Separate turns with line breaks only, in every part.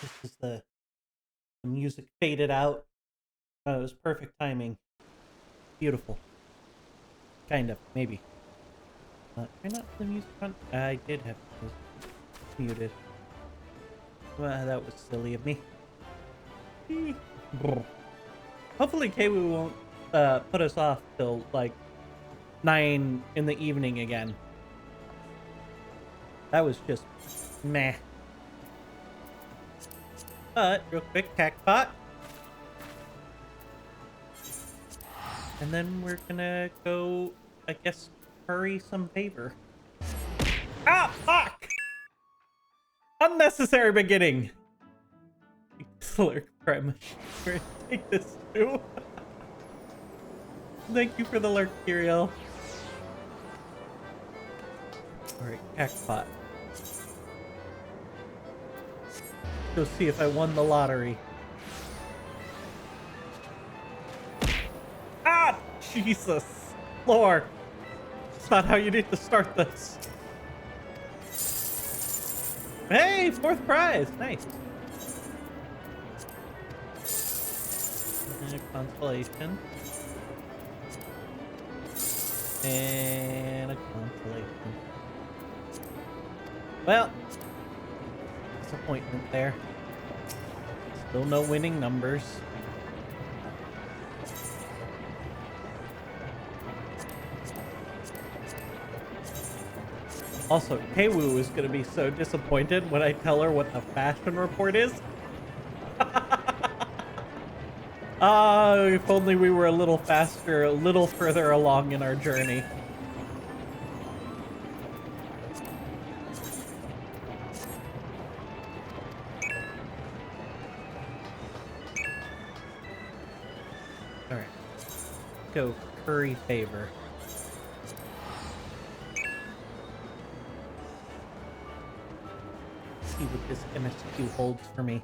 Just as the music faded out. It was perfect timing. Beautiful. Kind of, maybe. Turn up the music on. I did have the music muted. Well, that was silly of me. Hopefully Kwu won't put us off till like 9 in the evening again. That was just meh. But real quick, Cackpot. And then we're gonna go, I guess, curry some favor. Ah, fuck! Unnecessary beginning. Lurk Prime. Take this too. Thank you for the lurk, Kiriel. Alright, Cackpot. Go see if I won the lottery. Ah! Jesus! Lord! It's not how you need to start this. Hey! 4th prize! Nice. And a consolation. And a consolation. Well, disappointment there. Still no winning numbers. Also, Kwu is going to be so disappointed when I tell her what the fashion report is. If only we were a little faster, a little further along in our journey. Alright. Go curry favor. See what this MSQ holds for me.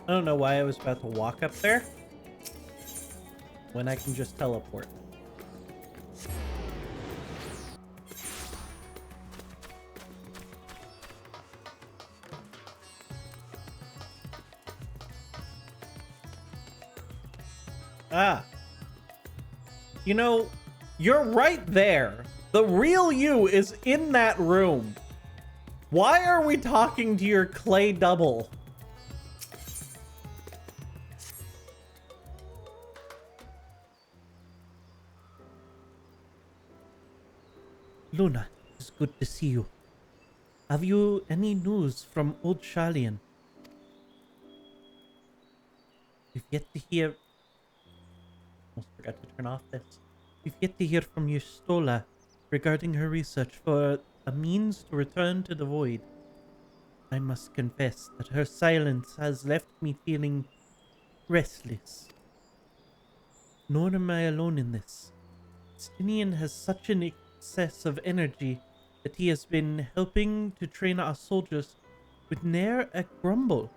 I don't know why I was about to walk up there when I can just teleport. Ah. You know, you're right there. The real you is in that room. Why are we talking to your clay double? Luna, it's good to see you. Have you any news from old Shalian? We've yet to hear... Almost forgot to turn off this. We've yet to hear from Yustola regarding her research for a means to return to the void. I must confess that her silence has left me feeling restless. Nor am I alone in this. Stinian has such an excess of energy that he has been helping to train our soldiers with ne'er a grumble.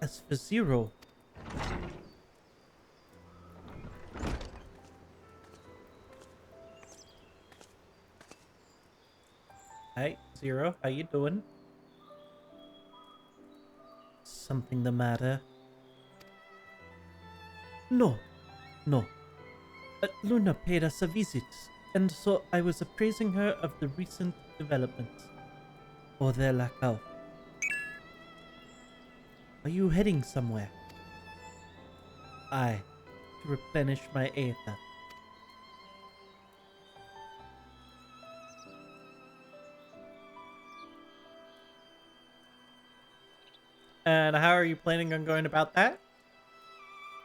As for Zero, hi, Zero, how you doing? Something the matter? No. Luna paid us a visit, and so I was appraising her of the recent developments, or their lack of. Are you heading somewhere? Aye, to replenish my Aether. And how are you planning on going about that?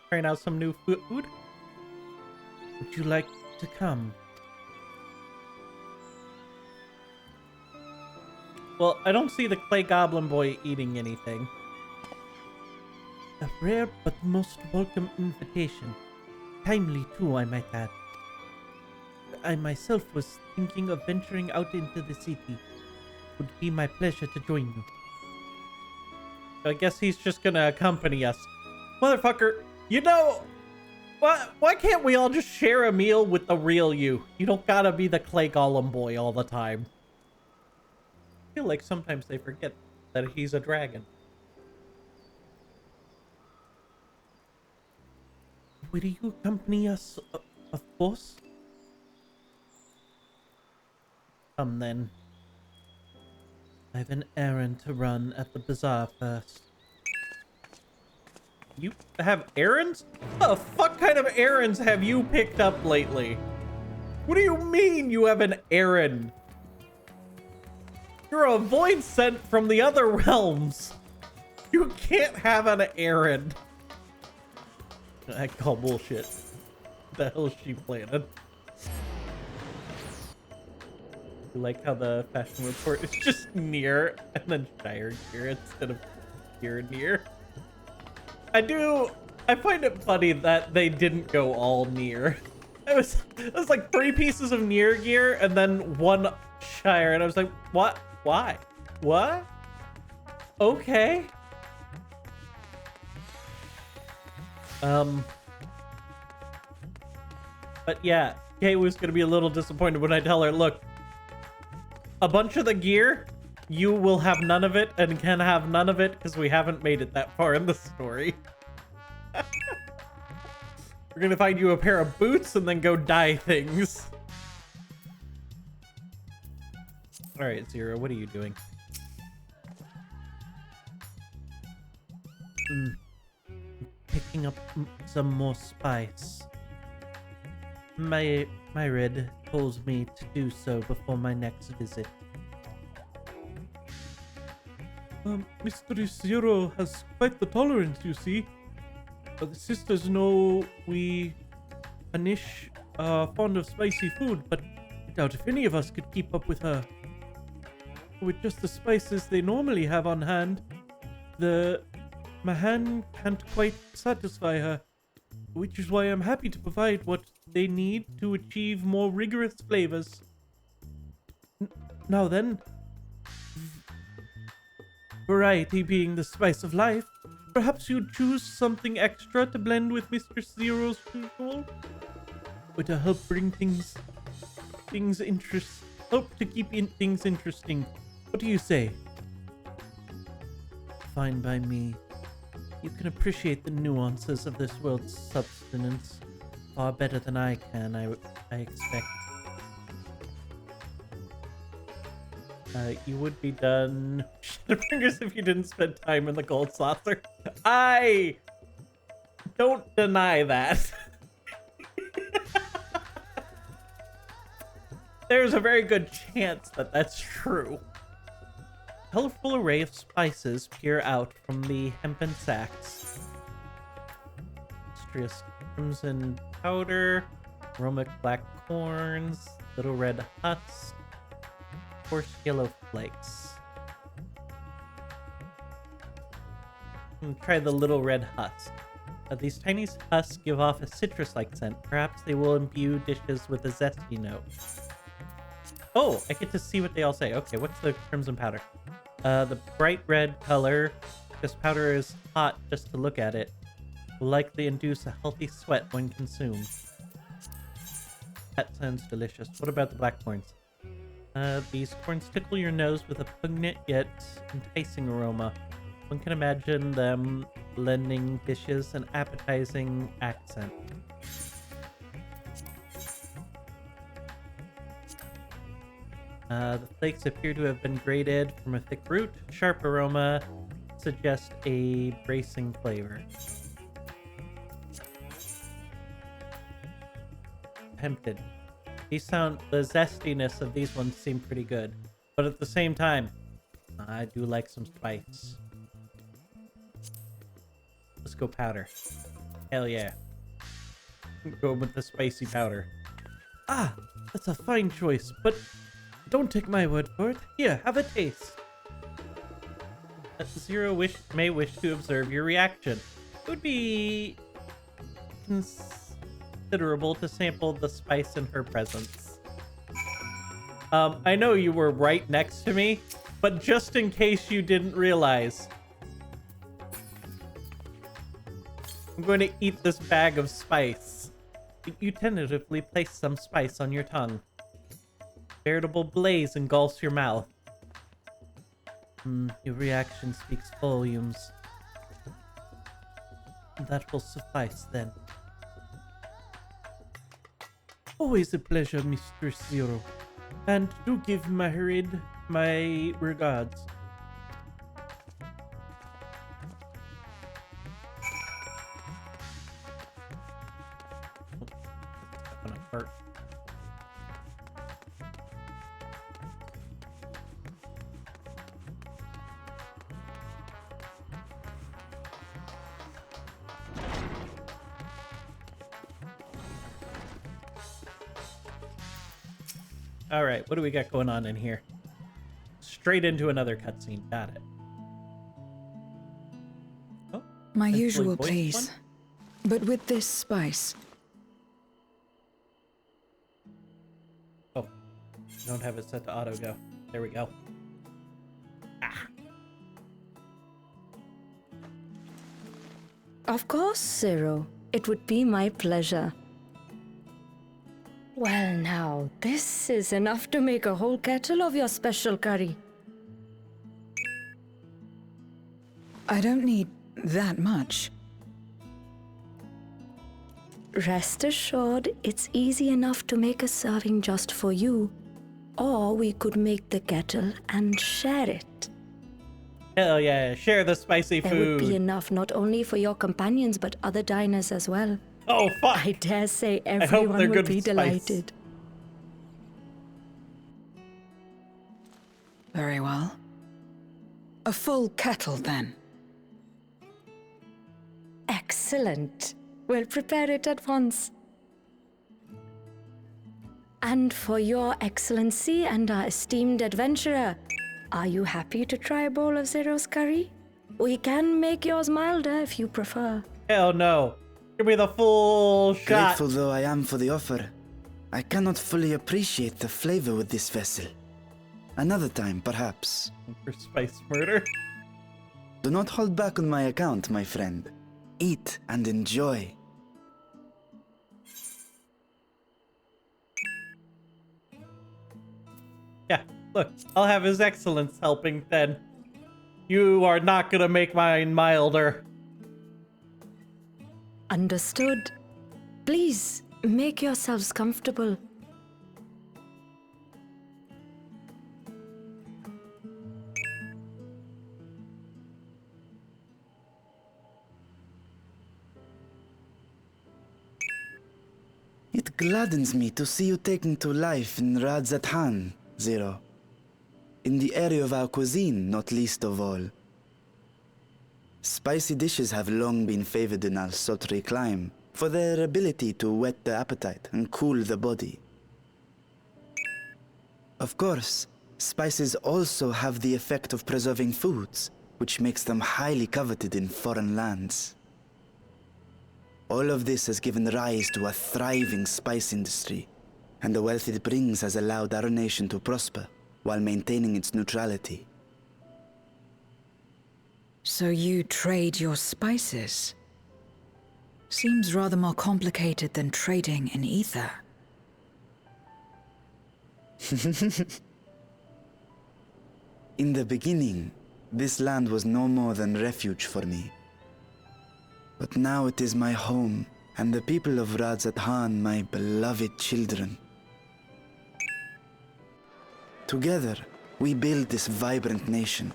Trying out some new food? Would you like to come? Well, I don't see the clay goblin boy eating anything. A rare but most welcome invitation. Timely too, I might add. I myself was thinking of venturing out into the city. Would be my pleasure to join you. I guess he's just gonna accompany us. Motherfucker, you know, Why can't we all just share a meal with the real you? You don't gotta be the clay golem boy all the time. I feel like sometimes they forget that he's a dragon. Will you accompany us, of course? Come then. I have an errand to run at the bazaar first. You have errands? What the fuck kind of errands have you picked up lately? What do you mean you have an errand? You're a void sent from the other realms. You can't have an errand. I call bullshit. What the hell is she planning? You like how the fashion report is just near and then Shire gear instead of here near? I find it funny that they didn't go all near. It was like 3 pieces of near gear and then 1 Shire, and I was like, what? Why? What? Okay. But yeah, Kay was gonna be a little disappointed when I tell her, look, a bunch of the gear, you will have none of it and can have none of it because we haven't made it that far in the story. We're gonna find you a pair of boots and then go dye things. All right, Zero, what are you doing? Picking up some more spice. My red told me to do so before my next visit. Mr. Zero has quite the tolerance, you see. The sisters know we Anish are fond of spicy food, but I doubt if any of us could keep up with her. With just the spices they normally have on hand, the Mahan can't quite satisfy her, which is why I'm happy to provide what they need to achieve more rigorous flavors. Now then, variety being the spice of life, perhaps you'd choose something extra to blend with Mr. Zero's usual? Or to help bring things help to keep things interesting. What do you say? Fine by me. You can appreciate the nuances of this world's substance far better than I can, I expect. You would be done Shadowbringers if you didn't spend time in the gold saucer. I don't deny that. There's a very good chance that that's true. A colorful array of spices peer out from the hempen sacks. Lustrous crimson powder, aromatic black corns, little red husk, coarse yellow flakes. Try the little red husk. These tiny husks give off a citrus-like scent. Perhaps they will imbue dishes with a zesty note. Oh, I get to see what they all say. Okay, what's the crimson powder? The bright red color. This powder is hot just to look at it. Will likely induce a healthy sweat when consumed. That sounds delicious. What about the black corns? These corns tickle your nose with a pungent yet enticing aroma. One can imagine them lending dishes an appetizing accent. The flakes appear to have been grated from a thick root. Sharp aroma suggests a bracing flavor. Tempted. The zestiness of these ones seem pretty good. But at the same time, I do like some spice. Let's go powder. Hell yeah. Go with the spicy powder. Ah, that's a fine choice, but don't take my word for it. Here, have a taste. Zero may wish to observe your reaction. It would be considerable to sample the spice in her presence. I know you were right next to me, but just in case you didn't realize. I'm going to eat this bag of spice. You tentatively place some spice on your tongue. Veritable blaze engulfs your mouth. Your reaction speaks volumes. That will suffice then. Always a pleasure, Mistress Zero. And do give Maharid my regards. That's gonna hurt. Alright, what do we got going on in here? Straight into another cutscene. Got it. Oh,
my usual,
voiced
please.
one?
But with this spice.
Oh, I don't have it set to auto go. There we go. Ah.
Of course, Zero. It would be my pleasure. Well now, this is enough to make a whole kettle of your special curry.
I don't need that much.
Rest assured, it's easy enough to make a serving just for you. Or we could make the kettle and share it.
Hell yeah, share the spicy
There
food.
would be enough not only for your companions but other diners as well.
Oh, fuck.
I dare say
hope
everyone
they're
would
good
be
with spice.
delighted.
Very well. A full kettle, then.
Excellent. We'll prepare it at once. And for your excellency and our esteemed adventurer, are you happy to try a bowl of Zero's curry? We can make yours milder if you prefer.
Hell no. Give me the full shot.
Grateful though I am for the offer, I cannot fully appreciate the flavor with this vessel. Another time, perhaps.
For spice murder.
Do not hold back on my account, my friend. Eat and enjoy.
Yeah, look, I'll have His Excellence helping then. You are not gonna make mine milder.
Understood. Please, make yourselves comfortable.
It gladdens me to see you taking to life in Radzatan, Zero. In the area of our cuisine, not least of all. Spicy dishes have long been favored in our sultry clime for their ability to whet the appetite and cool the body. Of course, spices also have the effect of preserving foods, which makes them highly coveted in foreign lands. All of this has given rise to a thriving spice industry, and the wealth it brings has allowed our nation to prosper while maintaining its neutrality.
So you trade your spices? Seems rather more complicated than trading in ether.
In the beginning, this land was no more than refuge for me. But now it is my home, and the people of Radzatan my beloved children. Together, we build this vibrant nation.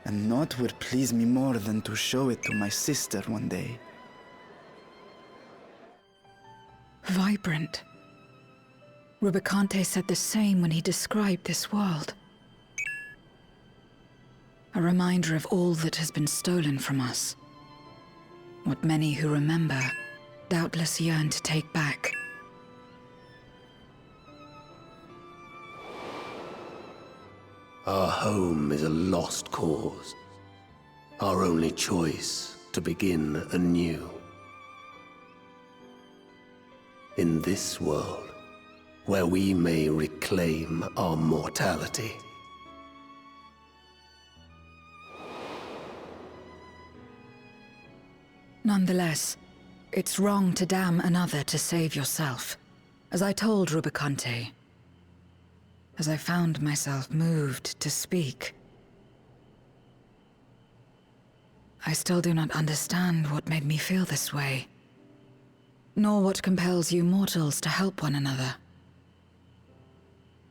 And naught would please me more than to show it to my sister one day.
Vibrant. Rubicante said the same when he described this world. A reminder of all that has been stolen from us. What many who remember doubtless yearn to take back.
Our home is a lost cause. Our only choice to begin anew. In this world, where we may reclaim our mortality.
Nonetheless, it's wrong to damn another to save yourself. As I told Rubicante, as I found myself moved to speak, I still do not understand what made me feel this way, nor what compels you mortals to help one another.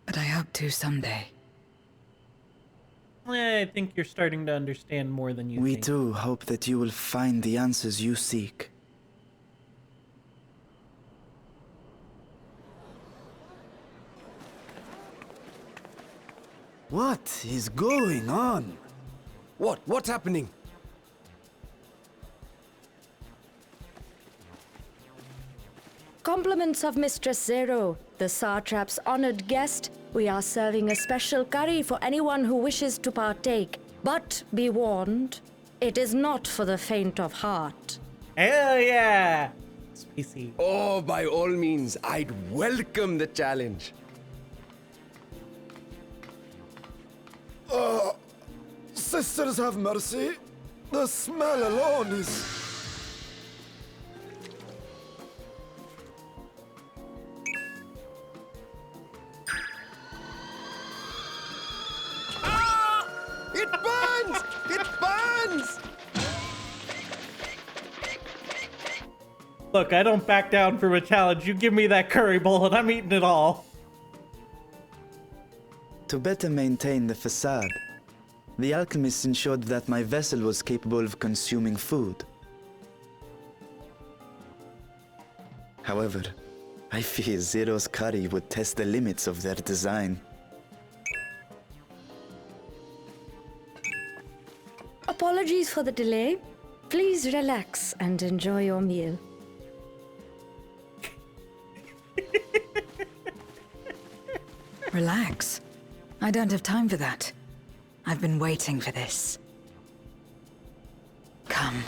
But I hope to someday.
I think you're starting to understand more than you
We
think.
too hope that you will find the answers you seek. What is going on?
What's happening?
Compliments of Mistress Zero, the Satrap's honored guest. We are serving a special curry for anyone who wishes to partake. But be warned, it is not for the faint of heart.
Hell yeah! Spicy.
Oh, by all means, I'd welcome the challenge.
Sisters have mercy. The smell alone is...
It burns! It burns!
Look, I don't back down from a challenge. You give me that curry bowl and I'm eating it all.
To better maintain the facade, the alchemist ensured that my vessel was capable of consuming food. However, I fear Zero's curry would test the limits of their design.
Apologies for the delay. Please relax and enjoy your meal.
Relax. I don't have time for that. I've been waiting for this. Come.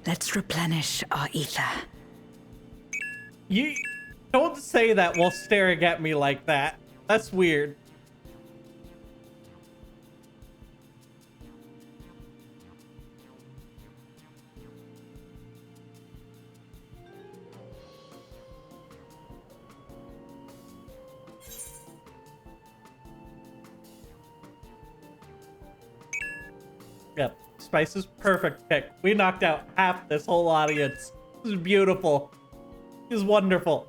Let's replenish our ether.
You don't say that while staring at me like that. That's weird. Yep, Spice is perfect pick. We knocked out half this whole audience. This is beautiful. This is wonderful.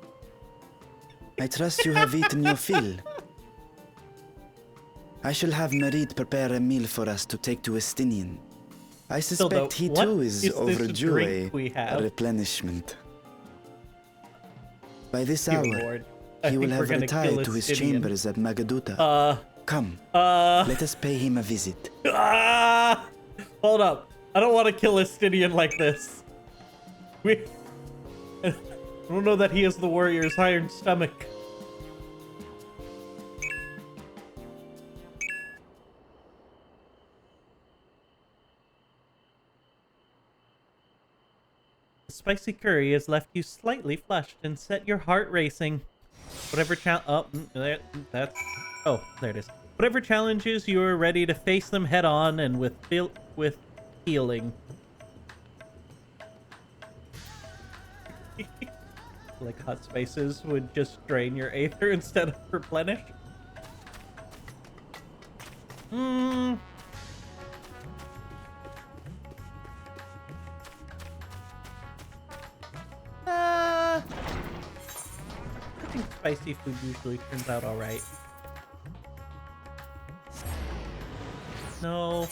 I trust you have eaten your fill. I shall have Merid prepare a meal for us to take to Estinian. I suspect he
what
too is
is this
overdue
drink we
a
have?
replenishment. By this
Dear
hour,
Lord, I
he will
think we're
have
gonna
retired
kill
to his
Estinian.
chambers at Magaduta. Come, let us pay him a visit.
Hold up. I don't want to kill Estinian like this. I don't know that he has the warrior's iron stomach. The spicy curry has left you slightly flushed and set your heart racing. Whatever there it is. Whatever challenges, you are ready to face them head on and with healing. Like hot spices would just drain your aether instead of replenish. I think spicy food usually turns out alright. No.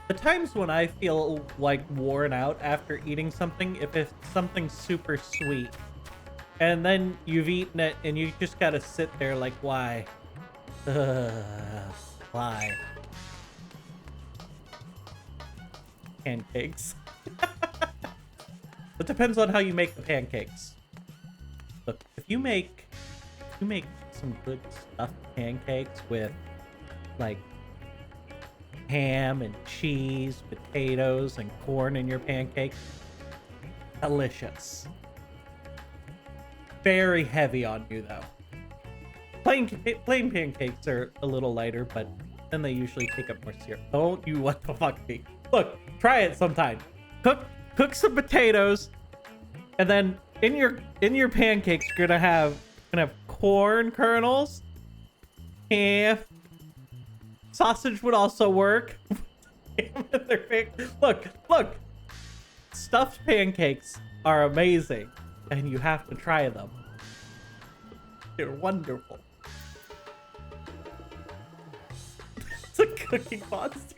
The times when I feel like worn out after eating something, if it's something super sweet, and then you've eaten it and you just gotta sit there like, why? Why? Pancakes. It depends on how you make the pancakes. Look, if you make some good stuffed pancakes with like ham and cheese, potatoes, and corn in your pancake, delicious. Very heavy on you though. Plain pancakes are a little lighter, but then they usually take up more syrup. Don't you what the fuck me? Look, try it sometime. cook some potatoes, and then in your pancakes you're gonna have corn kernels, half sausage would also work. Look, stuffed pancakes are amazing, and you have to try them. They're wonderful. It's a cooking monster.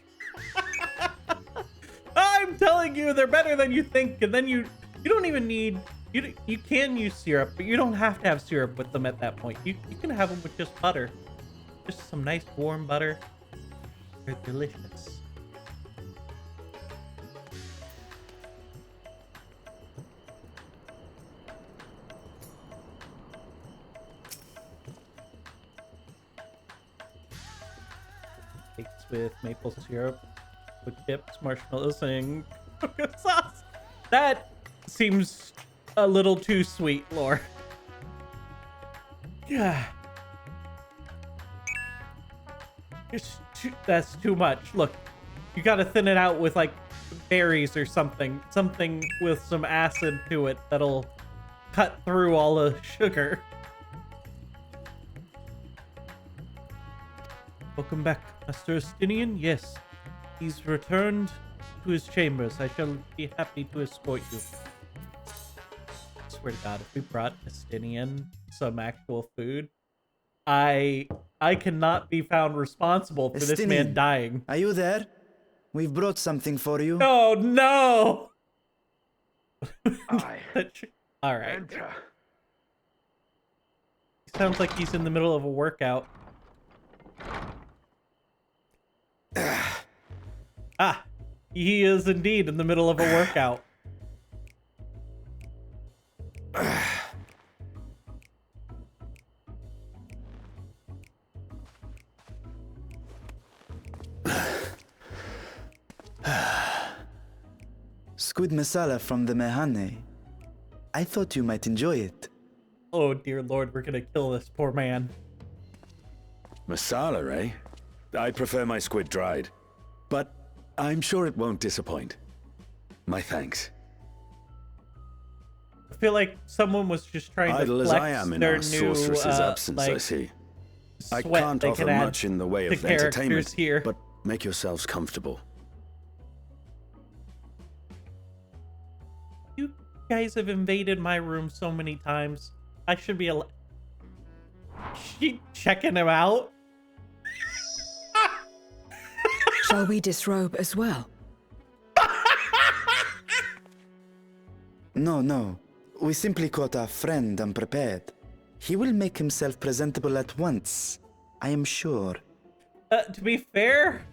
I'm telling you, they're better than you think, and then you don't even need, you can use syrup, but you don't have to have syrup with them at that point. You can have them with just butter. Just some nice warm butter. They're delicious. Cakes with maple syrup, with chips, marshmallows, and coconut sauce. That seems a little too sweet, Lore. Yeah. That's too much. Look, you gotta thin it out with like berries or something. Something with some acid to it that'll cut through all the sugar. Welcome back, Master Estinian. Yes, he's returned to his chambers. I shall be happy to escort you. I swear to God, if we brought Estinian some actual food, I cannot be found responsible for this man
Estinian,
dying.
Are you there? We've brought something for you.
Oh no!
I
All right.
enter.
He sounds like he's in the middle of a workout. Ah, he is indeed in the middle of a workout.
Squid masala from the Mehane. I thought you might enjoy it.
Oh dear Lord, we're gonna kill this poor man.
Masala, eh? I'd prefer my squid dried. But I'm sure it won't disappoint. My thanks.
I feel like someone was just trying
Idle
to
as
flex
I am in
their
our
new,
sorceress's absence, I
like,
see. I
sweat
can't
they
offer
can add
much in the way
to
of entertainment,
characters here.
but make yourselves comfortable.
You guys have invaded my room so many times. I should be She checking him out?
Shall we disrobe as well?
No. We simply caught our friend unprepared. He will make himself presentable at once, I am sure.
To be fair,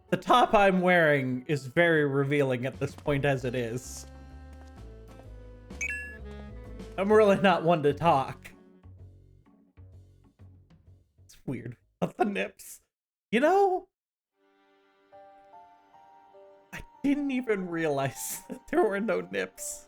the top I'm wearing is very revealing at this point as it is. I'm really not one to talk. It's weird about the nips. You know, I didn't even realize that there were no nips.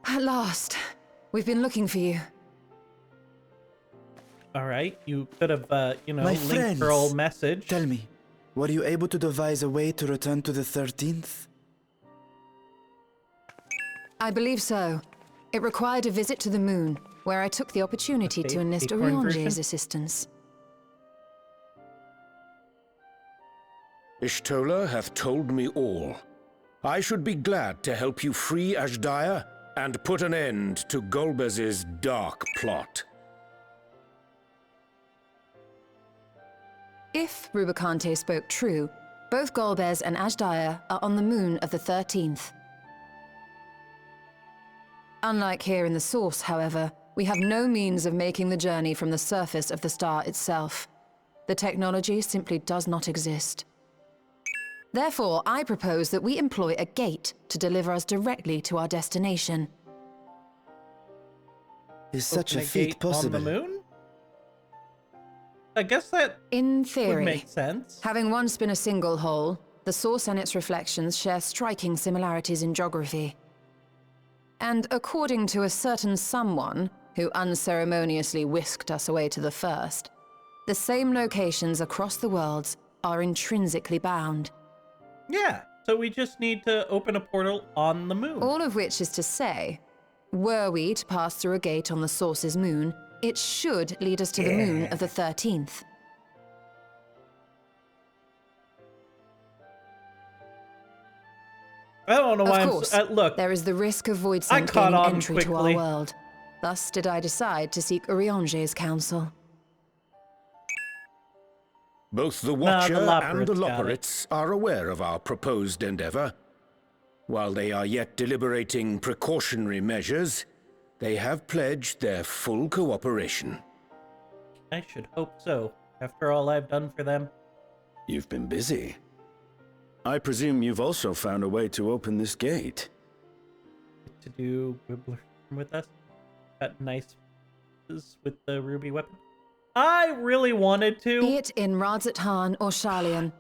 At last. We've been looking for you.
All right, you could have,
My
linked
friends,
her old message.
Tell me, were you able to devise a way to return to the 13th?
I believe so. It required a visit to the moon, where I took the opportunity to enlist
acorn version?
Orionge's assistance.
Ishtola hath told me all. I should be glad to help you free Ashdaya and put an end to Golbez's dark plot.
If Rubicante spoke true, both Golbez and Ashdaya are on the moon of the 13th. Unlike here in the Source, however, we have no means of making the journey from the surface of the star itself. The technology simply does not exist. Therefore, I propose that we employ a gate to deliver us directly to our destination.
Is such
Open
a feat
gate
possible?
on the moon? I guess that
In
would
theory,
make sense.
having once been a single hole, the Source and its reflections share striking similarities in geography. And according to a certain someone, who unceremoniously whisked us away to the first, the same locations across the worlds are intrinsically bound.
Yeah, so we just need to open a portal on the moon.
All of which is to say, were we to pass through a gate on the Source's moon, it should lead us to the moon of the 13th.
I don't know why
Of course,
look,
there is the risk of void
I
scent
caught
gaining
on
entry to
quickly.
our world. Thus did I decide to seek Urianger's counsel.
Both the
Nah, the
Watcher and the
Loporrits got it.
Loporrits are aware of our proposed endeavor. While they are yet deliberating precautionary measures, they have pledged their full cooperation.
I should hope so, after all I've done for them.
You've been busy. I presume you've also found a way to open this gate.
To do Wibbler with us. Got nice with the ruby weapon. I really wanted to.
Be it in Radzat-Han or Sharlayan,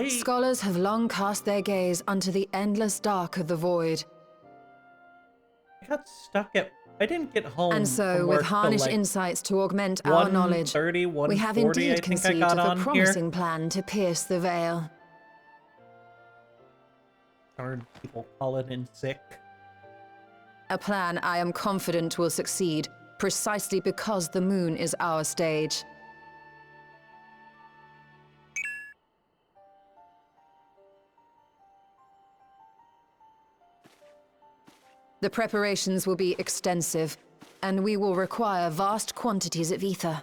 scholars have long cast their gaze unto the endless dark of the void.
I got stuck at... I didn't get home
And so,
from
with
work till,
harnish
like,
insights to augment our knowledge,
1:30,
we have
1:40, I
indeed
think I
conceived
got
of
on
a promising plan to pierce the veil.
Darn people calling in sick.
A plan I am confident will succeed, precisely because the moon is our stage. The preparations will be extensive, and we will require vast quantities of ether.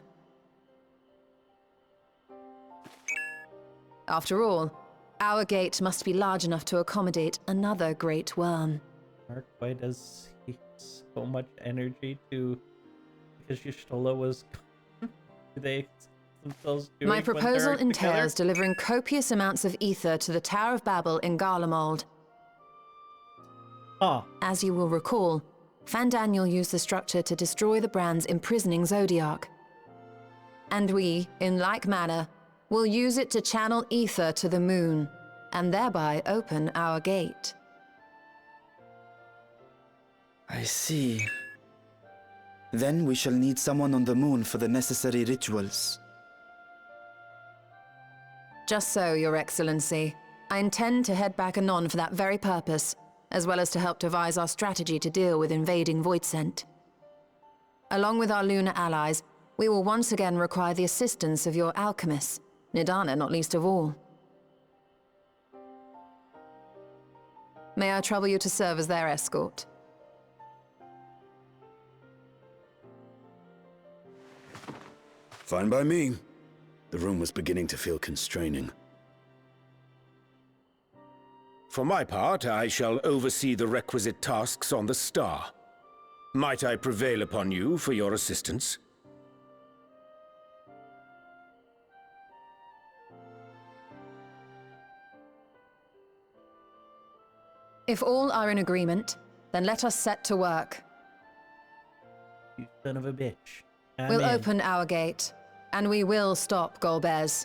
After all, our gate must be large enough to accommodate another great worm.
Mark, why does he so much energy to... Because Y'shtola was... Do they themselves doing
My
when
proposal
they're
entails
together?
delivering copious amounts of ether to the Tower of Babel in Garlemald. As you will recall, Fandaniel used the structure to destroy the Brand's imprisoning Zodiac. And we, in like manner, will use it to channel ether to the moon, and thereby open our gate.
I see. Then we shall need someone on the moon for the necessary rituals.
Just so, Your Excellency. I intend to head back anon for that very purpose, as well as to help devise our strategy to deal with invading Voidsent. Along with our lunar allies, we will once again require the assistance of your alchemists, Nidana not least of all. May I trouble you to serve as their escort?
Fine by me. The room was beginning to feel constraining.
For my part, I shall oversee the requisite tasks on the star. Might I prevail upon you for your assistance?
If all are in agreement, then let us set to work.
You son of a bitch. I'm
We'll
in.
open our gate, and we will stop Golbez.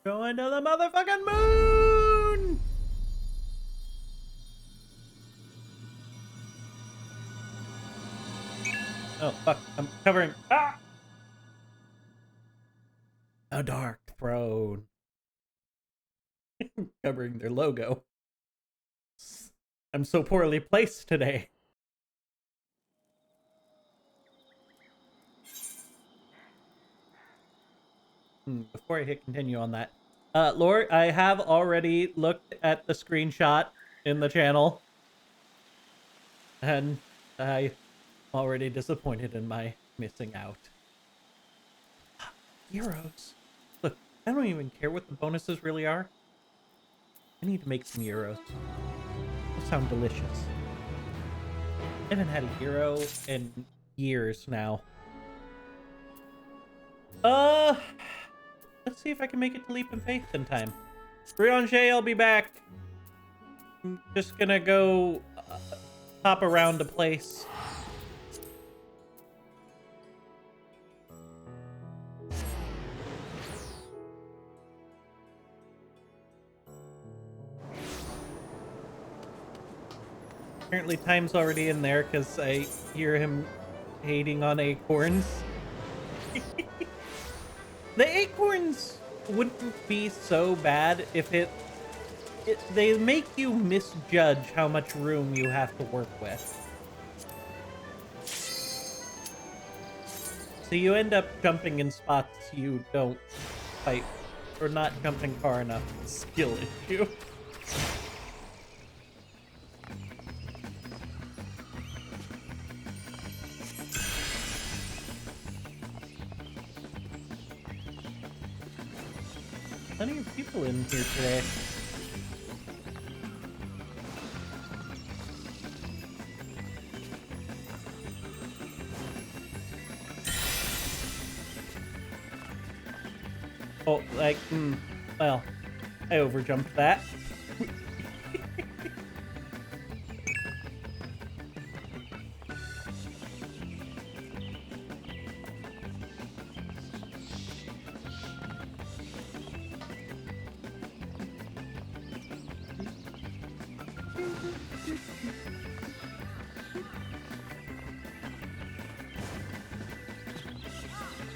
Going to the motherfucking moon! Oh, fuck. I'm covering. Ah! A dark throne. Covering their logo. I'm so poorly placed today. Before I hit continue on that, Lord, I have already looked at the screenshot in the channel, and I'm already disappointed in my missing out. Euros. Look, I don't even care what the bonuses really are. I need to make some euros. Those sound delicious. I haven't had a euro in years now. Let's see if I can make it to Leap in Faith in time. Brianger, I'll be back. I'm just gonna go hop around a place. Apparently time's already in there because I hear him hating on acorns. The acorns wouldn't be so bad if they make you misjudge how much room you have to work with. So you end up jumping in spots you don't fight, or not jumping far enough. Skill issue. Plenty of people in here today. Oh, like, well, I overjumped that.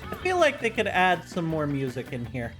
I feel like they could add some more music in here.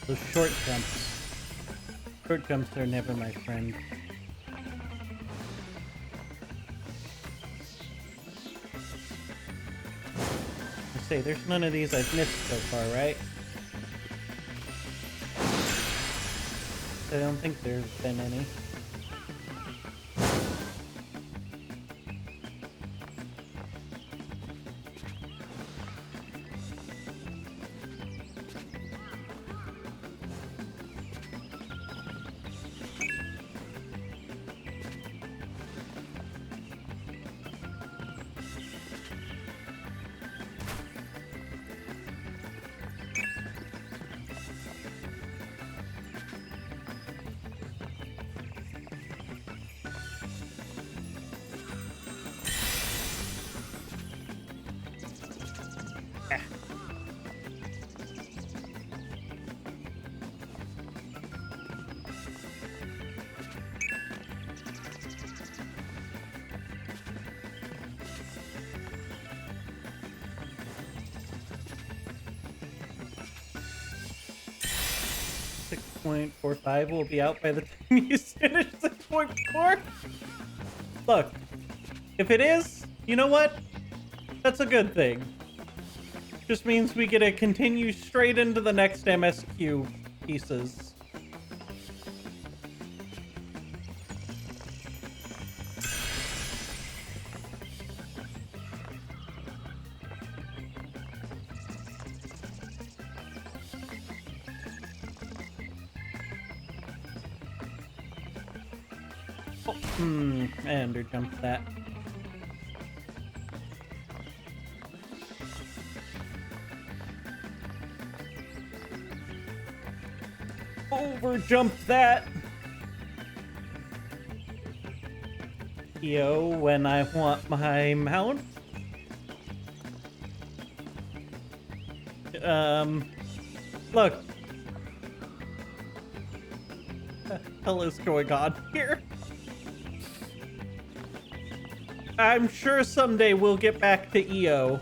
Those short jumps. Short jumps are never my friend. I say, there's none of these I've missed so far, right? I don't think there's been any. .45 will be out by the time you finish 6.4. Look, if it is, you know what? That's a good thing. Just means we get to continue straight into the next MSQ pieces. I underjumped that. Overjumped that. Yo, when I want my mount. Look. What the hell is going on here? I'm sure someday we'll get back to EO.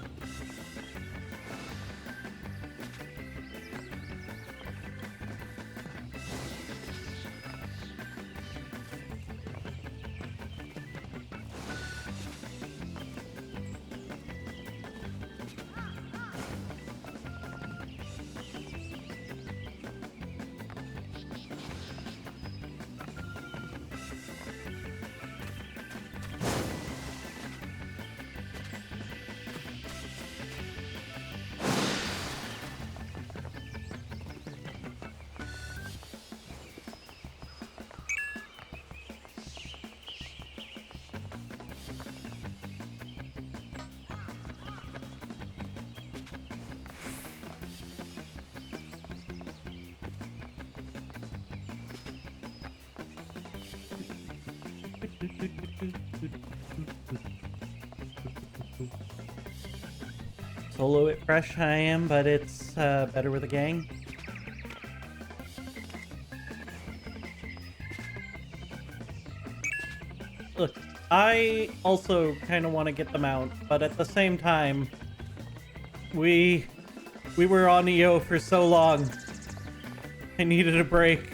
Solo it fresh I am, but it's better with a gang. Look, I also kind of want to get them out, but at the same time, we were on EO for so long. I needed a break.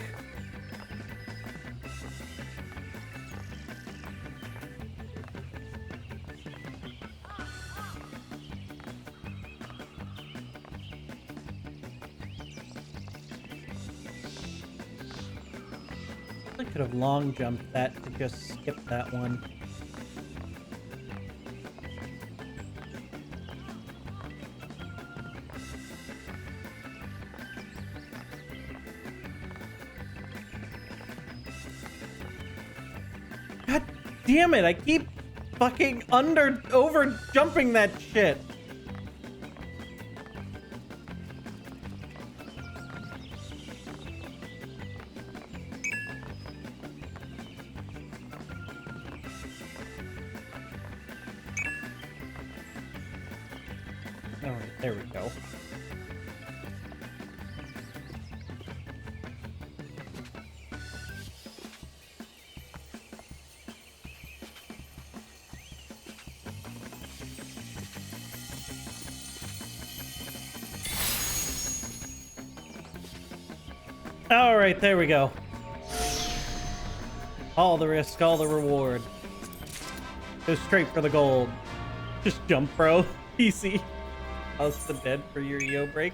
I could have long jumped that to just skip that one. God damn it, I keep fucking over jumping that shit. Alright, there we go. Alright, there we go. All the risk, all the reward. Go straight for the gold. Just jump, bro. Easy. House the dead for your EO break.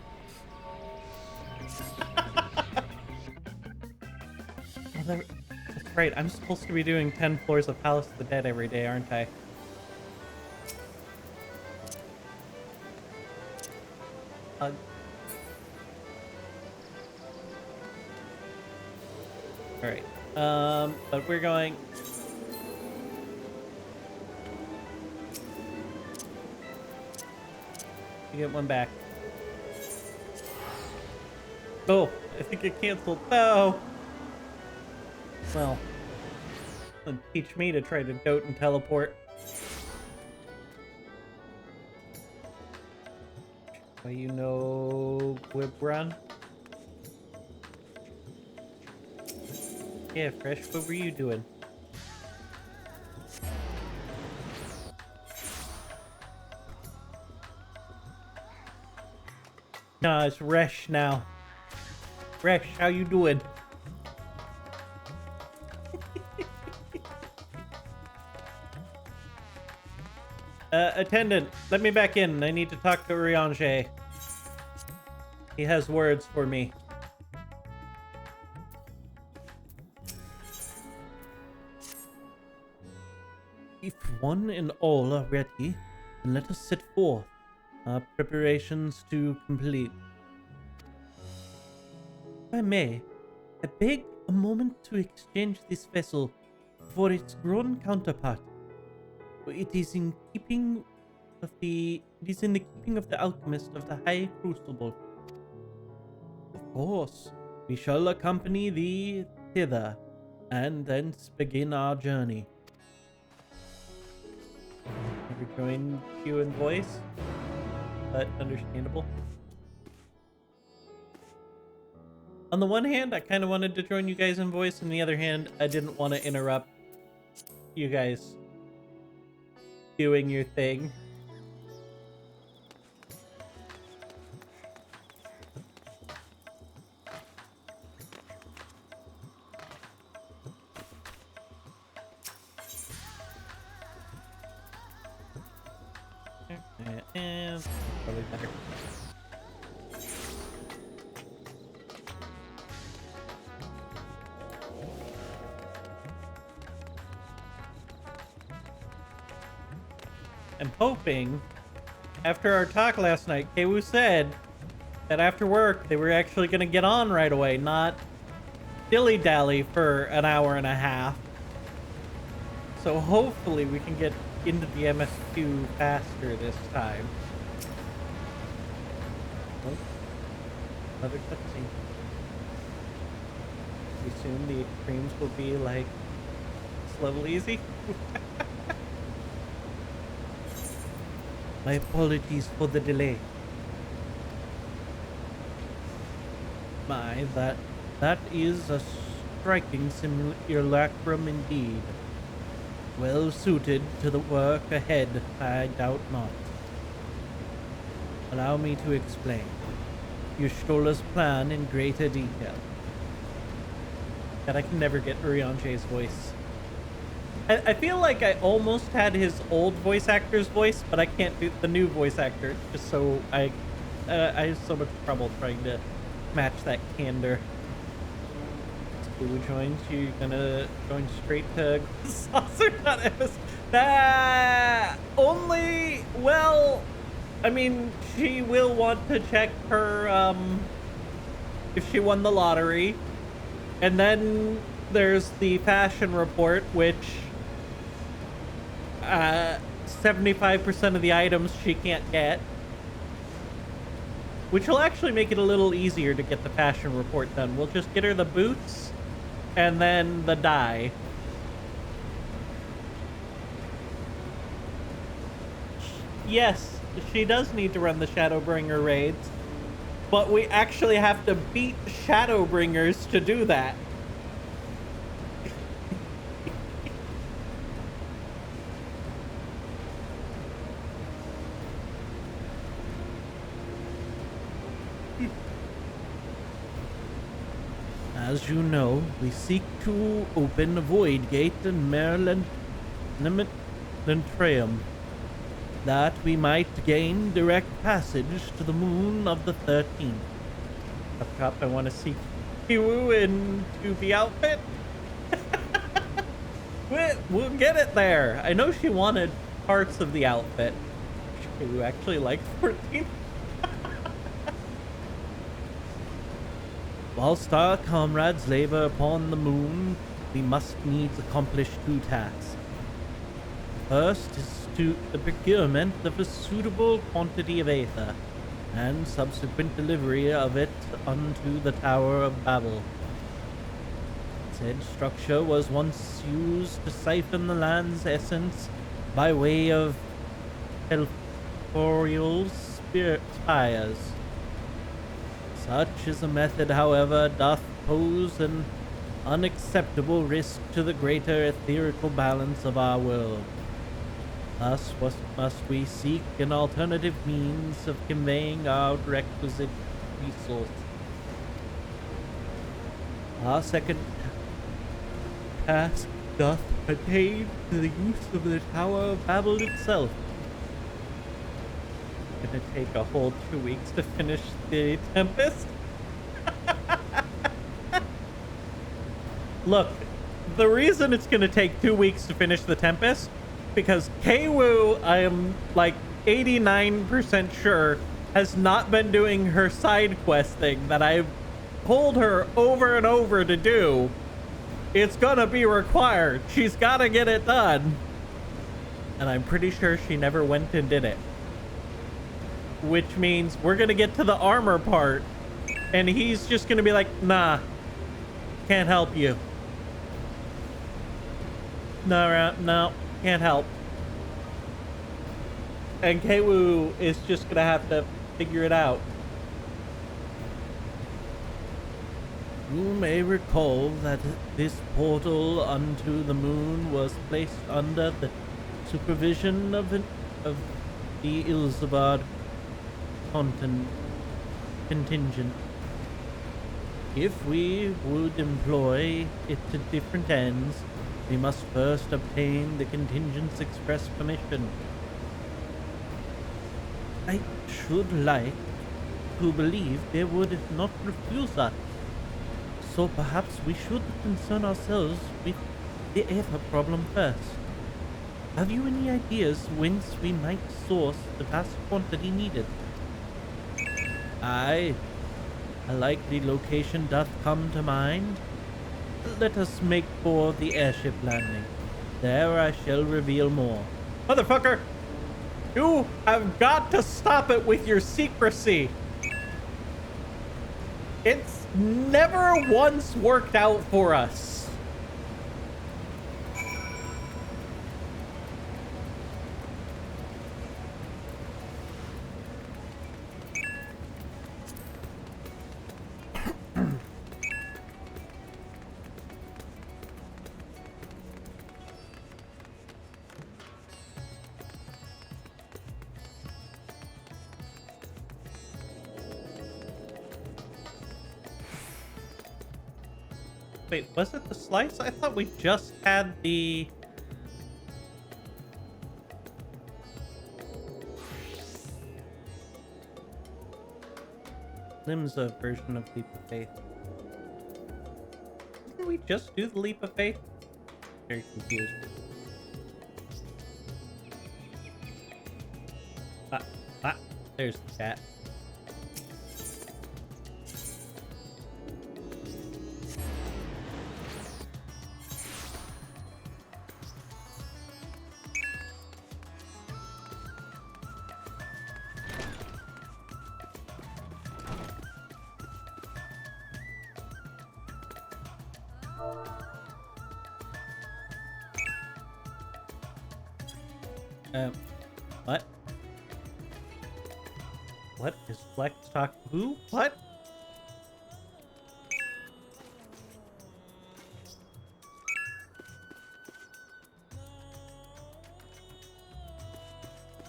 That's right. I'm supposed to be doing 10 floors of Palace of the Dead every day, aren't I? Alright. But we're going... You get one back. Oh, I think it canceled. No! Well, teach me to try to dote and teleport. Well, you know Gwibran? Yeah, Fresh, what were you doing? Nah, it's Resh now. Resh, how you doing? Attendant, let me back in. I need to talk to Urianger. He has words for me. If one and all are ready, then let us set forth. Our preparations to complete. If I may, I beg a moment to exchange this vessel for its grown counterpart. For it is in keeping of the keeping of the alchemist of the High Crucible. Of course, we shall accompany thee thither, and thence begin our journey. Never joined you in voice, but understandable. On the one hand, I kind of wanted to join you guys in voice. On the other hand, I didn't want to interrupt you guys doing your thing. And probably better. I'm hoping, after our talk last night, Keiwu said that after work they were actually going to get on right away, not dilly-dally for an hour and a half. So hopefully we can get into the MSQ faster this time. Oh, another cutscene. We assume the extremes will be like level easy. My apologies for the delay. My, that is a striking simulacrum indeed. Well suited to the work ahead, I doubt not. Allow me to explain Y'shtola's plan in greater detail. God, I can never get Urianje's voice. I feel like I almost had his old voice actor's voice, but I can't do the new voice actor, just so I have so much trouble trying to match that candor. Who joins? You gonna join straight to saucer.ms? Only, well, I mean, she will want to check her, if she won the lottery. And then there's the fashion report, which 75% of the items she can't get. Which will actually make it a little easier to get the fashion report done. We'll just get her the boots and then the dye. Yes, she does need to run the Shadowbringer raids, but we actually have to beat Shadowbringers to do that. As you know, we seek to open the Void Gate in Maryland, Lentreum, that we might gain direct passage to the moon of the 13th. Up, I want to see Kiwu in the outfit. We'll get it there. I know she wanted parts of the outfit. Kiwu actually liked 14. Whilst our comrades labor upon the moon, we must needs accomplish two tasks. First is the procurement of a suitable quantity of aether, and subsequent delivery of it unto the Tower of Babel. Said structure was once used to siphon the land's essence by way of corporeal spires. Such is a method, however, doth pose an unacceptable risk to the greater etherical balance of our world. Thus must we seek an alternative means of conveying our requisite resource. Our second task doth pertain to the use of the Tower of Babel itself. It's gonna take a whole 2 weeks to finish the Tempest. Look, the reason it's gonna take 2 weeks to finish the Tempest, because Keiwu, I am like 89% sure, has not been doing her side quest thing that I've told her over and over to do. It's gonna be required. She's gotta get it done. And I'm pretty sure she never went and did it. Which means we're gonna get to the armor part, and he's just gonna be like, nah, can't help you. No, can't help. And Keiwu is just gonna have to figure it out. You may recall that this portal unto the moon was placed under the supervision of the Ilzabad contingent. If we would employ it to different ends, we must first obtain the contingent's express permission. I should like to believe they would not refuse us. So perhaps we should concern ourselves with the aether problem first. Have you any ideas whence we might source the vast quantity needed? Aye, a likely location doth come to mind. Let us make for the airship landing. There I shall reveal more. Motherfucker! You have got to stop it with your secrecy! It's never once worked out for us. Wait, was it the slice? I thought we just had the... Limsa version of Leap of Faith. Didn't we just do the Leap of Faith? Very confused. There's the cat. What? What is Flex talk? Who? What?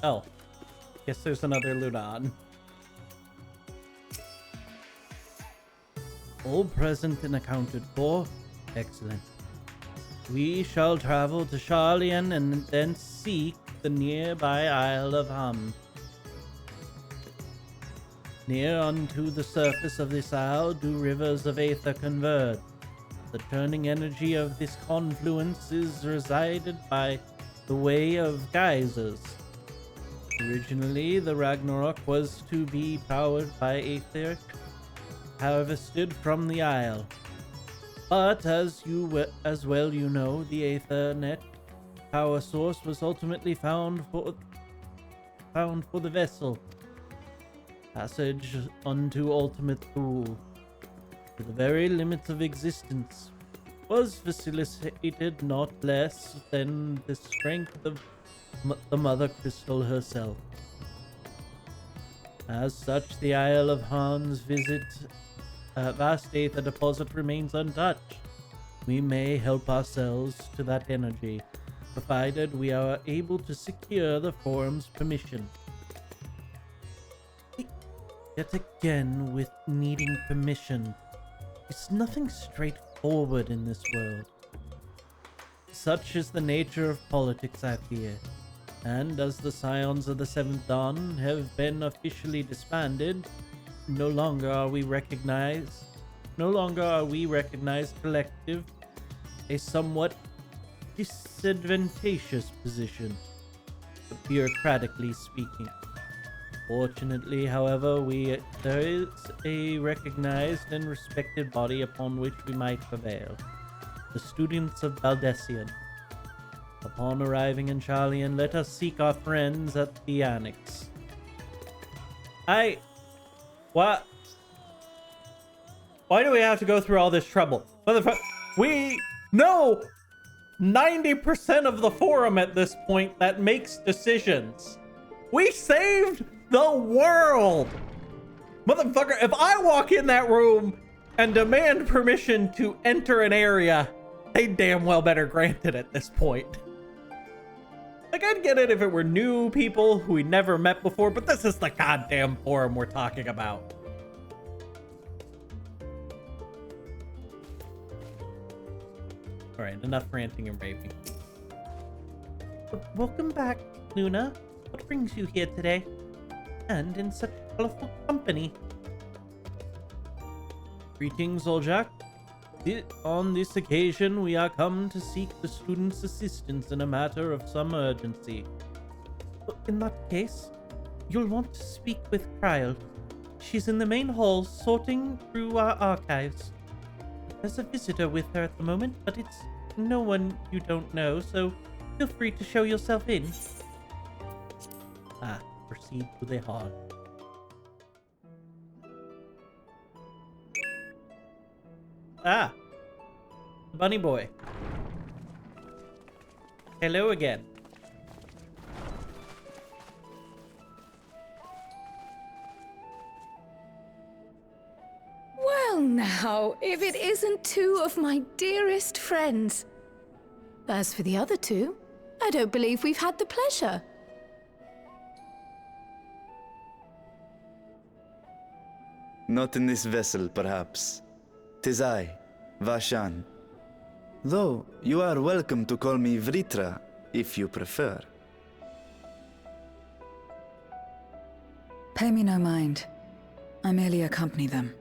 Oh. Guess there's another Lunan. All present and accounted for. Excellent. We shall travel to Charlian and then seek the nearby Isle of Hum. Near unto the surface of this isle do rivers of aether converge. The turning energy of this confluence is resided by the way of geysers. Originally, the Ragnarok was to be powered by aether harvested from the isle. But as well you know, the Aethernet power source was ultimately found for the vessel. Passage unto ultimate rule, to the very limits of existence, was facilitated not less than the strength of the Mother Crystal herself. As such, the Isle of Han's vast aether deposit remains untouched. We may help ourselves to that energy, provided we are able to secure the forum's permission. Yet again, with needing permission, it's nothing straightforward in this world. Such is the nature of politics, I fear. And as the Scions of the Seventh Dawn have been officially disbanded, no longer are we recognized collective, a somewhat disadvantageous position, bureaucratically speaking. Fortunately, however, there is a recognized and respected body upon which we might prevail. The students of Baldessian. Upon arriving in Charlian, let us seek our friends at the Annex. What? Why do we have to go through all this trouble? Motherfucker, we know 90% of the forum at this point that makes decisions. We saved the world! Motherfucker, if I walk in that room and demand permission to enter an area, they damn well better grant it at this point. Like, I'd get it if it were new people who we never met before, but this is the goddamn forum we're talking about. Alright, enough ranting and raving. Welcome back, Luna. What brings you here today? And in such colorful company. Greetings, Oljak. On this occasion, we are come to seek the students' assistance in a matter of some urgency. In that case, you'll want to speak with Kryl. She's in the main hall sorting through our archives. There's a visitor with her at the moment, but it's no one you don't know, so feel free to show yourself in. Proceed to the hall. Bunny boy. Hello again.
Well now, if it isn't two of my dearest friends. As for the other two, I don't believe we've had the pleasure.
Not in this vessel, perhaps. 'Tis I, Vashan, Though, you are welcome to call me Vritra, if you prefer.
Pay me no mind. I merely accompany them.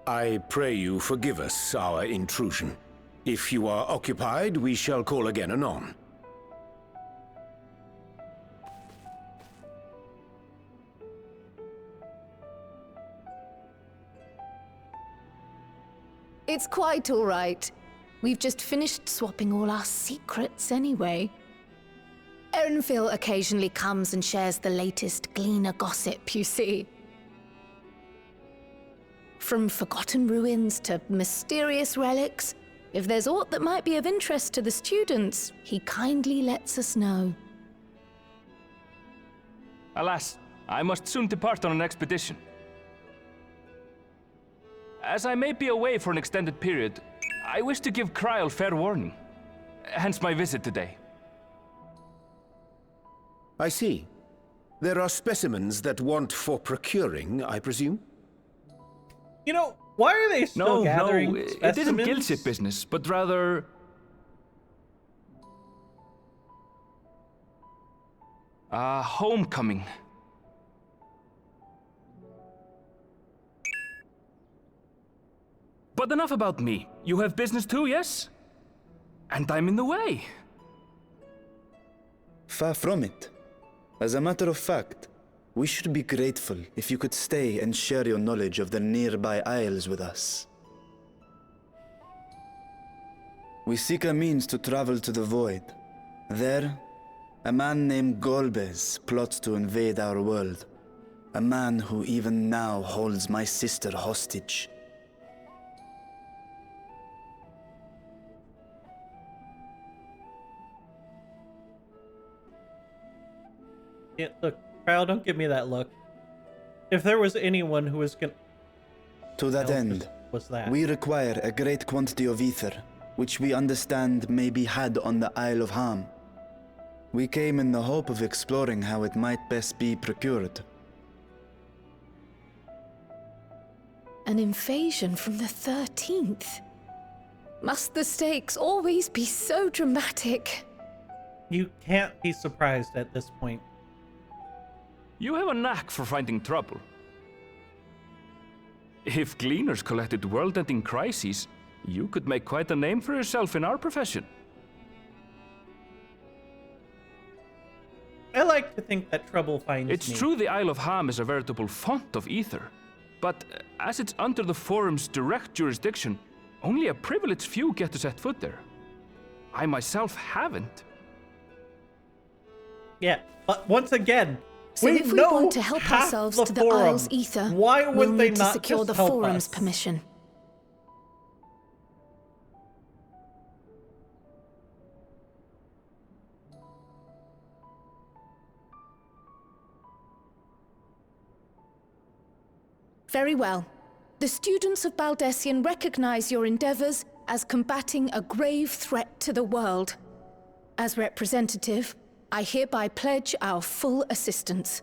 I pray you forgive us our intrusion. If you are occupied, we shall call again anon.
It's quite all right. We've just finished swapping all our secrets anyway. Erenfil occasionally comes and shares the latest Gleaner gossip, you see. From forgotten ruins to mysterious relics, if there's aught that might be of interest to the students, he kindly lets us know.
Alas, I must soon depart on an expedition. As I may be away for an extended period, I wish to give Kryl fair warning. Hence my visit today.
I see. There are specimens that want for procuring, I presume?
You know, why are they still gathering
it isn't
specimens?
guildship business, but rather... homecoming. But enough about me. You have business too, yes? And I'm in the way.
Far from it. As a matter of fact, we should be grateful if you could stay and share your knowledge of the nearby isles with us. We seek a means to travel to the Void. There, a man named Golbez plots to invade our world. A man who even now holds my sister hostage.
Yeah, look, Kyle, don't give me that look. If there was anyone who was gonna...
To that end,
was that?
we require a great quantity of ether, which we understand may be had on the Isle of Ham. We came in the hope of exploring how it might best be procured.
An invasion from the 13th? Must the stakes always be so dramatic?
You can't be surprised at this point.
You have a knack for finding trouble. If Gleaners collected world-ending crises, you could make quite a name for yourself in our profession.
I like to think that trouble finds me.
It's true the Isle of Ham is a veritable font of ether, but as it's under the Forum's direct jurisdiction, only a privileged few get to set foot there. I myself haven't.
Yeah, but once again,
So
we
if we
know
want to help
half
ourselves
the
to the
forum.
Isle's ether,
Why would
we'll
they
need to
not
secure
just
the
help
Forum's
us?
permission. Very well. The students of Baldessian recognize your endeavors as combating a grave threat to the world. As representative, I hereby pledge our full assistance.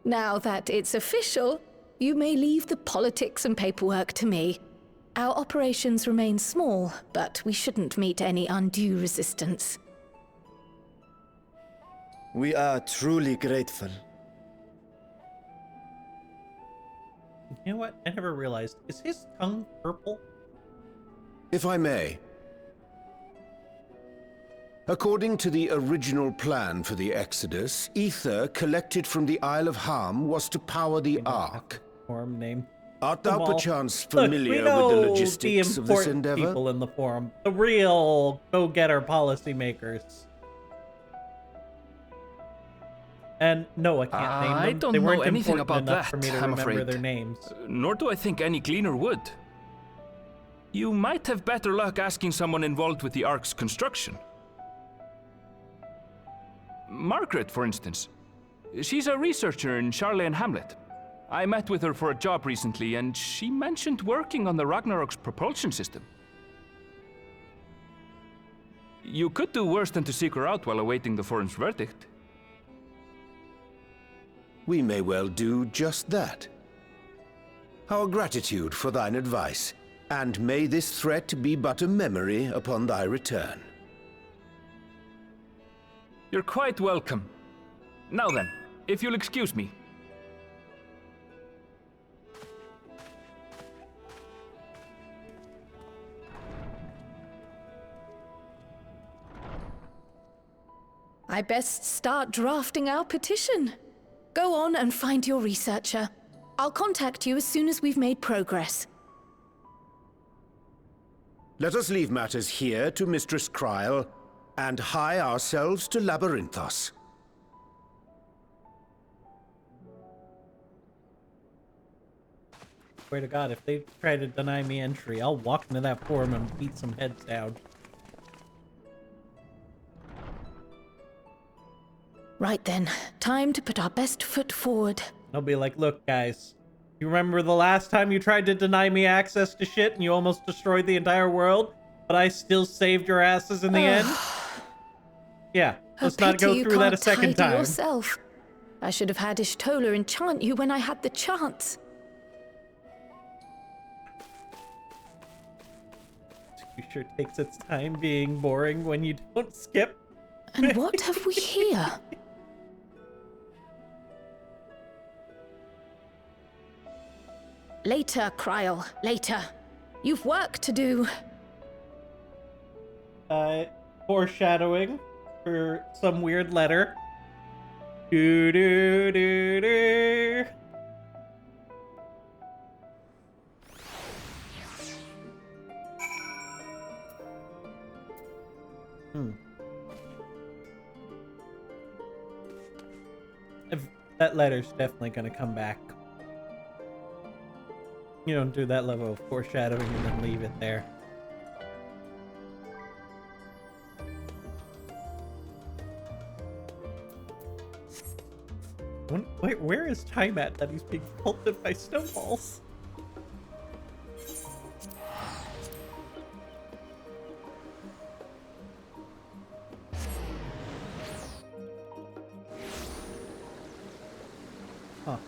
Now that it's official, you may leave the politics and paperwork to me. Our operations remain small, but we shouldn't meet any undue resistance.
We are truly grateful.
You know what? I never realized. Is his tongue purple?
If I may. According to the original plan for the Exodus, ether collected from the Isle of Ham was to power the Ark.
Forum name.
Art thou
Them all.
perchance
Look,
familiar
we
with
know
the logistics
the
of this
important
endeavor?
people in the forum, the real go-getter policymakers. And no, I can't name them.
I don't
they
know
weren't
anything
important
about
enough for
that,
me to
I'm
remember
afraid.
their names.
Nor do I think any Gleaner would. You might have better luck asking someone involved with the Ark's construction. Margaret, for instance. She's a researcher in Charley and Hamlet. I met with her for a job recently, and she mentioned working on the Ragnarok's propulsion system. You could do worse than to seek her out while awaiting the Forum's verdict.
We may well do just that. our gratitude for thine advice, and may this threat be but a memory upon thy return.
You're quite welcome. Now then, if you'll excuse me.
I best start drafting our petition. Go on and find your researcher. I'll contact you as soon as we've made progress.
Let us leave matters here to Mistress Kryl, and hie ourselves to Labyrinthos.
Swear to God, if they try to deny me entry, I'll walk into that forum and beat some heads down.
Right then, time to put our best foot forward.
I'll be like, look, guys, you remember the last time you tried to deny me access to shit and you almost destroyed the entire world, but I still saved your asses in the end? Yeah, let's not go through that a second time.
Yourself. I should have had Ishtola enchant you when I had the chance.
You sure takes its time being boring when you don't skip.
And what have we here? Later, Kryl, later. You've work to do.
Foreshadowing for some weird letter. Do do do do. That letter's definitely gonna come back. You don't do that level of foreshadowing and then leave it there. Wait, where is time at that he's being pelted by snowballs? Huh. How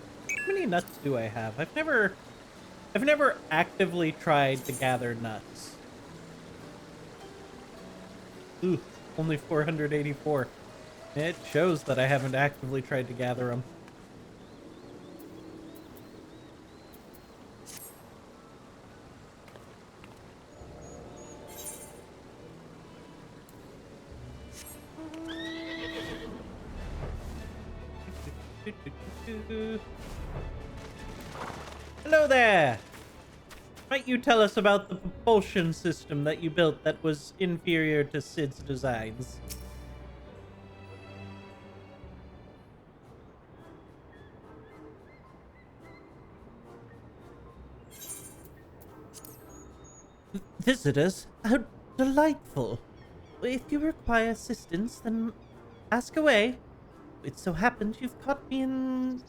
many nuts do I have? I've never actively tried to gather nuts. Ooh, only 484. It shows that I haven't actively tried to gather them. Hello there! Might you tell us about the propulsion system that you built that was inferior to Sid's designs? Visitors? How delightful. If you require assistance, then ask away. It so happens you've caught me in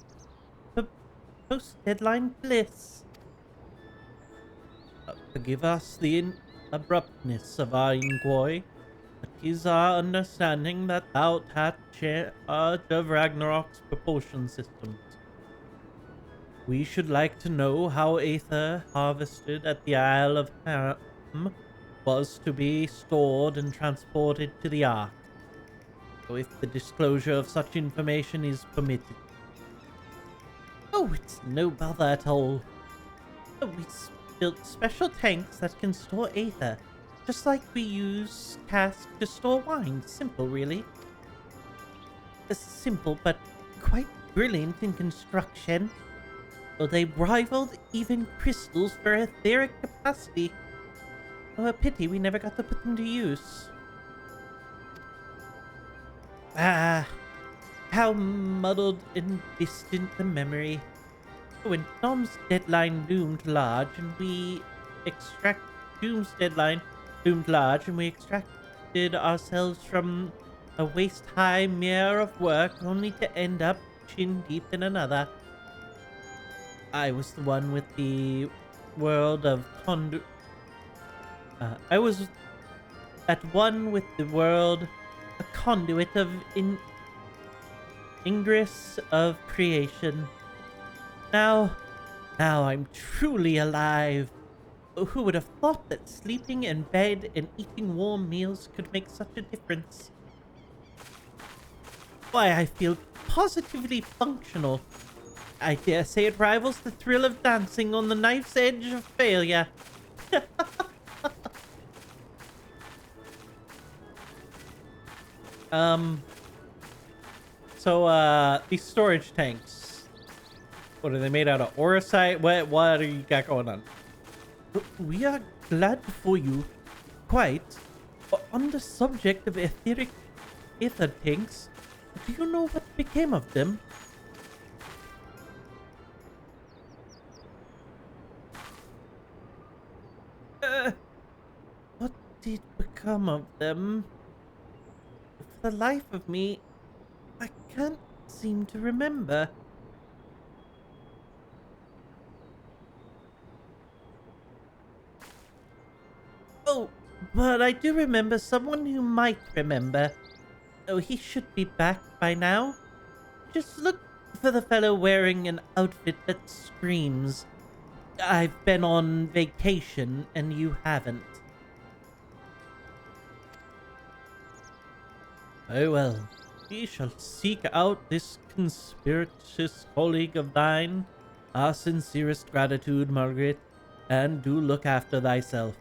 post-deadline bliss. Forgive us the abruptness of our inquiry. It is our understanding that thou art charge of Ragnarok's propulsion systems. We should like to know how Aether harvested at the Isle of Ham was to be stored and transported to the Ark. So if the disclosure of such information is permitted. Oh, it's no bother at all. We built special tanks that can store Aether, just like we use casks to store wine. Simple, really. Simple, but quite brilliant in construction. Though they rivaled even crystals for etheric capacity. Oh, a pity we never got to put them to use. Ah, how muddled and distant the memory. When Dom's deadline loomed large and we extracted ourselves from a waist-high mirror of work only to end up chin-deep in another. I was the one with the world of I was at one with the world, a conduit of ingress of creation. Now, Now I'm truly alive. Who would have thought that sleeping in bed and eating warm meals could make such a difference? Why, I feel positively functional. I dare say it rivals the thrill of dancing on the knife's edge of failure. These storage tanks. What are they made out of? Orosite? What do you got going on? We are glad for you. Quite. On the subject of etheric ether tanks, do you know what became of them? What did become of them? For the life of me, I can't seem to remember. Oh, but I do remember someone who might remember. Oh, he should be back by now. Just look for the fellow wearing an outfit that screams, "I've been on vacation and you haven't." Very well. We shall seek out this conspiracious colleague of thine. Our sincerest gratitude, Margaret, and do look after thyself.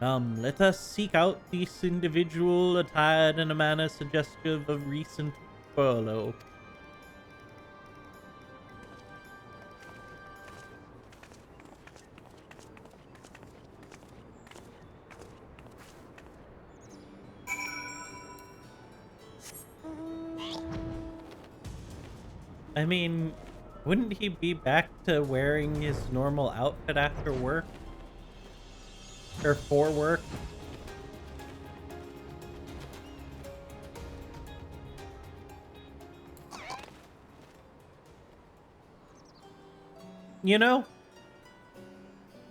Come, let us seek out this individual attired in a manner suggestive of recent furlough. I mean, wouldn't he be back to wearing his normal outfit after work? Or for work? You know,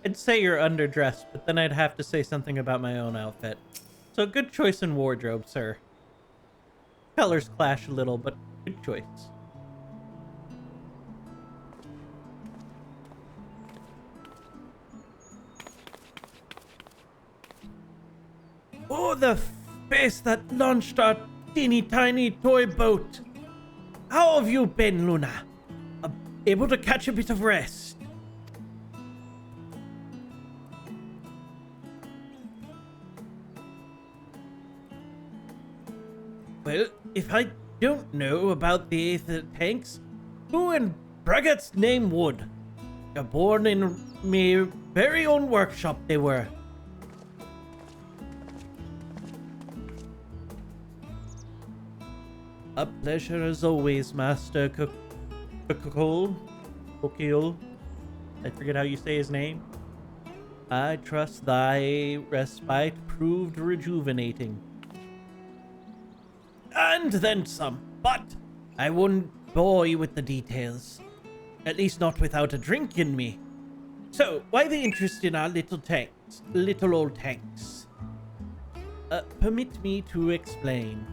I'd say you're underdressed, but then I'd have to say something about my own outfit. So good choice in wardrobe, sir. Colors clash a little, but good choice. Oh, the face that launched our teeny tiny toy boat! How have you been, Luna? Able to catch a bit of rest? Well, if I don't know about the aether tanks, who in Braggart's name would? You're born in my very own workshop they were. A pleasure as always, Master Cookle. I forget how you say his name. I trust thy respite proved rejuvenating. And then some, but I wouldn't bore you with the details. At least not without a drink in me. So, why the interest in our little old tanks? Permit me to explain.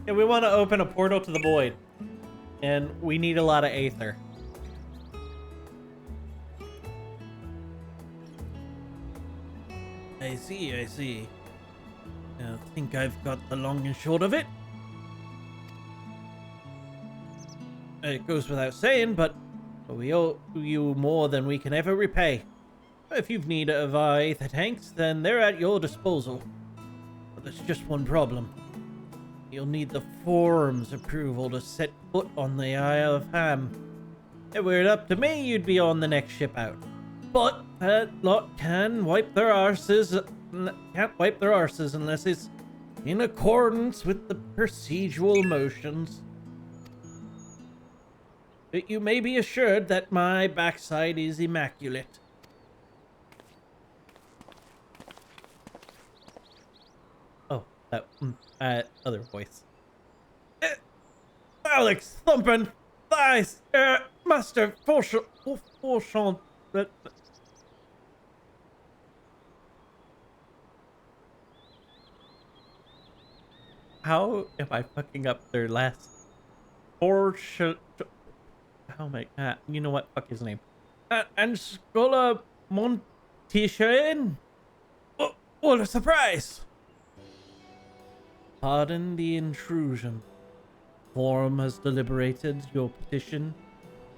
Yeah, we want to open a portal to the void. And we need a lot of aether. I see. I think I've got the long and short of it. It goes without saying, but we owe you more than we can ever repay. If you've need of our aether tanks, then they're at your disposal. But there's just one problem. You'll need the forum's approval to set foot on the Isle of Ham. If it were up to me, you'd be on the next ship out. But that lot can't wipe their arses unless it's in accordance with the procedural motions. But you may be assured that my backside is immaculate. Oh, that other voice. Alex Thumpin, thighs, Master Forchon. How am I fucking up their last How am I? You know what? Fuck his name. And Scholar Montishain. Oh, what a surprise! Pardon the intrusion. Forum has deliberated your petition,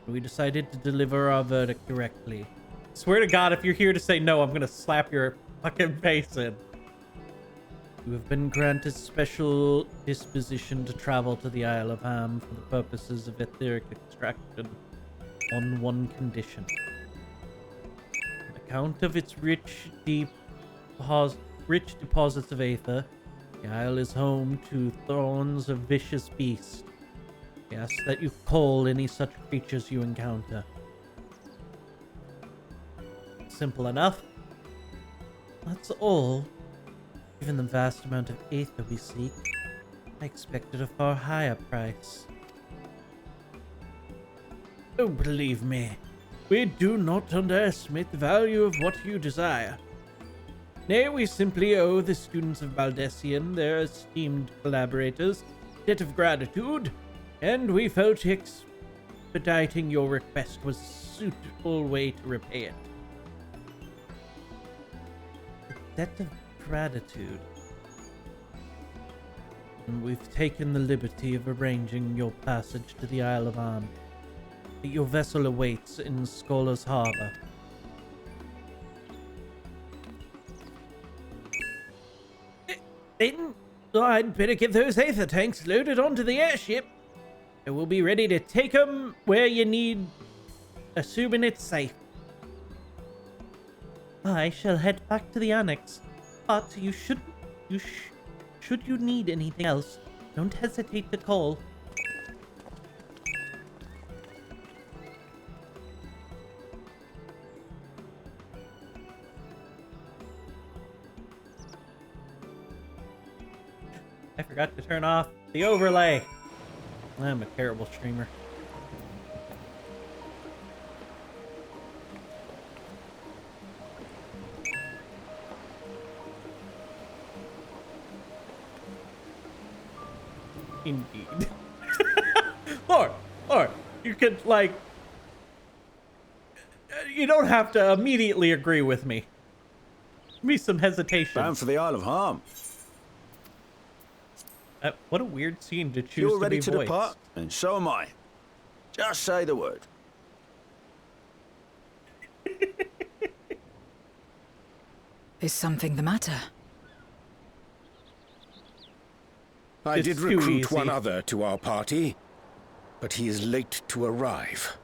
and we decided to deliver our verdict directly. Swear to God, if you're here to say no, I'm gonna slap your fucking face in. You have been granted special disposition to travel to the Isle of Ham for the purposes of etheric extraction on one condition. On account of its rich deposits of aether, the isle is home to thorns of vicious beasts. We ask that you call any such creatures you encounter. Simple enough. That's all. Given the vast amount of aether we seek, I expected a far higher price. Oh, believe me, we do not underestimate the value of what you desire. Nay, we simply owe the students of Baldessian, their esteemed collaborators, a debt of gratitude, and we felt expediting your request was a suitable way to repay it. A debt of gratitude. And we've taken the liberty of arranging your passage to the Isle of Arm. Your vessel awaits in Scholar's Harbor. Then I'd better get those aether tanks loaded onto the airship. And we'll be ready to take them where you need, assuming it's safe. I shall head back to the annex, but should you need anything else, don't hesitate to call. I forgot to turn off the overlay. I'm a terrible streamer. Indeed. Lord, you could, like... You don't have to immediately agree with me. Give me some hesitation.
Bound for the Isle of Harm.
What a weird scene to choose
You're
to be
ready to
voiced.
depart, and so am I. Just say the word.
Is something the matter?
I
It's
did
too
recruit
easy.
one other to our party, but he is late to arrive.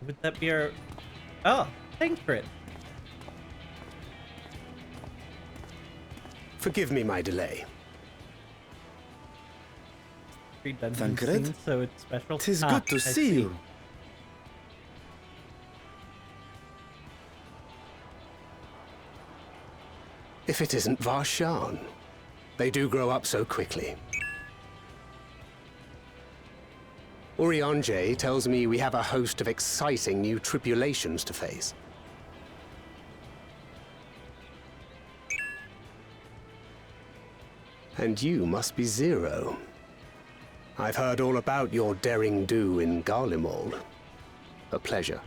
Would that be our... Oh, thanks for it.
Forgive me my delay.
Redundant
Tancred?
scene, so it's special.
Tis
Ah,
good to
I
see you.
If it isn't Varshan. They do grow up so quickly. Urianje tells me we have a host of exciting new tribulations to face. And you must be Zero. I've heard all about your daring do in Garlemald. A pleasure.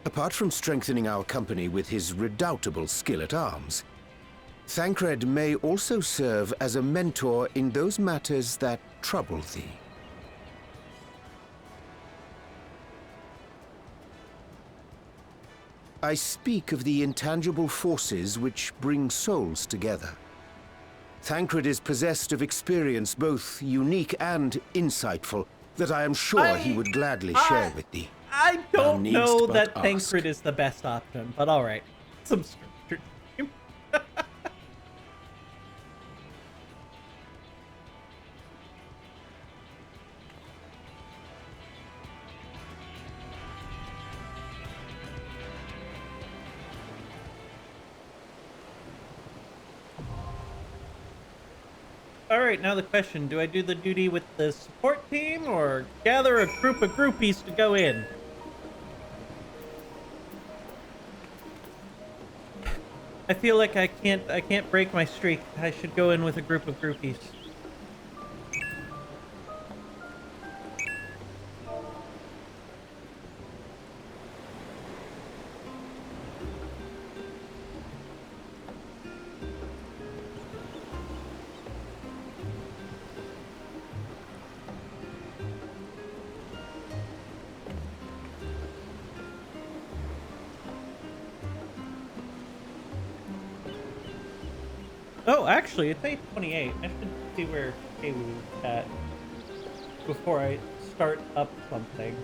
Apart from strengthening our company with his redoubtable skill at arms, Thancred may also serve as a mentor in those matters that trouble thee. I speak of the intangible forces which bring souls together. Thancred is possessed of experience both unique and insightful that I am sure he would gladly share with thee.
I
Thou
don't
needst
know
but
that
ask.
Thancred is the best option, but alright. Some scripture. All right, now the question, do I do the duty with the support team or gather a group of groupies to go in? I feel like I can't break my streak. I should go in with a group of groupies. Oh, actually, it's 8:28. I should see where Kaylu's at before I start up something.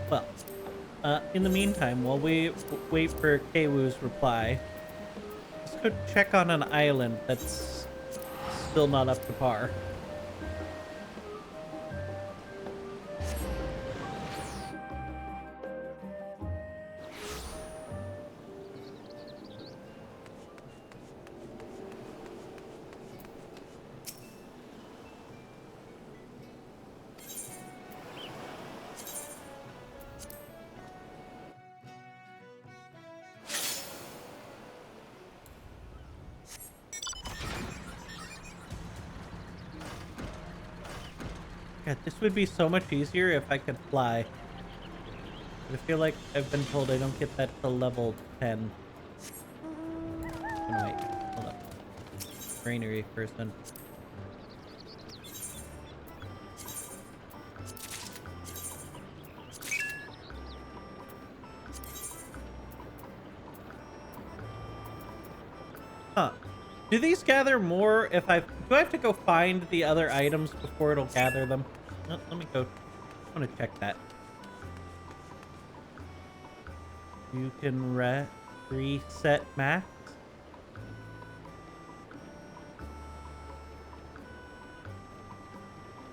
Well, in the meantime, while we wait for Kaylu's reply, let's go check on an island that's still not up to par. God, this would be so much easier if I could fly. But I feel like I've been told I don't get that till level 10. Oh, no, wait. Hold up. Greenery person. Huh. Do these gather more if do I have to go find the other items before it'll gather them? Let me go. I want to check that. You can reset max.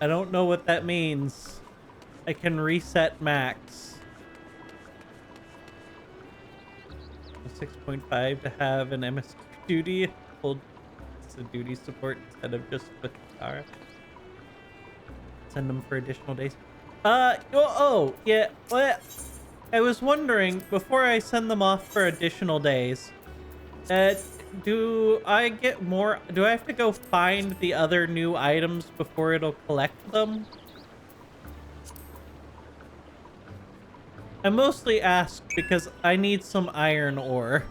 I don't know what that means. I can reset max. 6.5 to have an MSQ duty. Hold a duty support instead of just with Tara. Send them for additional days. Yeah. Well, I was wondering before I send them off for additional days. Do I get more? Do I have to go find the other new items before it'll collect them? I mostly ask because I need some iron ore.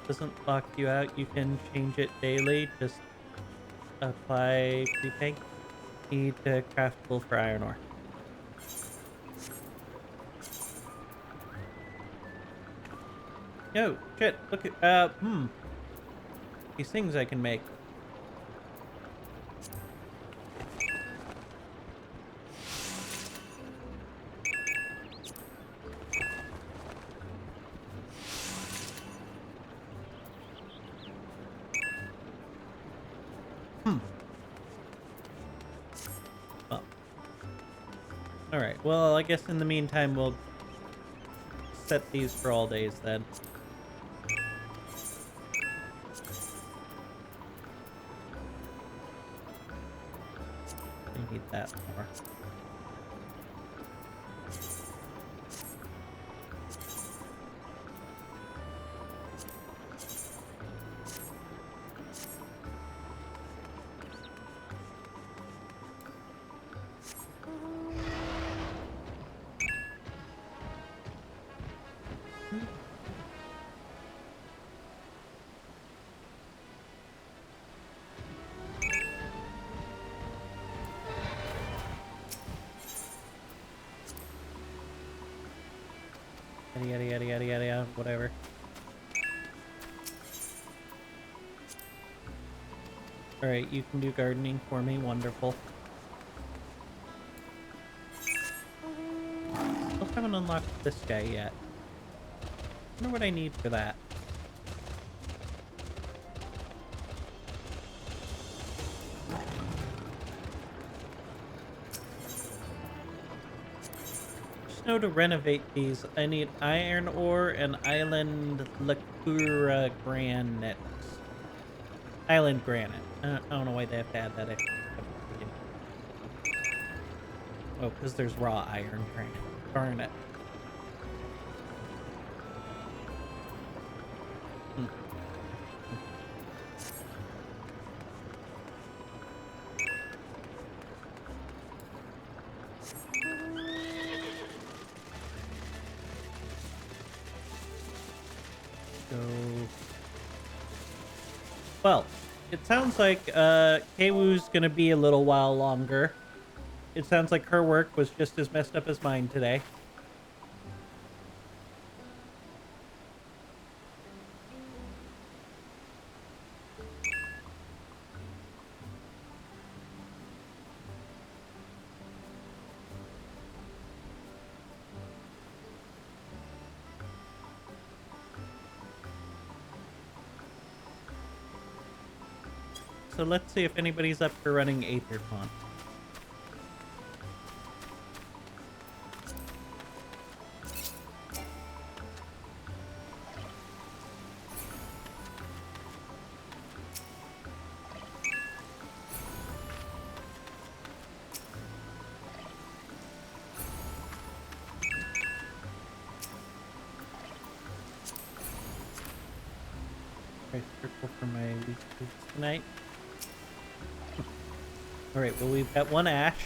Doesn't lock you out. You can change it daily. Just apply prepay. Need to craftable for iron ore. Yo, shit, look at, these things I can make. Well. Alright, well, I guess in the meantime, we'll set these for all days then. I need that more. Yada, yada, yada, yada, yada, whatever. Alright, you can do gardening for me. Wonderful. Still haven't unlocked this guy yet. Wonder what I need for that. Just know to renovate these, I need iron ore and island lacura granite. Island granite. I don't know why they have to add that extra. Oh, because there's raw iron granite. Darn it. Go. Well, it sounds like Keiwoo's gonna be a little while longer. It sounds like her work was just as messed up as mine today. So let's see if anybody's up for running Aetherpon. Okay, circle for my weak foods tonight. Alright, well we've got one ash.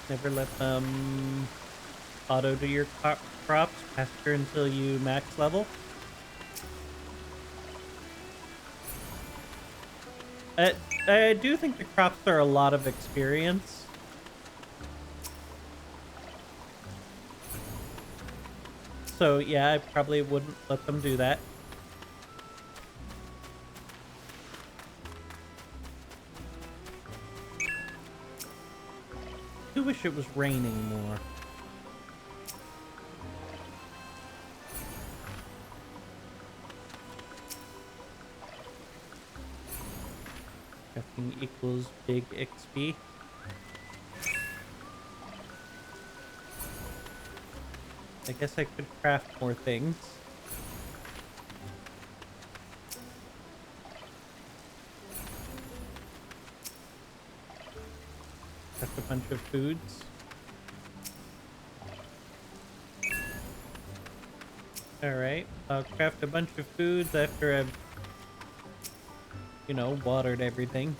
Never let them auto to your crops pasture until you max level. I do think the crops are a lot of experience. So yeah, I probably wouldn't let them do that. I do wish it was raining more. Crafting equals big XP. I guess I could craft more things. Craft a bunch of foods. Alright, I'll craft a bunch of foods after I've, you know, watered everything.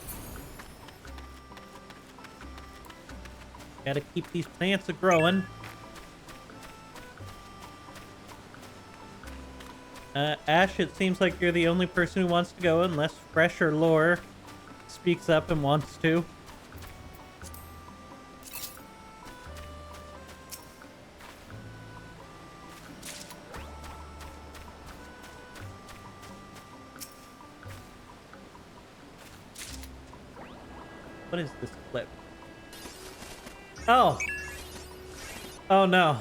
Gotta keep these plants a-growing. Ash, it seems like you're the only person who wants to go unless Fresh or Lore speaks up and wants to. What is this clip? Oh! Oh no.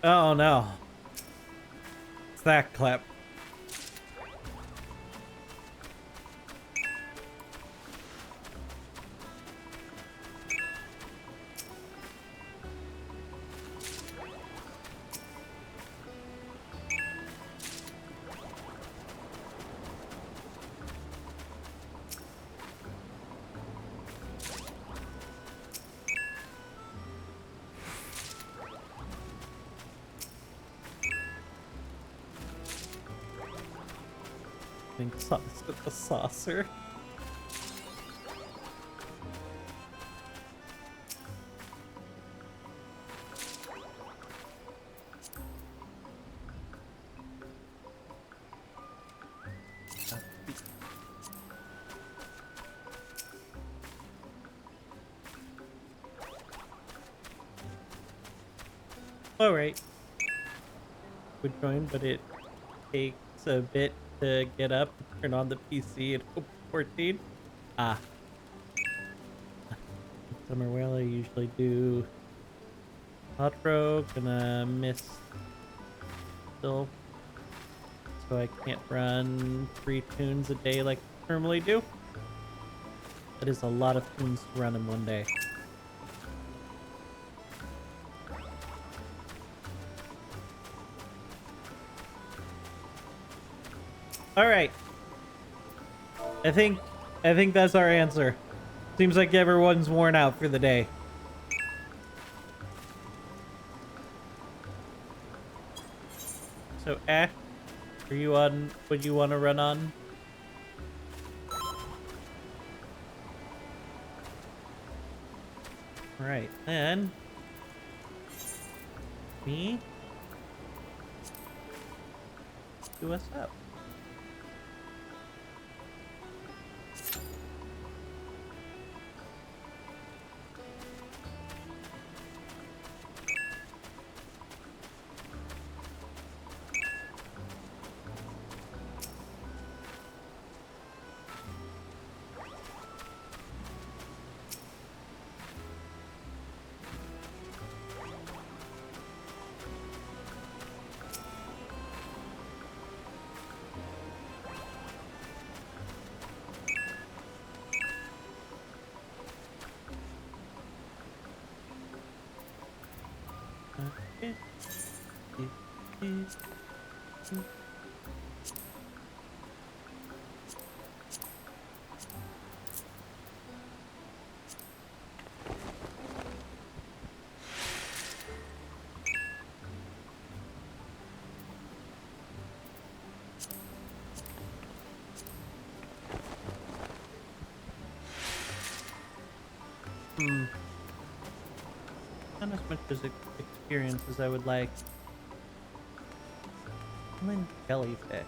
Oh no. It's that clip. Sauce with the saucer. Alright. Would join, but it takes a bit to get up, turn on the PC, and hope 14. Ah. Summer Whale, I usually do outro, gonna miss still, so I can't run 3 tunes a day like I normally do. That is a lot of tunes to run in one day. All right. I think that's our answer. Seems like everyone's worn out for the day. So Ash, are you on what you want to run on? All right, then me do us up. Not as much as experience as I would like. Killing jellyfish.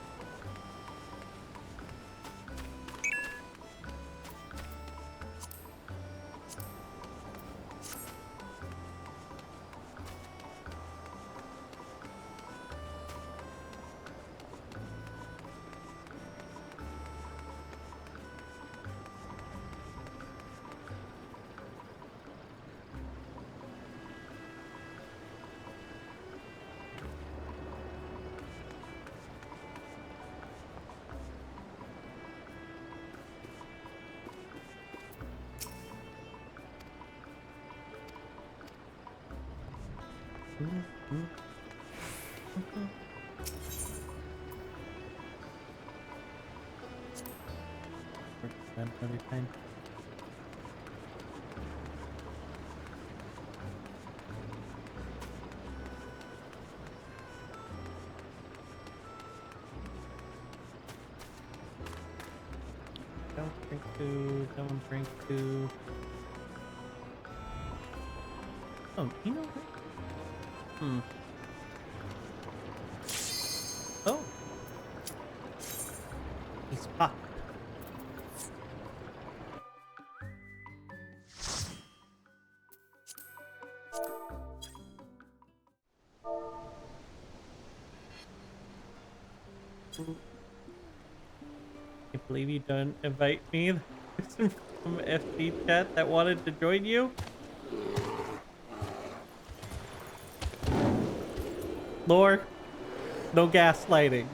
Another time. Don't drink too, don't drink too. Oh, you know what? Oh. He's popped. I can't believe you don't invite me. The person from FD chat that wanted to join you. Lore, no gaslighting.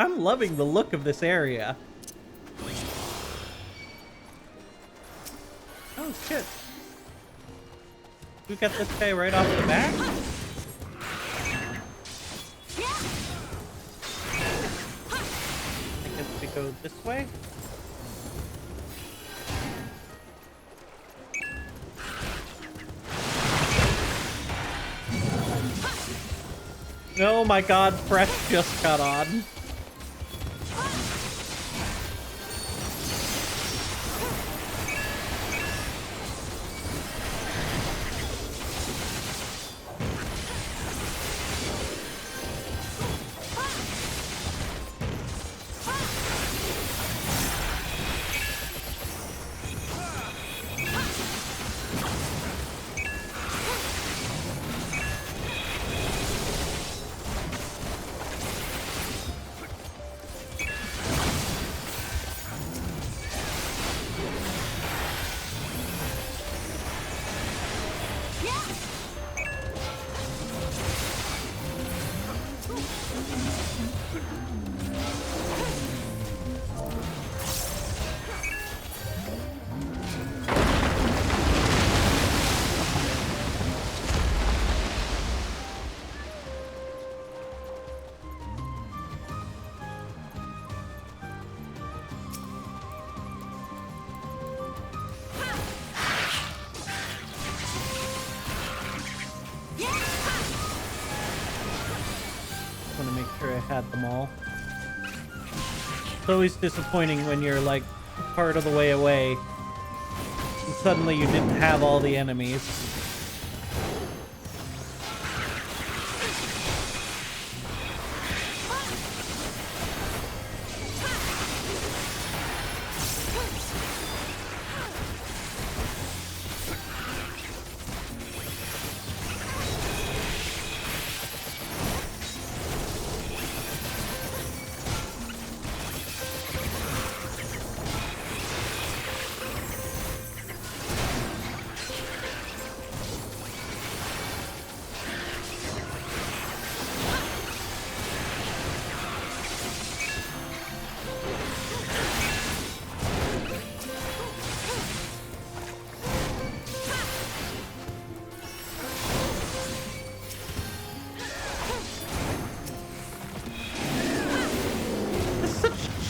I'm loving the look of this area. Oh shit. We got this guy right off the bat? I guess we go this way? Oh my god, Fresh just got on. them all. It's always disappointing when you're like part of the way away and suddenly you didn't have all the enemies.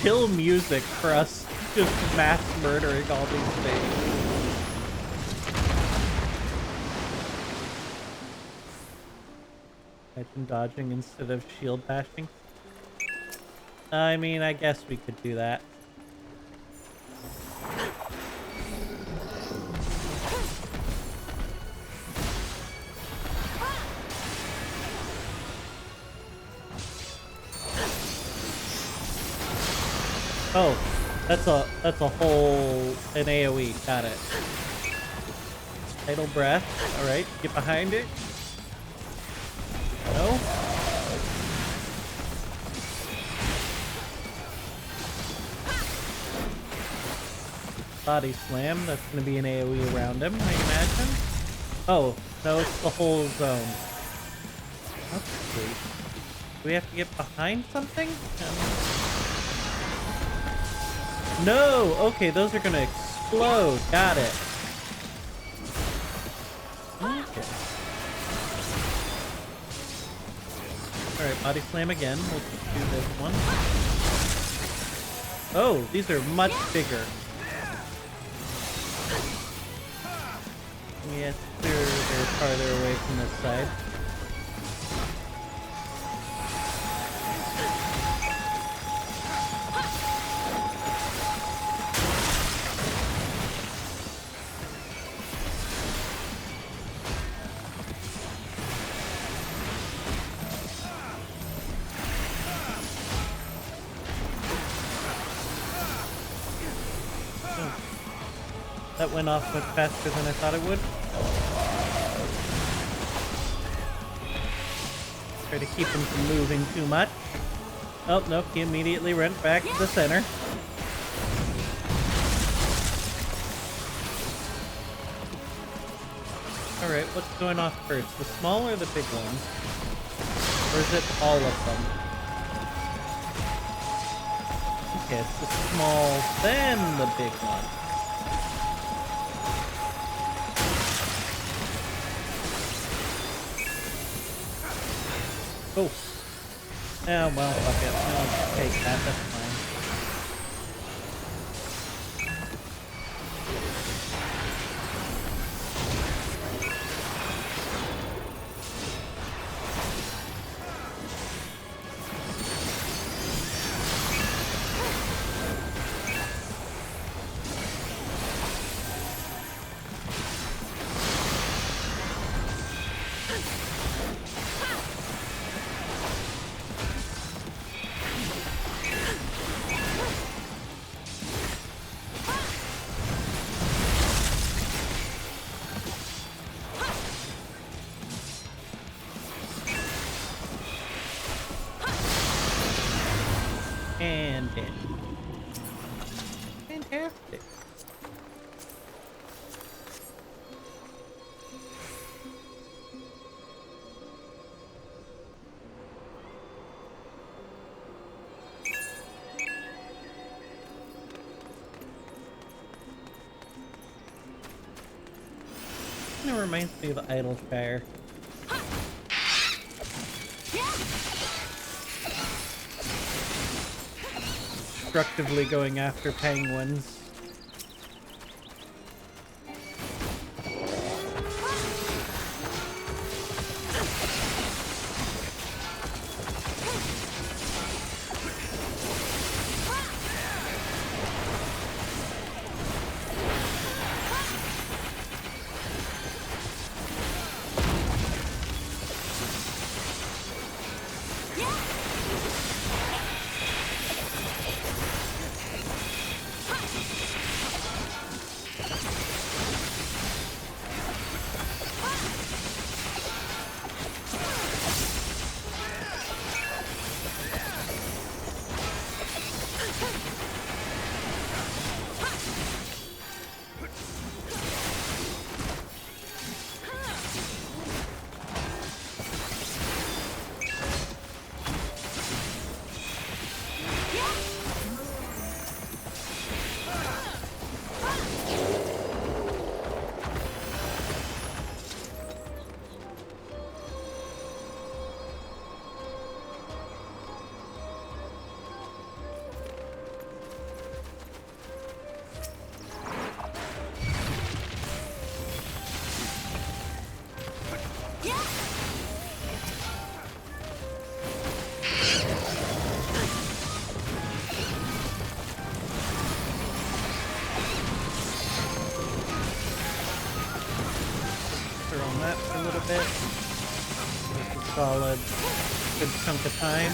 Chill music for us just mass murdering all these things. Imagine dodging instead of shield bashing. I mean, I guess we could do that. Oh, that's a whole an AoE. Got it. Idle breath. All right, get behind it. No. Body slam. That's gonna be an AoE around him, I imagine. Oh no, it's the whole zone. That's sweet. Do we have to get behind something? No! Okay, those are gonna explode. Got it. Okay. Alright, body slam again. We'll just do this one. Oh, these are much bigger. Yes, they're farther away from this side. That went off much faster than I thought it would. Try to keep him from moving too much. Oh, nope, he immediately went back to the center. Alright, what's going off first? The small or the big ones? Or is it all of them? Okay, it's the small, then the big one. Oh. Oh, well, fuck it. I'll take that. That's fine. And dead. Fantastic. It reminds me of Idleshire. Destructively going after penguins. little bit. Just a solid good chunk of time.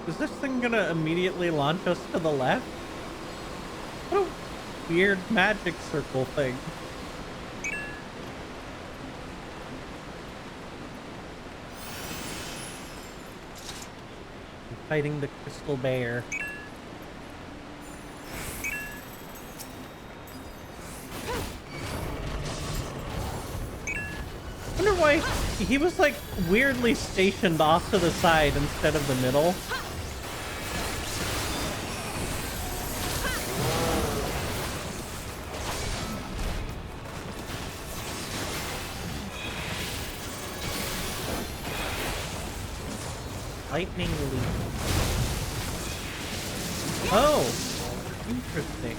Is this thing gonna immediately launch us to the left? What a weird magic circle thing. I'm fighting the crystal bear. I wonder why he was like weirdly stationed off to the side instead of the middle. Lightning leaf. Oh, interesting.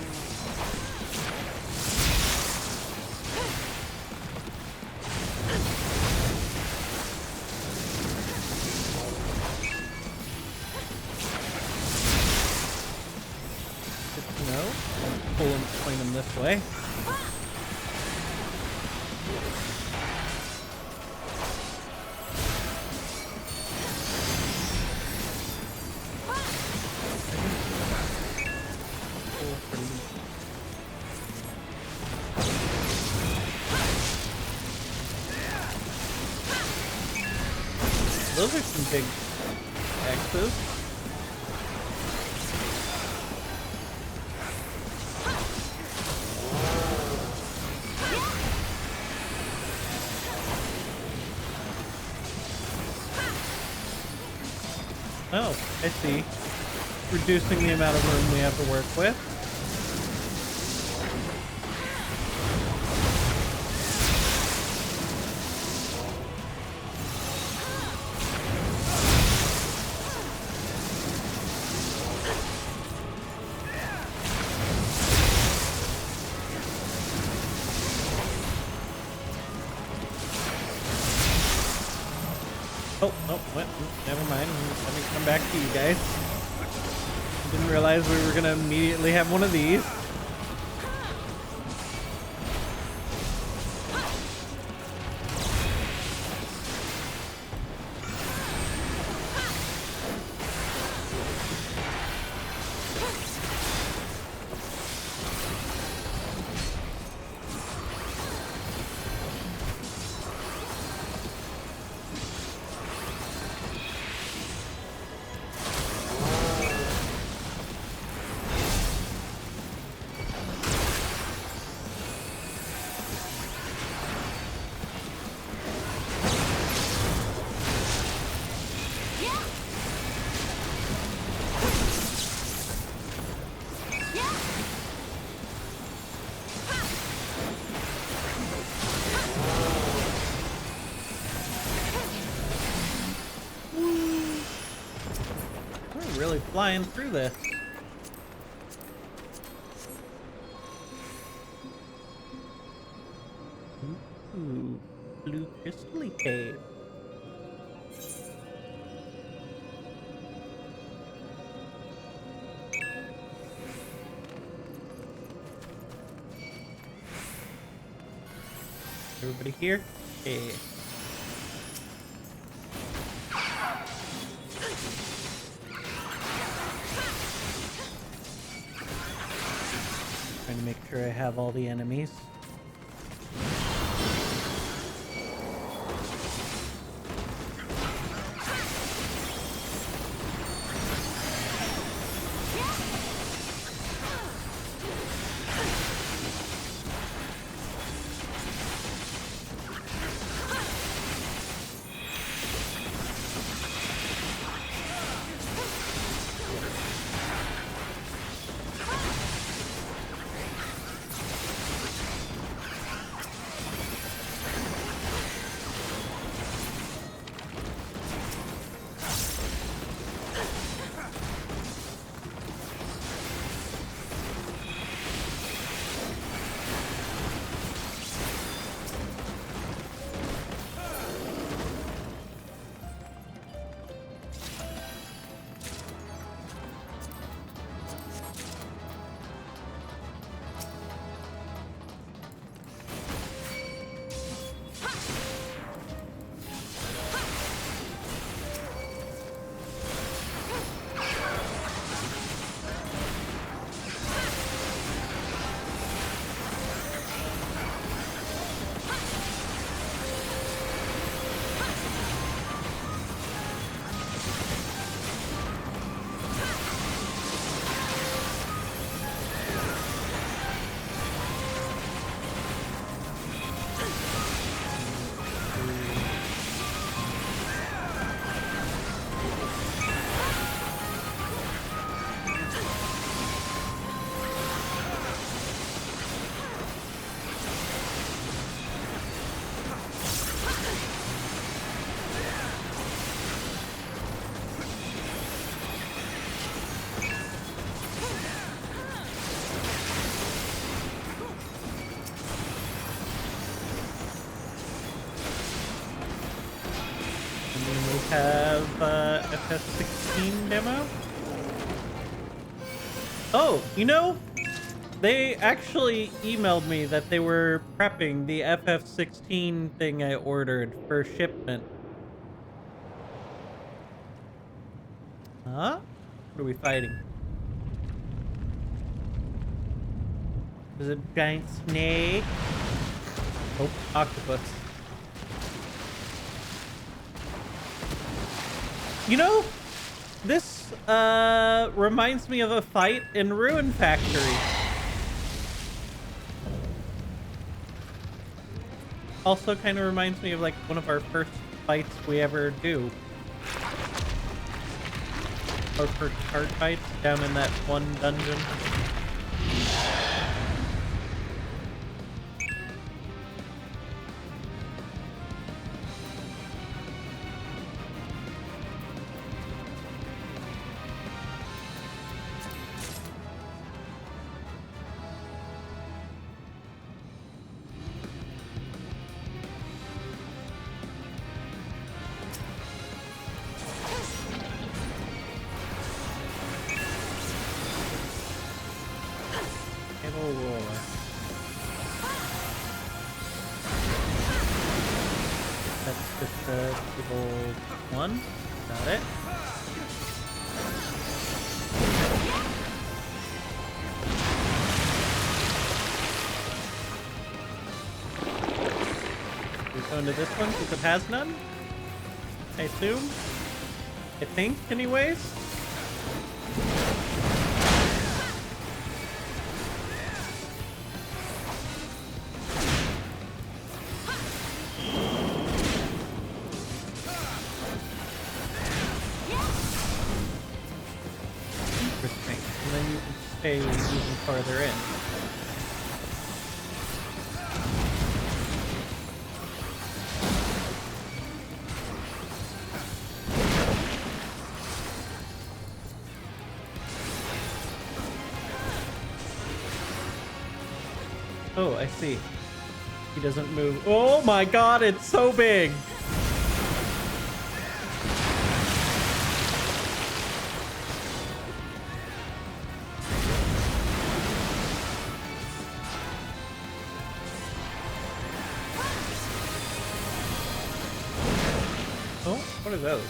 Good to know. I'll pull him, point him this way. Those are some big X's. Oh, I see. Reducing the amount of room we have to work with. Oh, what? Never mind. Let me come back to you guys. Didn't realize we were gonna immediately have one of these. Really flying through this. Ooh, blue crystal cave. Everybody here? Yeah. Trying to make sure I have all the enemies. FF16 demo. Oh, you know, they actually emailed me that they were prepping the FF16 thing I ordered for shipment. Huh? What are we fighting? Is it a giant snake? Oh, octopus. You know, this reminds me of a fight in Ruin Factory. Also kind of reminds me of like one of our first fights we ever do. Our first card fights down in that one dungeon. That's just a little one. Got it. We're going to this one since it has none, I assume. I think, anyways. Interesting. And then you can stay even farther in. Oh, I see. He doesn't move. Oh my god, it's so big! Oh, what are those?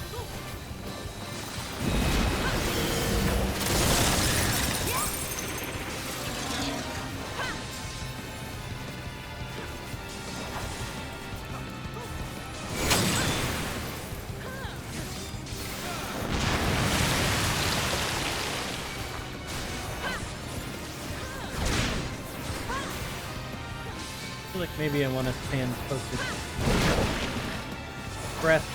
I feel like maybe I want to stand closer to breath.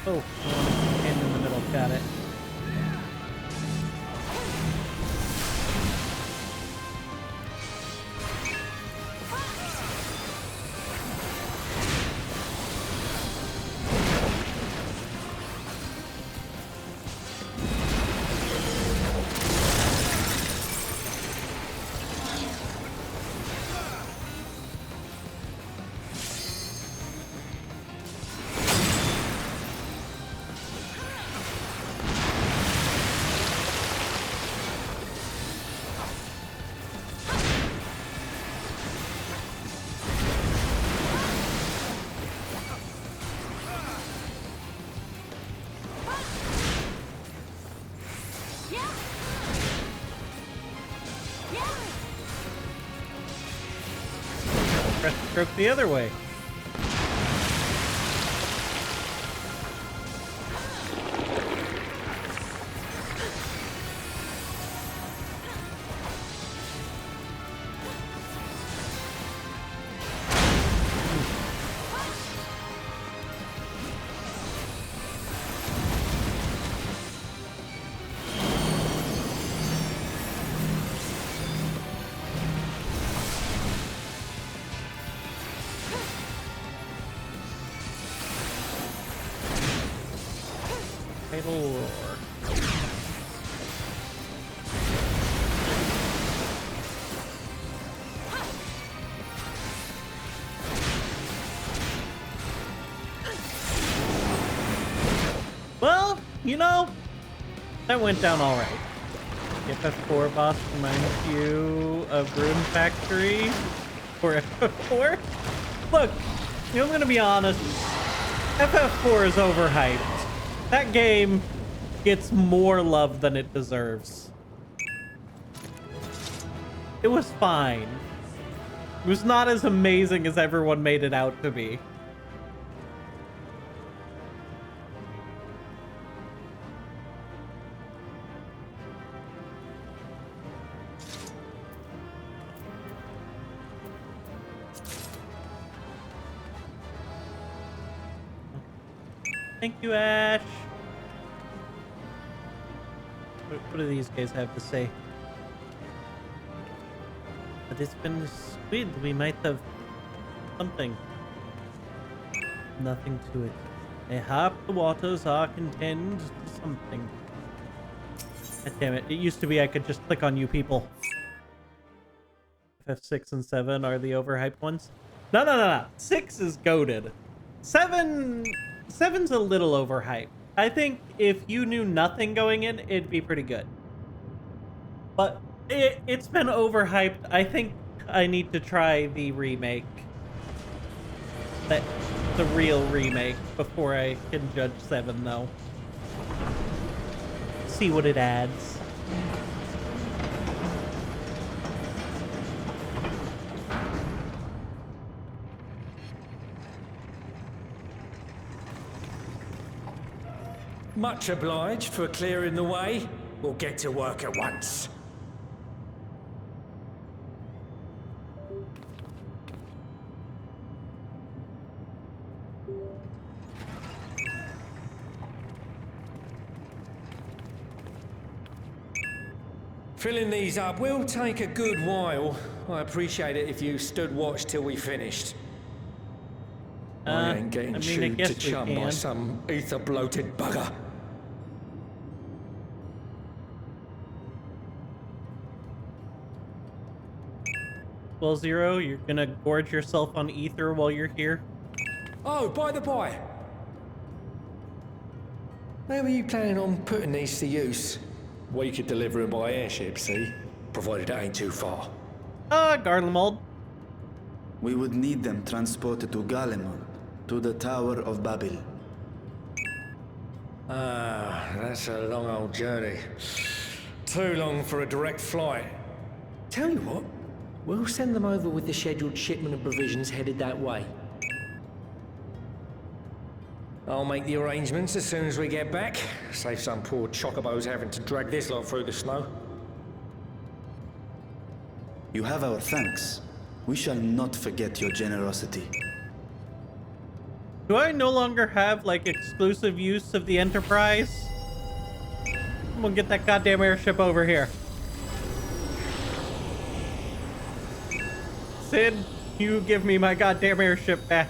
Oh, I want to stand in the middle. Got it. Press the stroke the other way. Fatal Roar. Well, you know, that went down all right. The FF4 boss reminds you of Rune Factory or FF4. Look, I'm gonna be honest. FF4 is overhyped. That game gets more love than it deserves. It was fine. It was not as amazing as everyone made it out to be. Thank you, Ash. What do these guys have to say? But it's been a squid. We might have something. Nothing to it. Mayhap the waters are contend to something. God damn it. It used to be I could just click on you people. FF6 and 7 are the overhyped ones. No. 6 is goated. 7's a little overhyped. I think if you knew nothing going in, it'd be pretty good. But it's been overhyped. I think I need to try the remake. The real remake before I can judge 7 though. See what it adds.
Much obliged for clearing the way. We'll get to work at once. Filling these up will take a good while. I appreciate it if you stood watch till we finished. I ain't getting chewed to chum by some ether-bloated bugger.
Well, Zero, you're gonna gorge yourself on ether while you're here?
Oh, by the by. Where were you planning on putting these to use? We could deliver them by airship, see? Provided it ain't too far.
Garlemald.
We would need them transported to Garlemald, to the Tower of Babel.
Ah, that's a long old journey. Too long for a direct flight. Tell you what, we'll send them over with the scheduled shipment of provisions headed that way. I'll make the arrangements as soon as we get back. Save some poor chocobos having to drag this lot through the snow.
You have our thanks. We shall not forget your generosity.
Do I no longer have, like, exclusive use of the Enterprise? I'm gonna get that goddamn airship over here. Sid, you give me my goddamn airship back.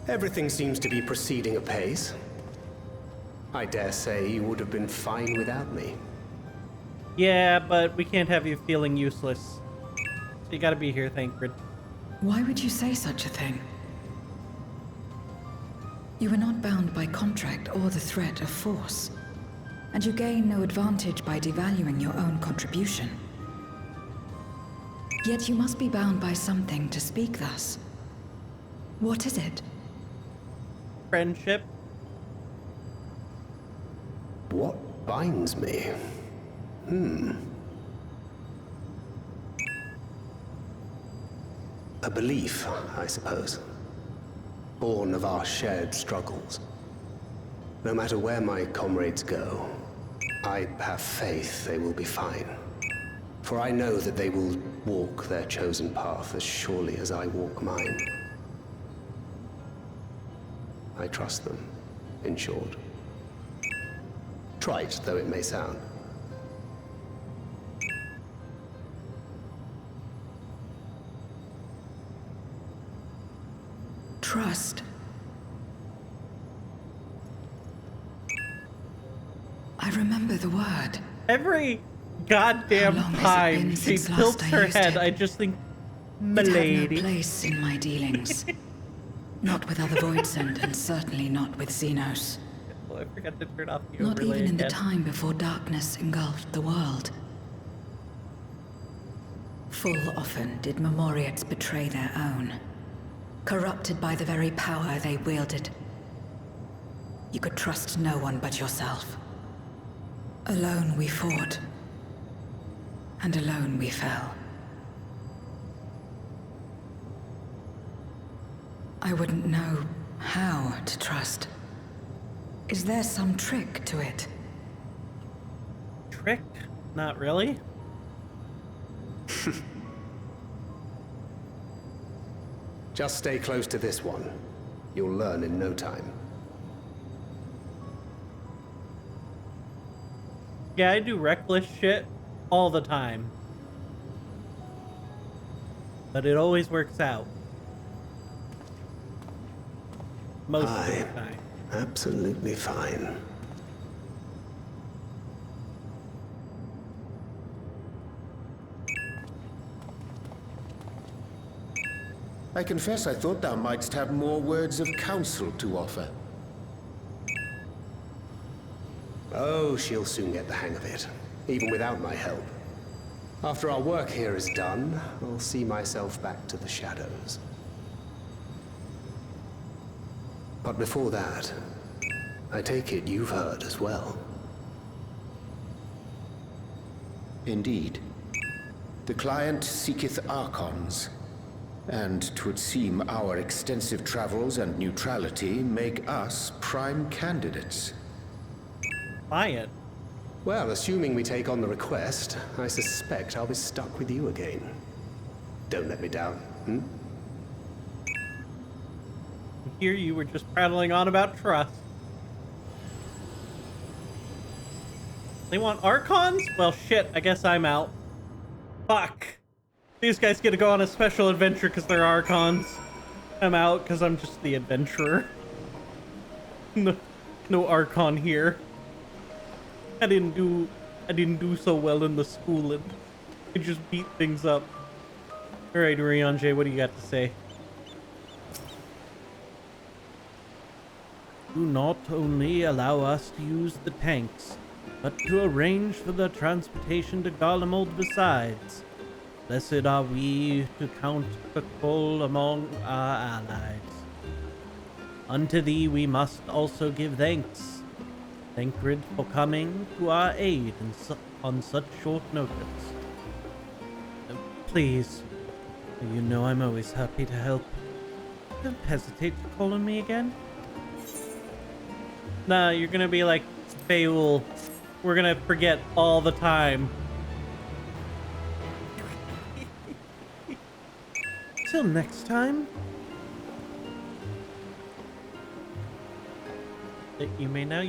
Everything seems to be proceeding apace. I dare say you would have been fine without me.
Yeah, but we can't have you feeling useless. So you gotta be here, Thancred.
Why would you say such a thing? You are not bound by contract or the threat of force, and you gain no advantage by devaluing your own contribution. Yet you must be bound by something to speak thus. What is it?
Friendship.
What binds me? A belief, I suppose. Born of our shared struggles. No matter where my comrades go, I have faith they will be fine. For I know that they will walk their chosen path as surely as I walk mine. I trust them, in short. Trite though it may sound.
Trust. I remember the word.
Every goddamn time she tilts her head, I just think, "Milady."
It had no place in my dealings. Not with other Voidsent, and certainly not with Xenos.
Oh, I forgot to turn off the
Not
overlay
even in the
again.
time before darkness engulfed the world. Full often did Memoriates betray their own, corrupted by the very power they wielded. You could trust no one but yourself. Alone we fought, and alone we fell. I wouldn't know how to trust. Is there some trick to it?
Trick? Not really.
Just stay close to this one. You'll learn in no time.
Yeah, I do reckless shit all the time. But it always works out. Most of the time.
Absolutely fine.
I confess I thought thou mightst have more words of counsel to offer.
Oh, she'll soon get the hang of it, even without my help. After our work here is done, I'll see myself back to the shadows. But before that, I take it you've heard as well.
Indeed. The client seeketh Archons, and 'twould seem our extensive travels and neutrality make us prime candidates.
Client?
Well, assuming we take on the request, I suspect I'll be stuck with you again. Don't let me down, hmm?
Here you were just prattling on about trust. They want Archons? Well, shit, I guess I'm out. Fuck. These guys get to go on a special adventure because they're Archons. I'm out because I'm just the adventurer. No Archon here. I didn't do so well in the schooling. I just beat things up. Alright, Ryanje, what do you got to say? Do not only allow us to use the tanks, but to arrange for the transportation to Garlemald besides. Blessed are we to count the call among our allies. Unto thee we must also give thanks. Thancred for coming to our aid on such short notice. Please, you know I'm always happy to help. Don't hesitate to call on me again. Nah, you're gonna be like Beowulf. We're gonna forget all the time. Till next time. You may now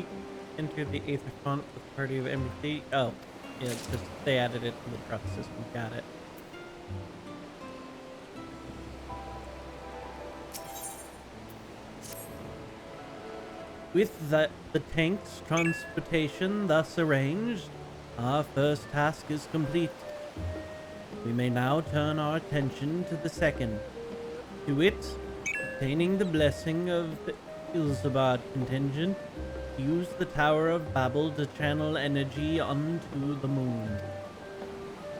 enter the Aether font with a party of MSQ. Oh, yeah, just they added it to the trust system. Got it. With the tank's transportation thus arranged, our first task is complete. We may now turn our attention to the second. To wit, obtaining the blessing of the Ilzabad contingent, use the Tower of Babel to channel energy onto the moon.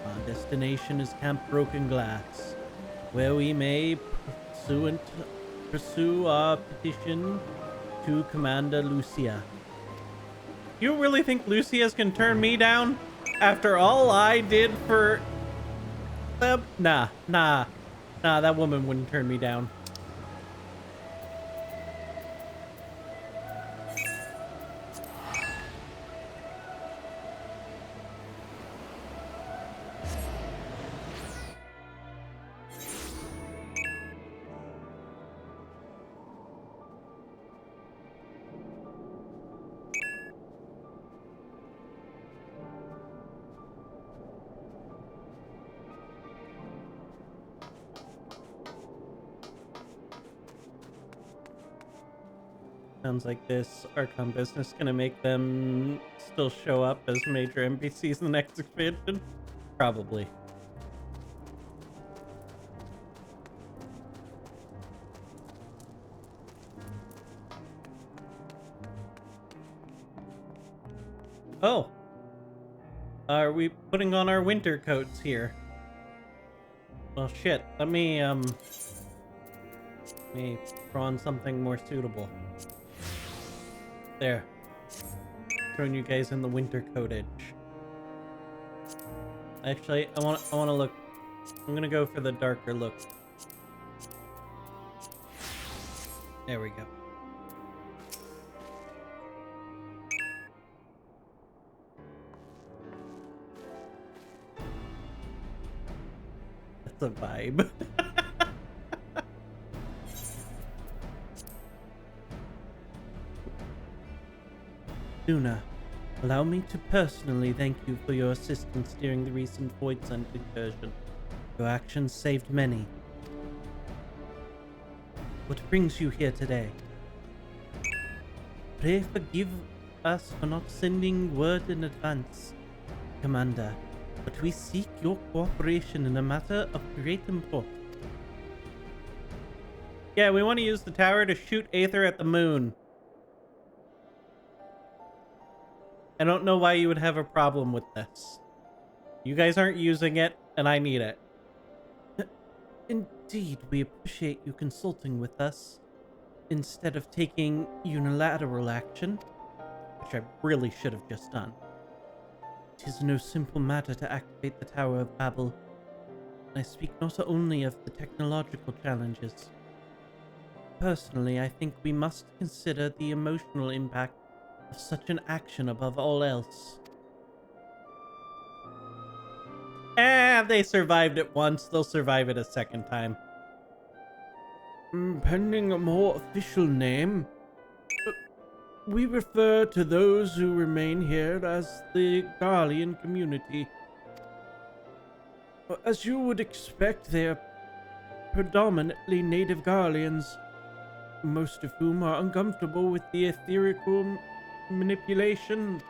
Our destination is Camp Broken Glass, where we may pursue our petition to Commander Lucia. You really think Lucia's can turn me down? After all I did for them? Nah, that woman wouldn't turn me down. Sounds like this Archon business gonna make them still show up as major NPCs in the next expansion? Probably. Oh. Are we putting on our winter coats here? Well, shit. Let me throw on something more suitable. There. Throwing you guys in the winter coatage. Actually, I want to look. I'm gonna go for the darker look. There we go. That's a vibe. Luna, allow me to personally thank you for your assistance during the recent Void Scent incursion. Your actions saved many. What brings you here today? Pray forgive us for not sending word in advance, Commander, but we seek your cooperation in a matter of great import. Yeah, we want to use the tower to shoot Aether at the moon. I don't know why you would have a problem with this. You guys aren't using it, and I need it. Indeed, we appreciate you consulting with us instead of taking unilateral action, which I really should have just done. It is no simple matter to activate the Tower of Babel. I speak not only of the technological challenges. Personally, I think we must consider the emotional impact of such an action above all else. They survived it once, they'll survive it a second time. Pending a more official name, we refer to those who remain here as the Garlean community. As you would expect, they are predominantly native Garleans, most of whom are uncomfortable with the etherical manipulation.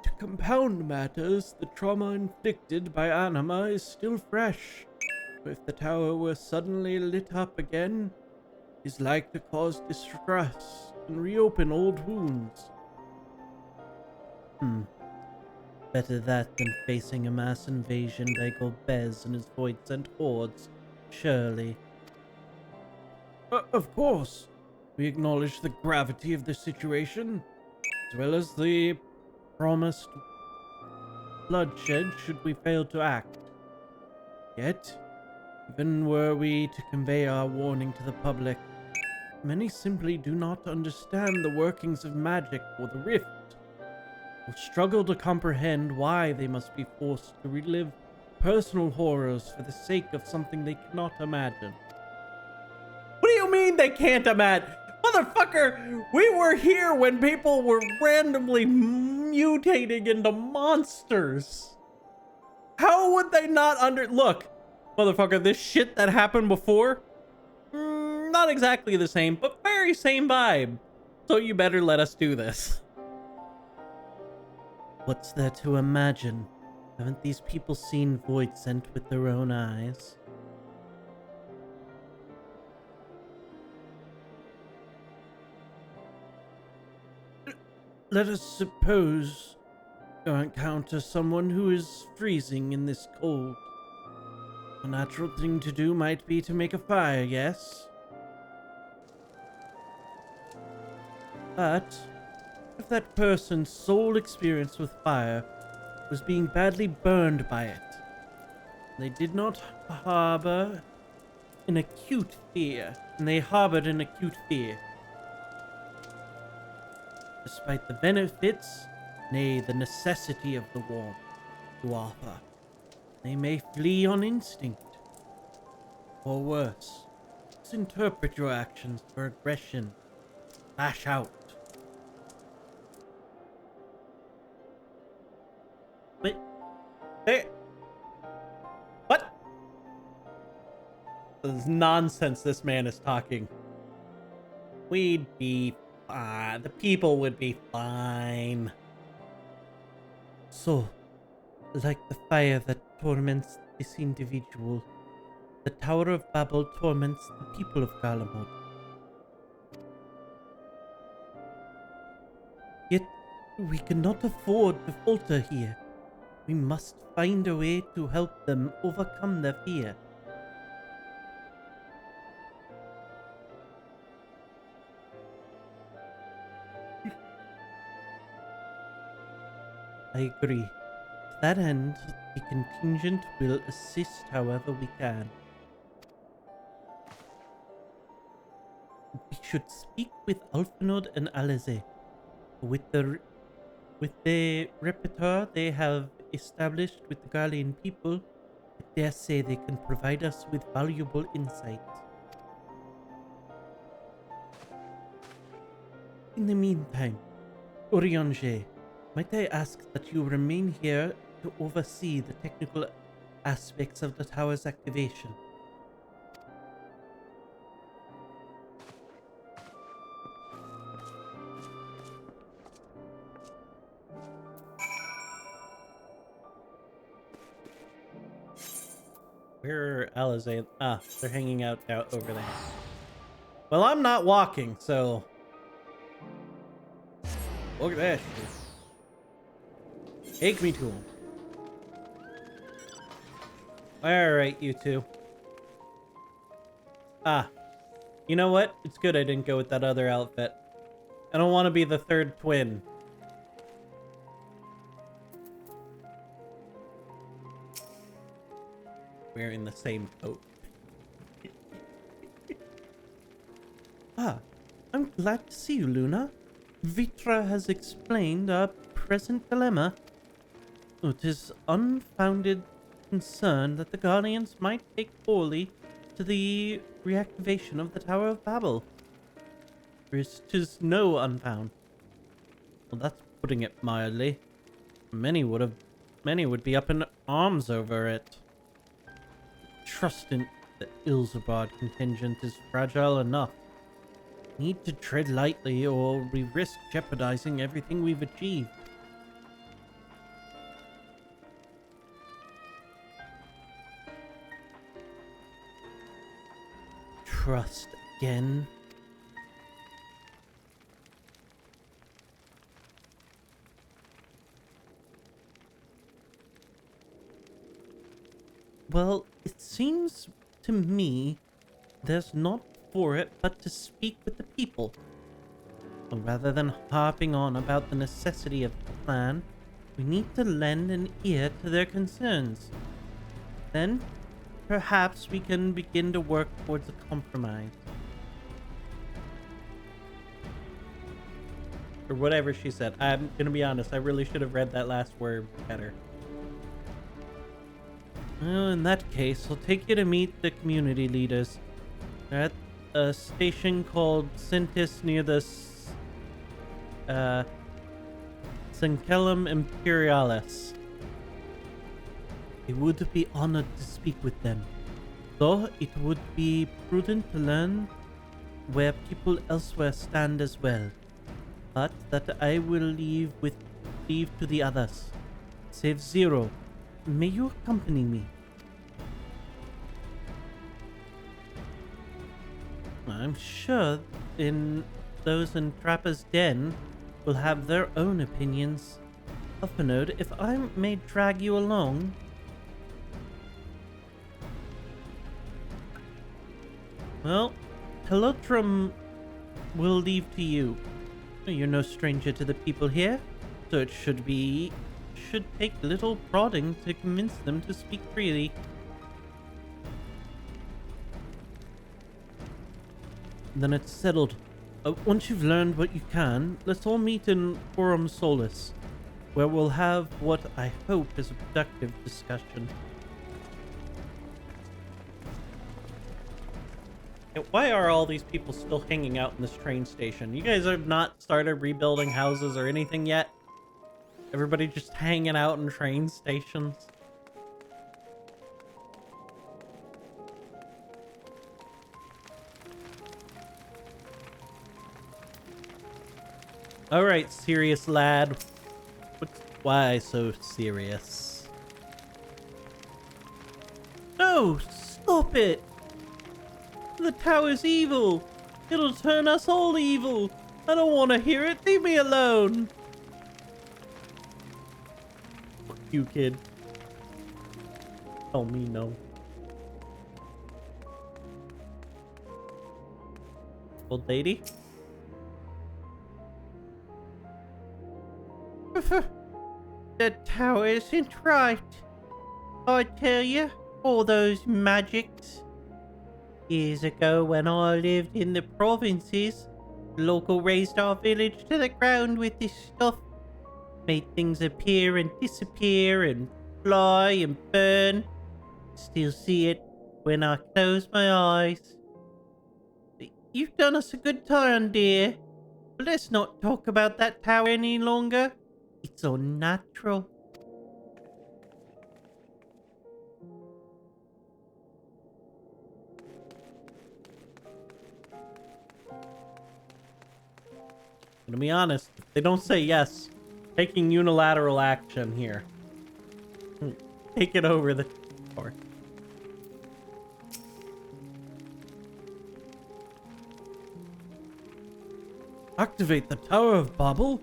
To compound matters, the trauma inflicted by Anima is still fresh. If the tower were suddenly lit up again, it is like to cause distress and reopen old wounds. Better that than facing a mass invasion by Golbez and his Void-Sent hordes, surely. Of course. We acknowledge the gravity of the situation, as well as the promised bloodshed should we fail to act. Yet, even were we to convey our warning to the public, many simply do not understand the workings of magic or the rift, or struggle to comprehend why they must be forced to relive personal horrors for the sake of something they cannot imagine. What do you mean they can't imagine? Motherfucker, we were here when people were randomly mutating into monsters. How would they not Look, motherfucker, this shit that happened before, not exactly the same, but very same vibe. So you better let us do this. What's there to imagine? Haven't these people seen Void-Sent with their own eyes? Let us suppose you encounter someone who is freezing in this cold. A natural thing to do might be to make a fire, yes? But if that person's sole experience with fire was being badly burned by it, they did not harbor an acute fear, despite the benefits, nay, the necessity of the warmth to offer, they may flee on instinct. Or worse, misinterpret your actions for aggression. Lash out. Wait. Hey. What? This nonsense this man is talking. We'd be fine. The people would be fine. So, like the fire that torments this individual, the Tower of Babel torments the people of Garlemald. Yet, we cannot afford to falter here. We must find a way to help them overcome their fear. I agree. To that end, the contingent will assist however we can. We should speak with Alphinaud and Alize. With the repertoire they have established with the Garlean people, I dare say they can provide us with valuable insight. In the meantime, Urianger, might I ask that you remain here to oversee the technical aspects of the tower's activation? Where are Alize? Ah, they're hanging out over there. Well, I'm not walking, so... Look at that shit. Take me to him. Alright, you two. Ah. You know what? It's good I didn't go with that other outfit. I don't want to be the third twin. Wearing the same coat. Ah, I'm glad to see you, Luna. Vitra has explained our present dilemma. It is unfounded concern that the Guardians might take poorly to the reactivation of the Tower of Babel. Tis no unfound. Well, that's putting it mildly. Many would be up in arms over it. Trust in the Ilsabard contingent is fragile enough. Need to tread lightly or we risk jeopardizing everything we've achieved. Trust again. Well, it seems to me there's not for it but to speak with the people. So rather than harping on about the necessity of the plan, we need to lend an ear to their concerns. Then, perhaps we can begin to work towards a compromise. Or whatever she said. I'm gonna be honest, I really should have read that last word better. Well, in that case, I'll take you to meet the community leaders. They're at a station called Sintis near the Syncellum Imperialis. I would be honored to speak with them, though it would be prudent to learn where people elsewhere stand as well. But that I will leave to the others. Save Zero. May you accompany me? I'm sure those in Trapper's Den will have their own opinions. Alphinaud, if I may drag you along. Well, Telotrum will leave to you. You're no stranger to the people here, so it should take little prodding to convince them to speak freely. Then it's settled. Once you've learned what you can, let's all meet in Forum Solus, where we'll have what I hope is a productive discussion. And why are all these people still hanging out in this train station? You guys have not started rebuilding houses or anything yet? Everybody just hanging out in train stations? Alright, serious lad. Why so serious? No! Stop it! The tower's evil! It'll turn us all evil! I don't want to hear it! Leave me alone! Fuck you, kid. Tell me no. Old lady? The tower isn't right. I tell you, all those magics. Years ago, when I lived in the provinces, the local raised our village to the ground with this stuff. Made things appear and disappear and fly and burn. Still see it when I close my eyes. You've done us a good turn, dear. But let's not talk about that tower any longer. It's unnatural. To be honest, if they don't say yes, taking unilateral action here. Take it over the tower. Activate the Tower of Babel?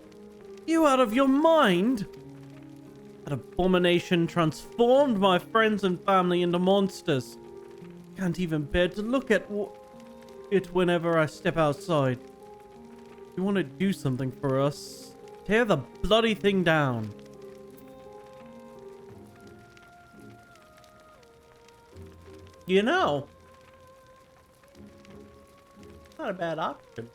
You out of your mind? That abomination transformed my friends and family into monsters. Can't even bear to look at it whenever I step outside. You want to do something for us? Tear the bloody thing down. You know, not a bad option.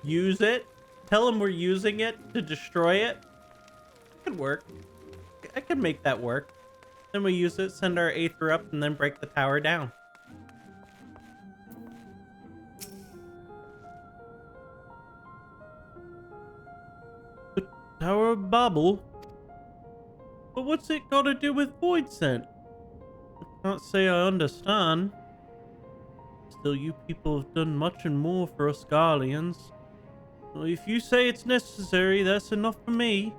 Use it. Tell them we're using it to destroy it. Could work. I could make that work. Then we use it, send our Aether up, and then break the tower down. The Tower of Babel? But what's it got to do with Void Scent? I can't say I understand. Still, you people have done much and more for us Garleans. Well, if you say it's necessary, that's enough for me.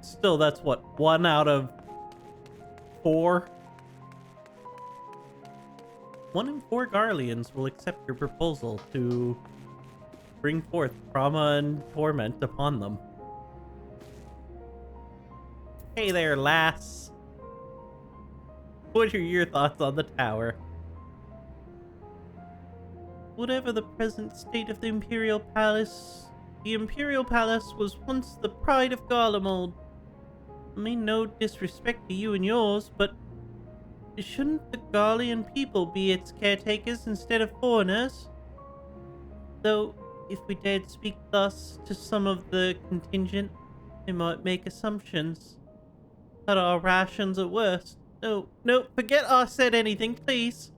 Still, that's what, 1 out of 4? 1 in 4 Garleans will accept your proposal to bring forth trauma and torment upon them. Hey there, lass. What are your thoughts on the tower? Whatever the present state of the Imperial Palace was once the pride of Garlemald. I mean, no disrespect to you and yours, but shouldn't the Garlean people be its caretakers instead of foreigners? Though, if we dared speak thus to some of the contingent, they might make assumptions that our rations at worst. No, forget I said anything, please.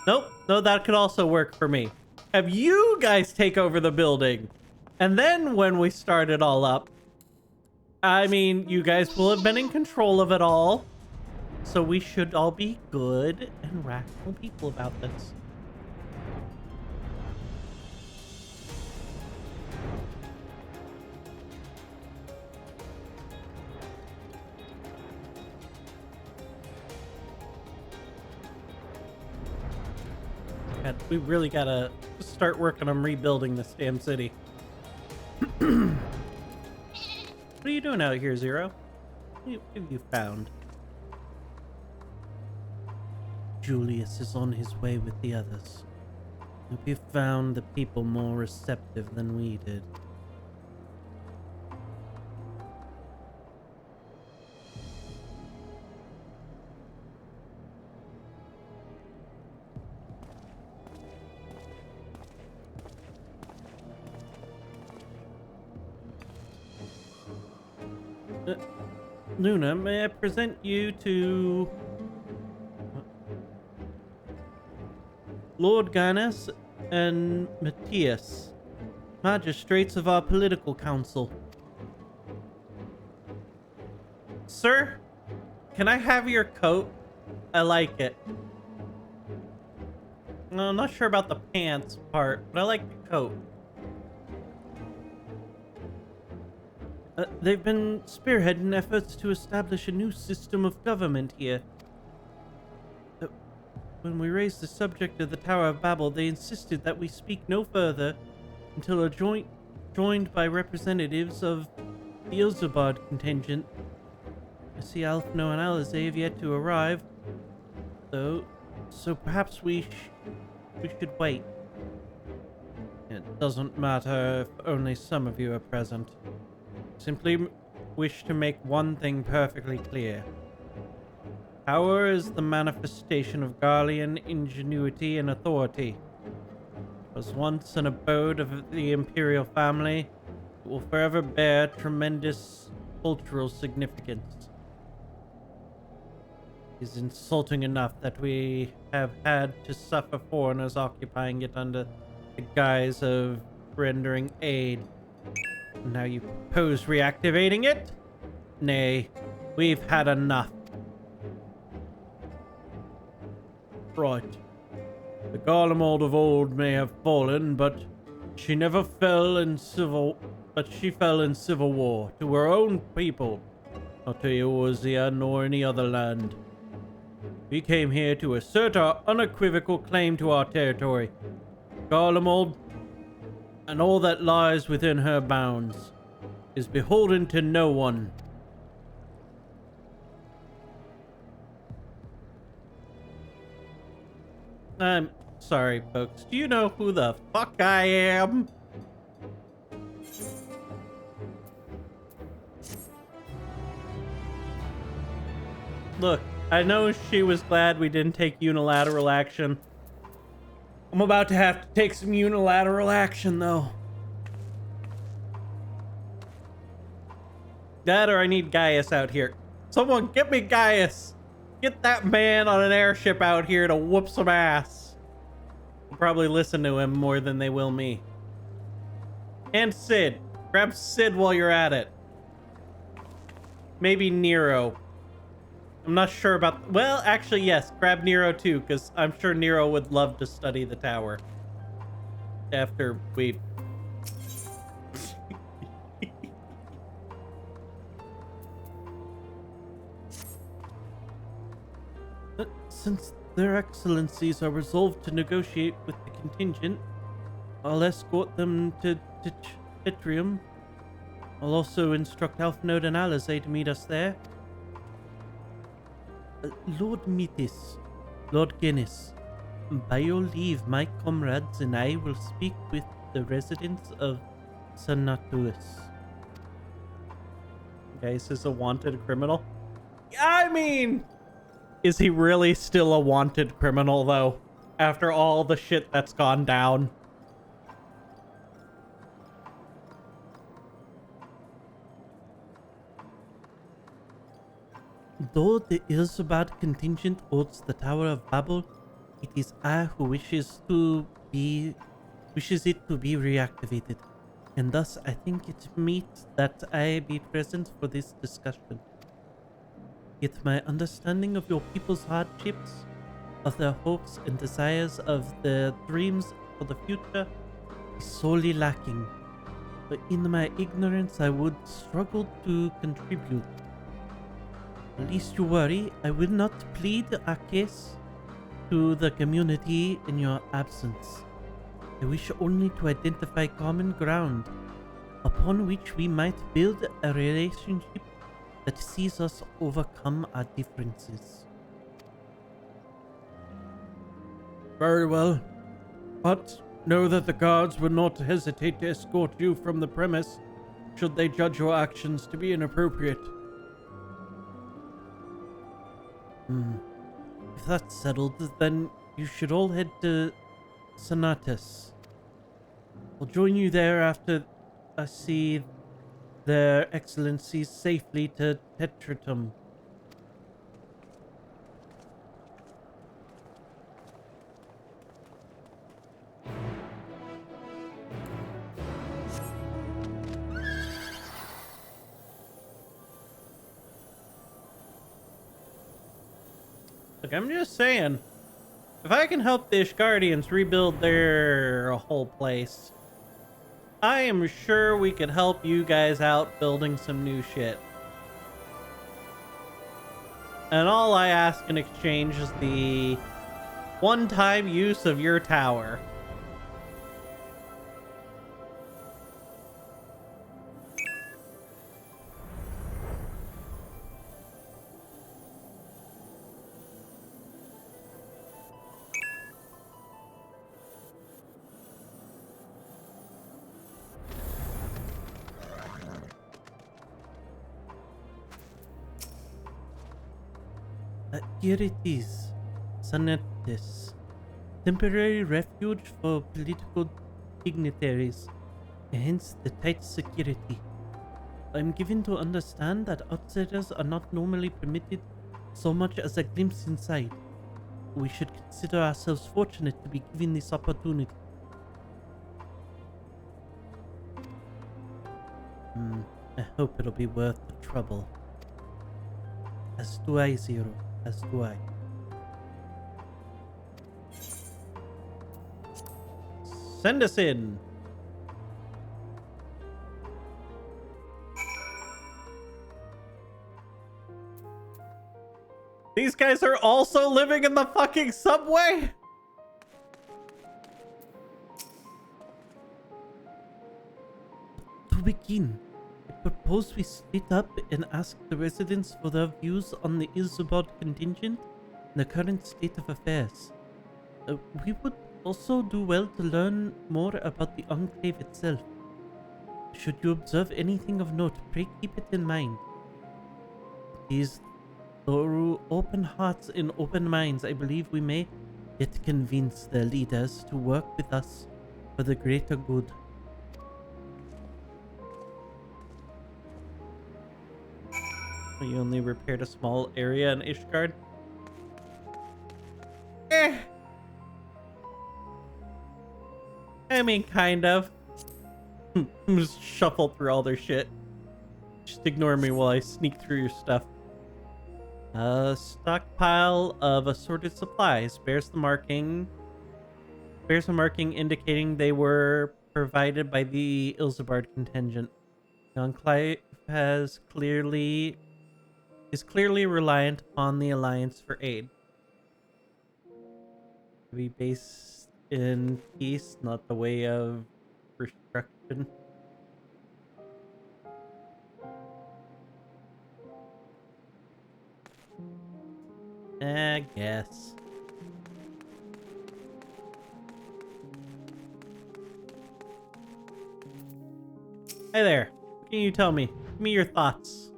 Nope, no, that could also work for me. Have you guys take over the building. And then when we start it all up, I mean, you guys will have been in control of it all. So we should all be good and rational people about this. God, we really gotta start working on rebuilding this damn city. What are you doing out here, Zero? What have you found? Julius is on his way with the others. Hope you found the people more receptive than we did. Luna, may I present you to Lord Gaius and Matthias, magistrates of our political council. Sir, can I have your coat? I like it. No, I'm not sure about the pants part, but I like the coat. They've been spearheading efforts to establish a new system of government here. When we raised the subject of the Tower of Babel, they insisted that we speak no further until joined by representatives of the Ilzabad contingent. I see Alfno and Alizé have yet to arrive, though, so perhaps we should wait. It doesn't matter if only some of you are present. Simply wish to make one thing perfectly clear. Power is the manifestation of Garlean ingenuity and authority. It was once an abode of the imperial family. It will forever bear tremendous cultural significance. It is insulting enough that we have had to suffer foreigners occupying it under the guise of rendering aid. Now you propose reactivating it? Nay, we've had enough. Right. The Garlemald of old may have fallen, but she fell in civil war to her own people, not to Eorzea nor any other land. We came here to assert our unequivocal claim to our territory. Garlemald, and all that lies within her bounds, is beholden to no one. I'm sorry, folks. Do you know who the fuck I am? Look, I know she was glad we didn't take unilateral action. I'm about to have to take some unilateral action, though. That or I need Gaius out here. Someone get me Gaius! Get that man on an airship out here to whoop some ass. They'll probably listen to him more than they will me. And Sid. Grab Sid while you're at it. Maybe Nero. I'm not sure about... Well, actually, yes. Grab Nero too, because I'm sure Nero would love to study the tower. After we... Since their excellencies are resolved to negotiate with the contingent, I'll escort them to Titrium. I'll also instruct Alfnode and Alizé to meet us there. Lord Metis, Lord Guinness, by your leave, my comrades and I will speak with the residents of Sanatuus. Gaius is a wanted criminal? I mean... Is he really still a wanted criminal, though? After all the shit that's gone down? Though the Ilzabad contingent holds the Tower of Babel, it is I who wishes it to be reactivated, and thus I think it meet that I be present for this discussion. Yet my understanding of your people's hardships, of their hopes and desires, of their dreams for the future, is sorely lacking. But in my ignorance, I would struggle to contribute. Least you worry, I will not plead a case to the community in your absence. I wish only to identify common ground upon which we might build a relationship that sees us overcome our differences. Very well, but know that the guards will not hesitate to escort you from the premise should they judge your actions to be inappropriate. If that's settled, then you should all head to Sanatus. I'll join you there after I see their excellencies safely to Tetratum. Look, I'm just saying, If I can help the Ishgardians rebuild their whole place, I am sure we could help you guys out building some new shit. And all I ask in exchange is the one-time use of your tower. Here it is, Sonetis. Temporary refuge for political dignitaries, hence the tight security. I'm given to understand that outsiders are not normally permitted so much as a glimpse inside. We should consider ourselves fortunate to be given this opportunity. I hope it'll be worth the trouble. As do I, Zero. As do I. Send us in. These guys are also living in the fucking subway? To begin, I propose we split up and ask the residents for their views on the Ilsabod contingent and the current state of affairs. We would also do well to learn more about the Enclave itself. Should you observe anything of note, pray keep it in mind. It is through open hearts and open minds I believe we may yet convince the leaders to work with us for the greater good. We only repaired a small area in Ishgard. I mean, kind of. Just shuffle through all their shit. Just ignore me while I sneak through your stuff. A stockpile of assorted supplies bears a marking indicating they were provided by the Ilsabard contingent. The Enclave is clearly reliant upon the Alliance for aid. To be based in peace, not the way of destruction. I guess. Hey there. What can you tell me? Give me your thoughts.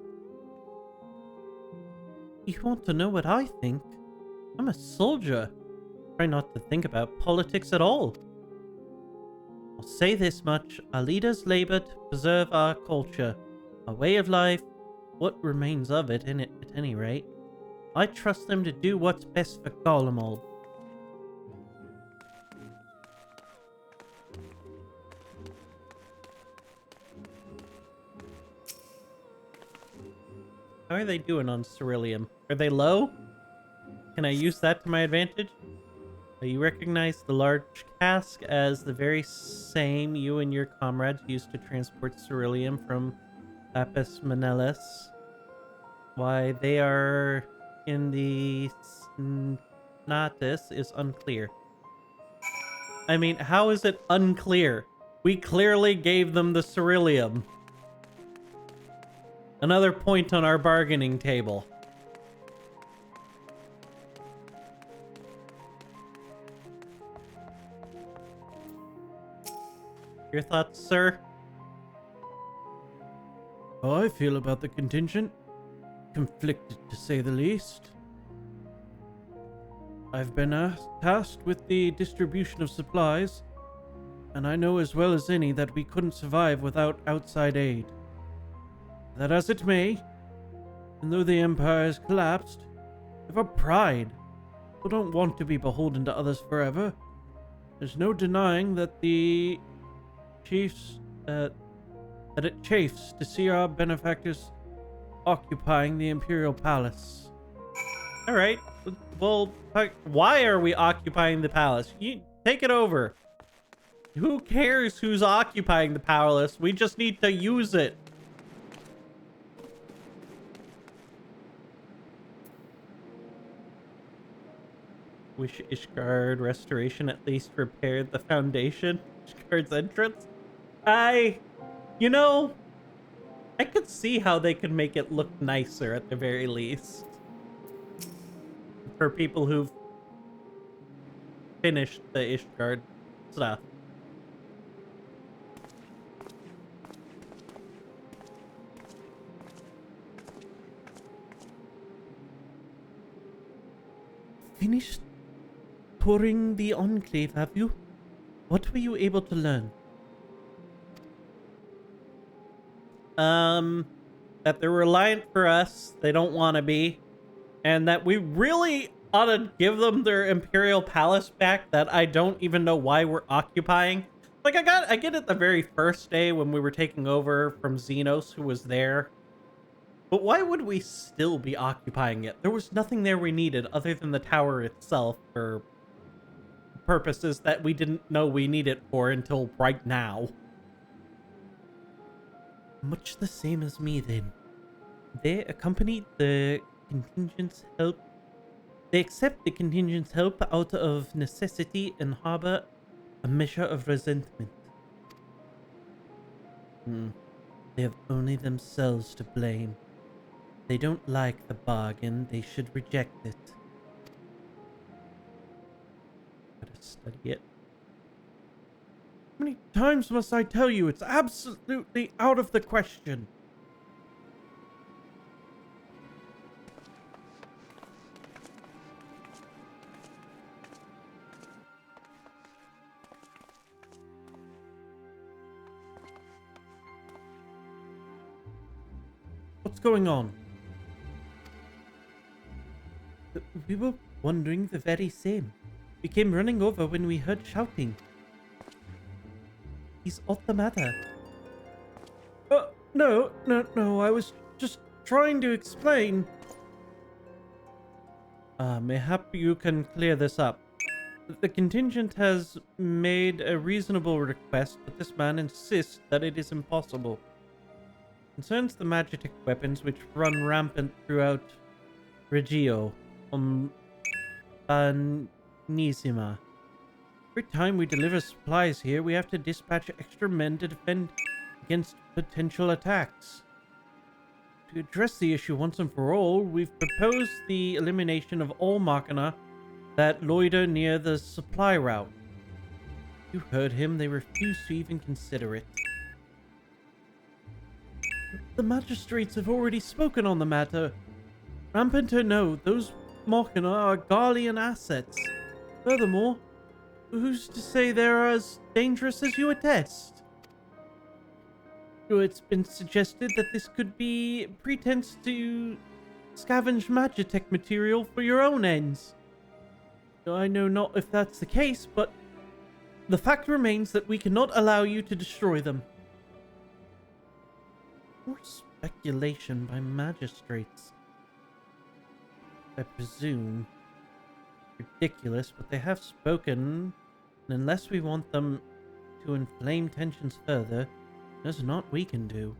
You want to know what I think? I'm a soldier. Try not to think about politics at all. I'll say this much. Our leaders labor to preserve our culture, our way of life, what remains of it in it at any rate. I trust them to do what's best for Garlemald. How are they doing on Ceruleum? Are they low? Can I use that to my advantage? You recognize the large cask as the very same you and your comrades used to transport Ceruleum from Lapis Manellus. Why they are in the Natus is unclear. I mean, how is it unclear? We clearly gave them the Ceruleum. Another point on our bargaining table. Your thoughts, sir? How I feel about the contingent? Conflicted, to say the least. I've been tasked with the distribution of supplies, and I know as well as any that we couldn't survive without outside aid. That as it may, and though the Empire has collapsed, we have a pride. We don't want to be beholden to others forever. There's no denying that the chiefs, that it chafes to see our benefactors occupying the Imperial Palace. All right. Well, why are we occupying the palace? You take it over. Who cares who's occupying the palace? We just need to use it. Wish Ishgard restoration at least repaired the foundation. Ishgard's entrance. You know, I could see how they could make it look nicer at the very least. For people who've finished the Ishgard stuff. Finished touring the Enclave, have you? What were you able to learn? That they're reliant for us, they don't want to be, and that we really ought to give them their Imperial Palace back that I don't even know why we're occupying. Like, I get it the very first day when we were taking over from Xenos, who was there. But why would we still be occupying it? There was nothing there we needed other than the tower itself for purposes that we didn't know we needed for until right now. Much the same as me, then. They accompanied the contingent's help. They accept the contingent's help out of necessity and harbor a measure of resentment. They have only themselves to blame. They don't like the bargain. They should reject it. Gotta study it. How many times must I tell you? It's absolutely out of the question. What's going on? We were wondering the very same. We came running over when we heard shouting. Is what the matter? No. I was just trying to explain. Mayhap you can clear this up. The contingent has made a reasonable request, but this man insists that it is impossible. Concerns the magitek weapons which run rampant throughout Regio, Banisima. Every time we deliver supplies here, we have to dispatch extra men to defend against potential attacks. To address the issue once and for all, we've proposed the elimination of all Machina that loiter near the supply route. You heard him, they refuse to even consider it. The magistrates have already spoken on the matter. Rampant or no, those Machina are Garlean assets. Furthermore, who's to say they're as dangerous as you attest? It's been suggested that this could be pretense to scavenge magitek material for your own ends. I know not if that's the case, but the fact remains that we cannot allow you to destroy them. More speculation by magistrates, I presume. Ridiculous, but they have spoken, and unless we want them to inflame tensions further, there's naught we can do.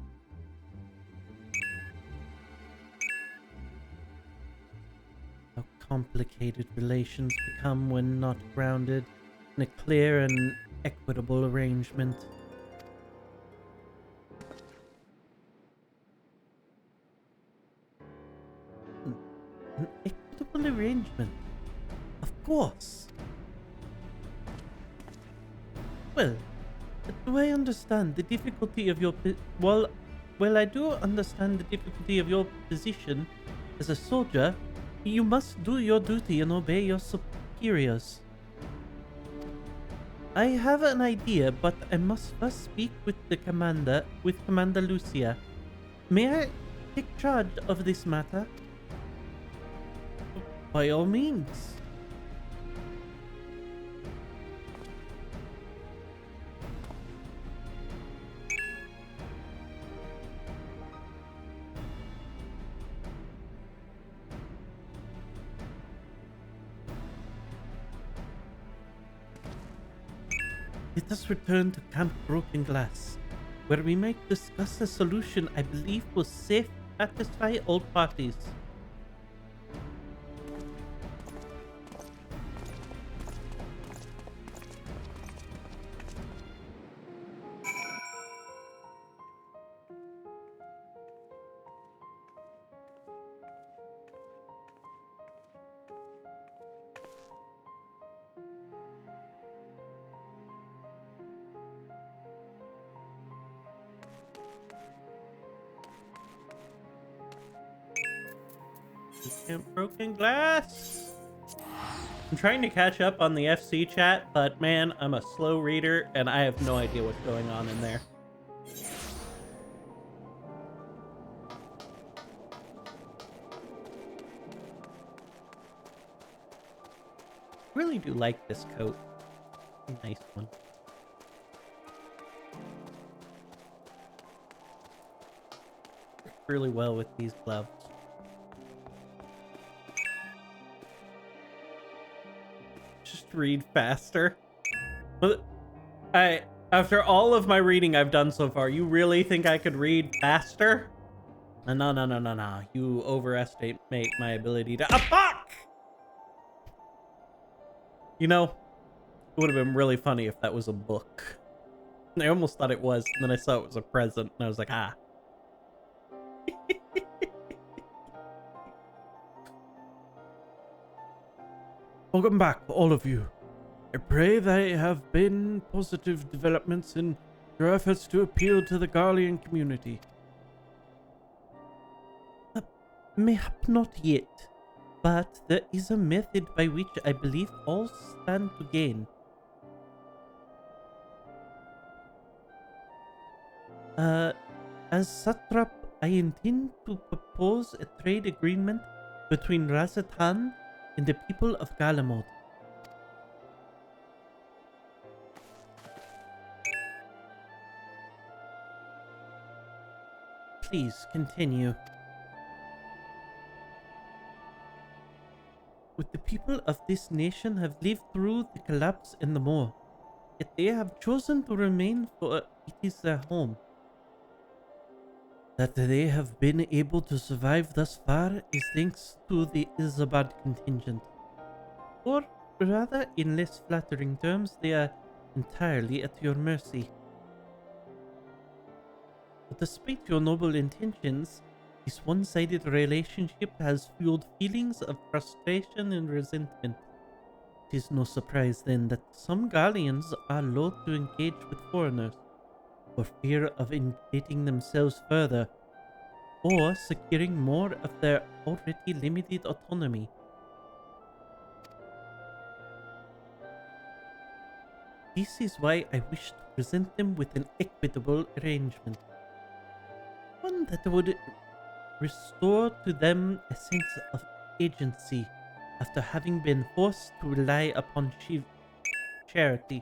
How complicated relations become when not grounded in a clear and equitable arrangement. An equitable arrangement? Of course. Well, do I understand the difficulty of your well, I do understand the difficulty of your position as a soldier. You must do your duty and obey your superiors. I have an idea, but I must first speak with Commander Lucia. May I take charge of this matter? By all means. Let us return to Camp Broken Glass, where we might discuss a solution I believe will satisfy all parties. Broken Glass. I'm trying to catch up on the FC chat, but man, I'm a slow reader and I have no idea what's going on in there. Really do like this coat. Nice one. Works really well with these gloves. Just read faster. After all of my reading I've done so far, you really think I could read faster? No. You overestimate my ability to. Fuck! You know, it would have been really funny if that was a book. I almost thought it was, and then I saw it was a present, and I was like, ah. Welcome back, all of you. I pray there have been positive developments in your efforts to appeal to the Garlean community. Mayhap not yet, but there is a method by which I believe all stand to gain. As Satrap, I intend to propose a trade agreement between Razatan and the people of Galamod. Please continue. With the people of this nation have lived through the collapse in the Moor, yet they have chosen to remain for it is their home. That they have been able to survive thus far is thanks to the Isabad contingent. Or, rather, in less flattering terms, they are entirely at your mercy. But despite your noble intentions, this one-sided relationship has fueled feelings of frustration and resentment. It is no surprise then that some Gallians are loath to engage with foreigners, for fear of embedding themselves further, or securing more of their already limited autonomy. This is why I wish to present them with an equitable arrangement. One that would restore to them a sense of agency after having been forced to rely upon charity.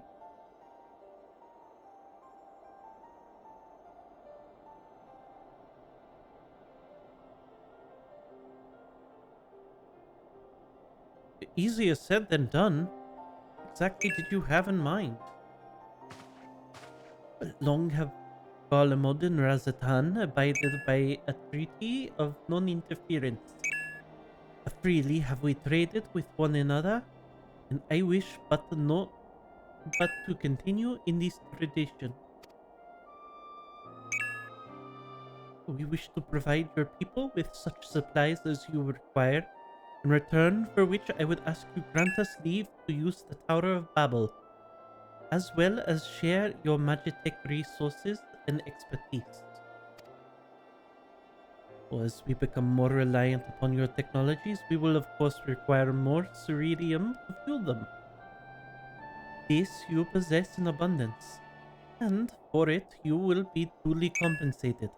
Easier said than done. What exactly did you have in mind? Long have Galamod and Razatan abided by a treaty of non-interference. Freely have we traded with one another, and I wish but to continue in this tradition. We wish to provide your people with such supplies as you require, in return for which I would ask you grant us leave to use the Tower of Babel, as well as share your Magitech resources and expertise. As we become more reliant upon your technologies, we will of course require more Ceridium to fuel them. This you possess in abundance, and for it you will be duly compensated.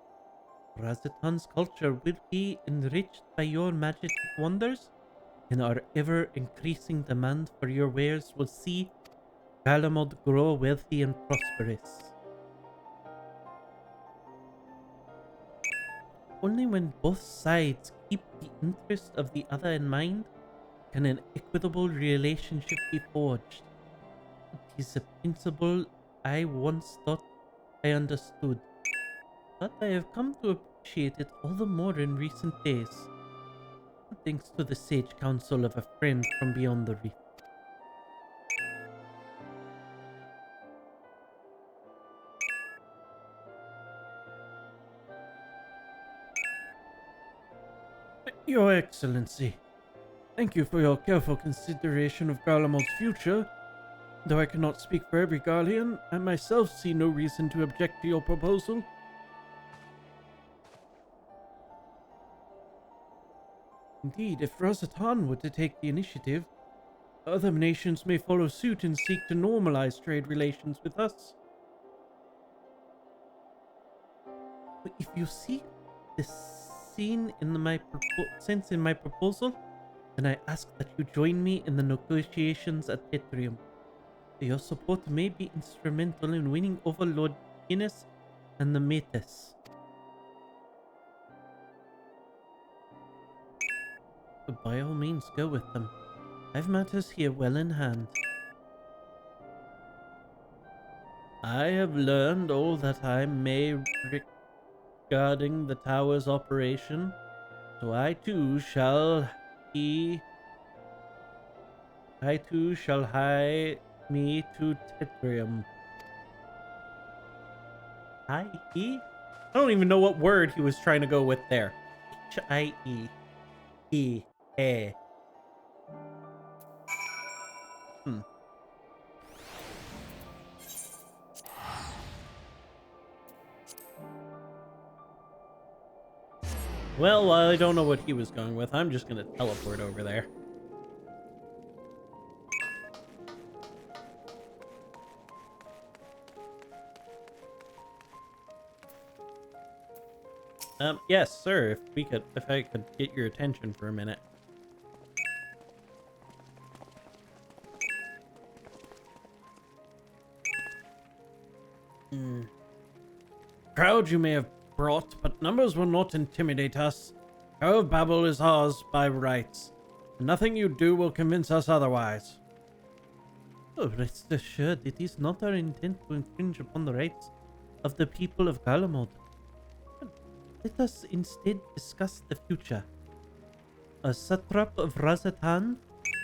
Razatan's culture will be enriched by your magic wonders, and our ever-increasing demand for your wares will see Galamod grow wealthy and prosperous. Only when both sides keep the interest of the other in mind can an equitable relationship be forged. It is a principle I once thought I understood, but I have come to appreciate it all the more in recent days. Thanks to the sage counsel of a friend from beyond the reef. Your Excellency, thank you for your careful consideration of Garlemald's future. Though I cannot speak for every Garlean, I myself see no reason to object to your proposal. Indeed, if Razatan were to take the initiative, other nations may follow suit and seek to normalize trade relations with us. But if you see the sense in my proposal, then I ask that you join me in the negotiations at Tetrium. Your support may be instrumental in winning over Lord Guinness and the Metis. But by all means, go with them. I've matters here well in hand. I have learned all that I may regarding the tower's operation, so I too shall hie me to Tetrium. I don't even know what word he was trying to go with there. H-I-E. E-A. Well, I don't know what he was going with. I'm just gonna teleport over there. Yes, sir. If I could get your attention for a minute. Crowd you may have brought, but numbers will not intimidate us. Cove Babel is ours by rights, and nothing you do will convince us otherwise. Oh, rest assured, it is not our intent to infringe upon the rights of the people of Garlemald. Let us instead discuss the future. As satrap of Razatan,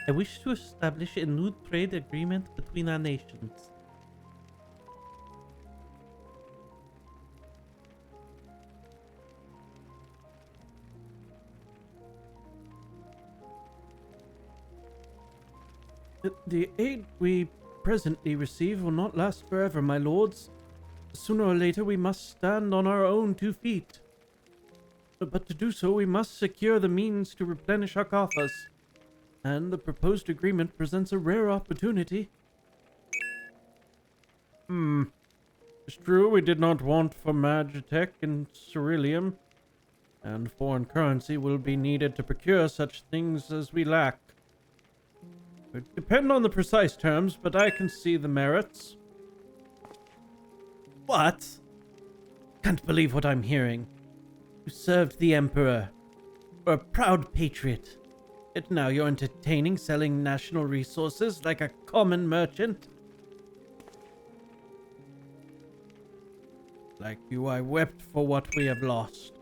I wish to establish a new trade agreement between our nations. The aid we presently receive will not last forever, my lords. Sooner or later we must stand on our own 2 feet. But to do so, we must secure the means to replenish our coffers. And the proposed agreement presents a rare opportunity. It's true we did not want for Magitech and Ceruleum, and foreign currency will be needed to procure such things as we lack. It depends on the precise terms, but I can see the merits. What? Can't believe what I'm hearing. You served the Emperor. Were a proud patriot. Yet now you're entertaining selling national resources like a common merchant? Like you, I wept for what we have lost.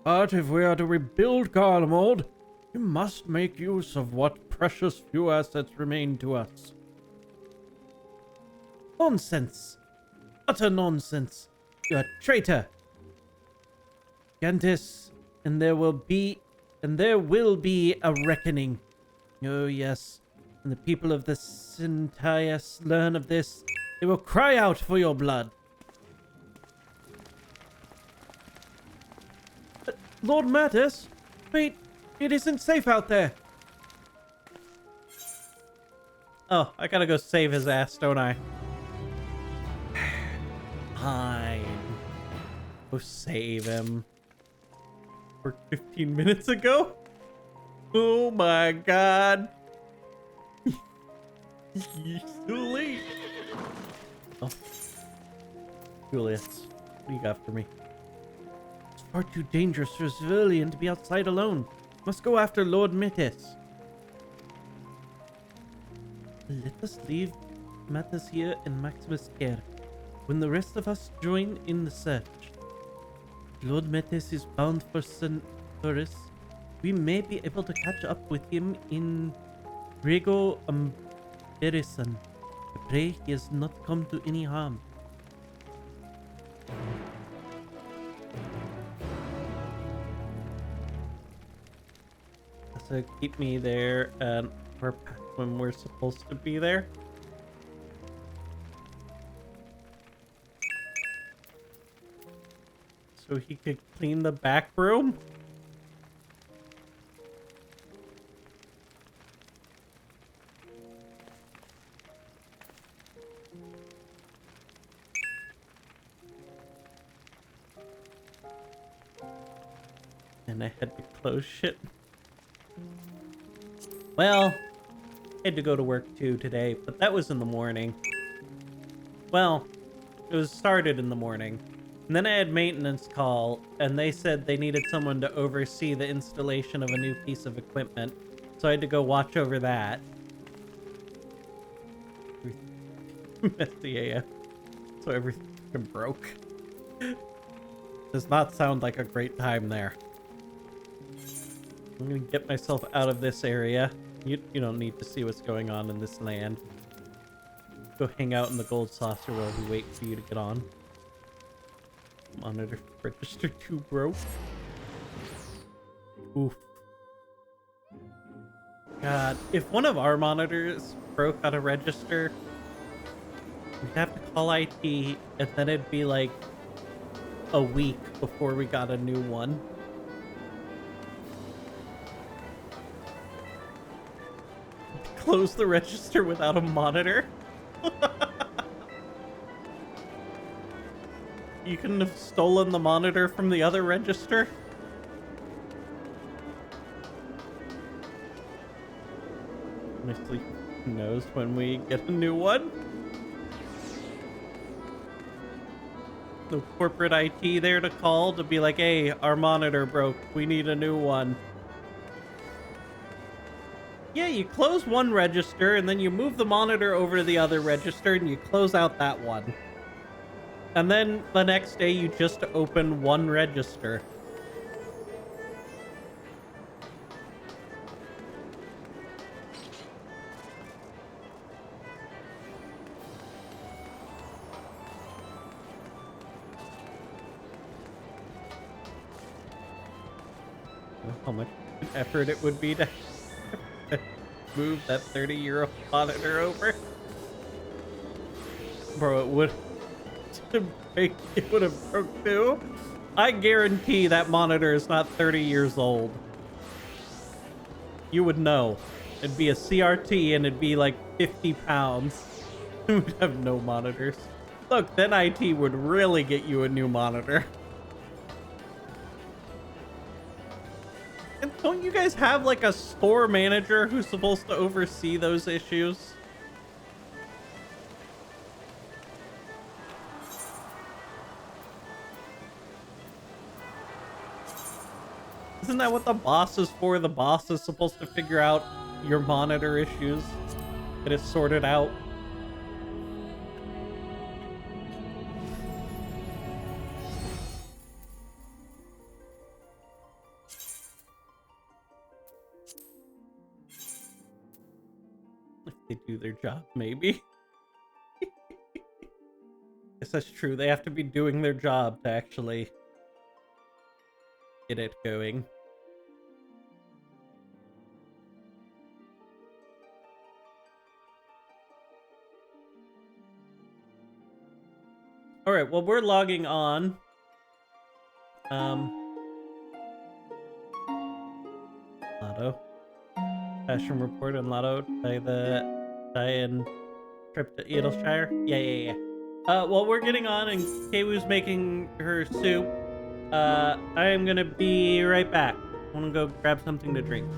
But if we are to rebuild Garlemald, we must make use of what precious few assets remain to us. Nonsense! Utter nonsense! You're a traitor! Gantis, and there will be a reckoning. Oh yes, when the people of the Sintias learn of this, they will cry out for your blood. Lord Mattis, wait, it isn't safe out there. Oh, I gotta go save his ass, don't I? Fine. Go save him. 15 minutes ago? Oh my god. He's too late. Oh. Julius, what do you got for me? It's far too dangerous for a civilian to be outside alone. Must go after Lord Metis. Let us leave matters here in Maximus' care. When the rest of us join in the search, Lord Metis is bound for St. Taurus. We may be able to catch up with him in Grego Berison. I pray he has not come to any harm. So keep me there when we're supposed to be there. So he could clean the back room? And I had to close shit. Well, I had to go to work too today, but that was in the morning. Well, it was started in the morning. And then I had maintenance call, and they said they needed someone to oversee the installation of a new piece of equipment. So I had to go watch over that. Messy AF. So everything broke. Does not sound like a great time there. I'm gonna get myself out of this area. You don't need to see what's going on in this land. Go hang out in the gold saucer while we wait for you to get on. Monitor register 2 broke. Oof. God, if one of our monitors broke on a register, we'd have to call IT, and then it'd be like a week before we got a new one. Close the register without a monitor. You couldn't have stolen the monitor from the other register? Honestly, who knows when we get a new one? No corporate IT there to call to be like, hey, our monitor broke. We need a new one. Yeah, you close one register and then you move the monitor over to the other register and you close out that one. And then the next day you just open one register. How much effort it would be to move that 30-year-old monitor over. Bro, it would have broke too. I guarantee that monitor is not 30 years old. You would know. It'd be a CRT and it'd be like 50 pounds. We'd have no monitors. Look, then IT would really get you a new monitor. And don't you guys have like a store manager who's supposed to oversee those issues? Isn't that what the boss is for? The boss is supposed to figure out your monitor issues, get it sorted out. If they do their job, maybe. Guess that's true. They have to be doing their job to actually get it going. All right, well, we're logging on. Lotto. Fashion report on Lotto by the Diane trip to Edelshire. Yeah. While we're getting on and Kaywoo's making her soup, I am gonna be right back. I wanna go grab something to drink.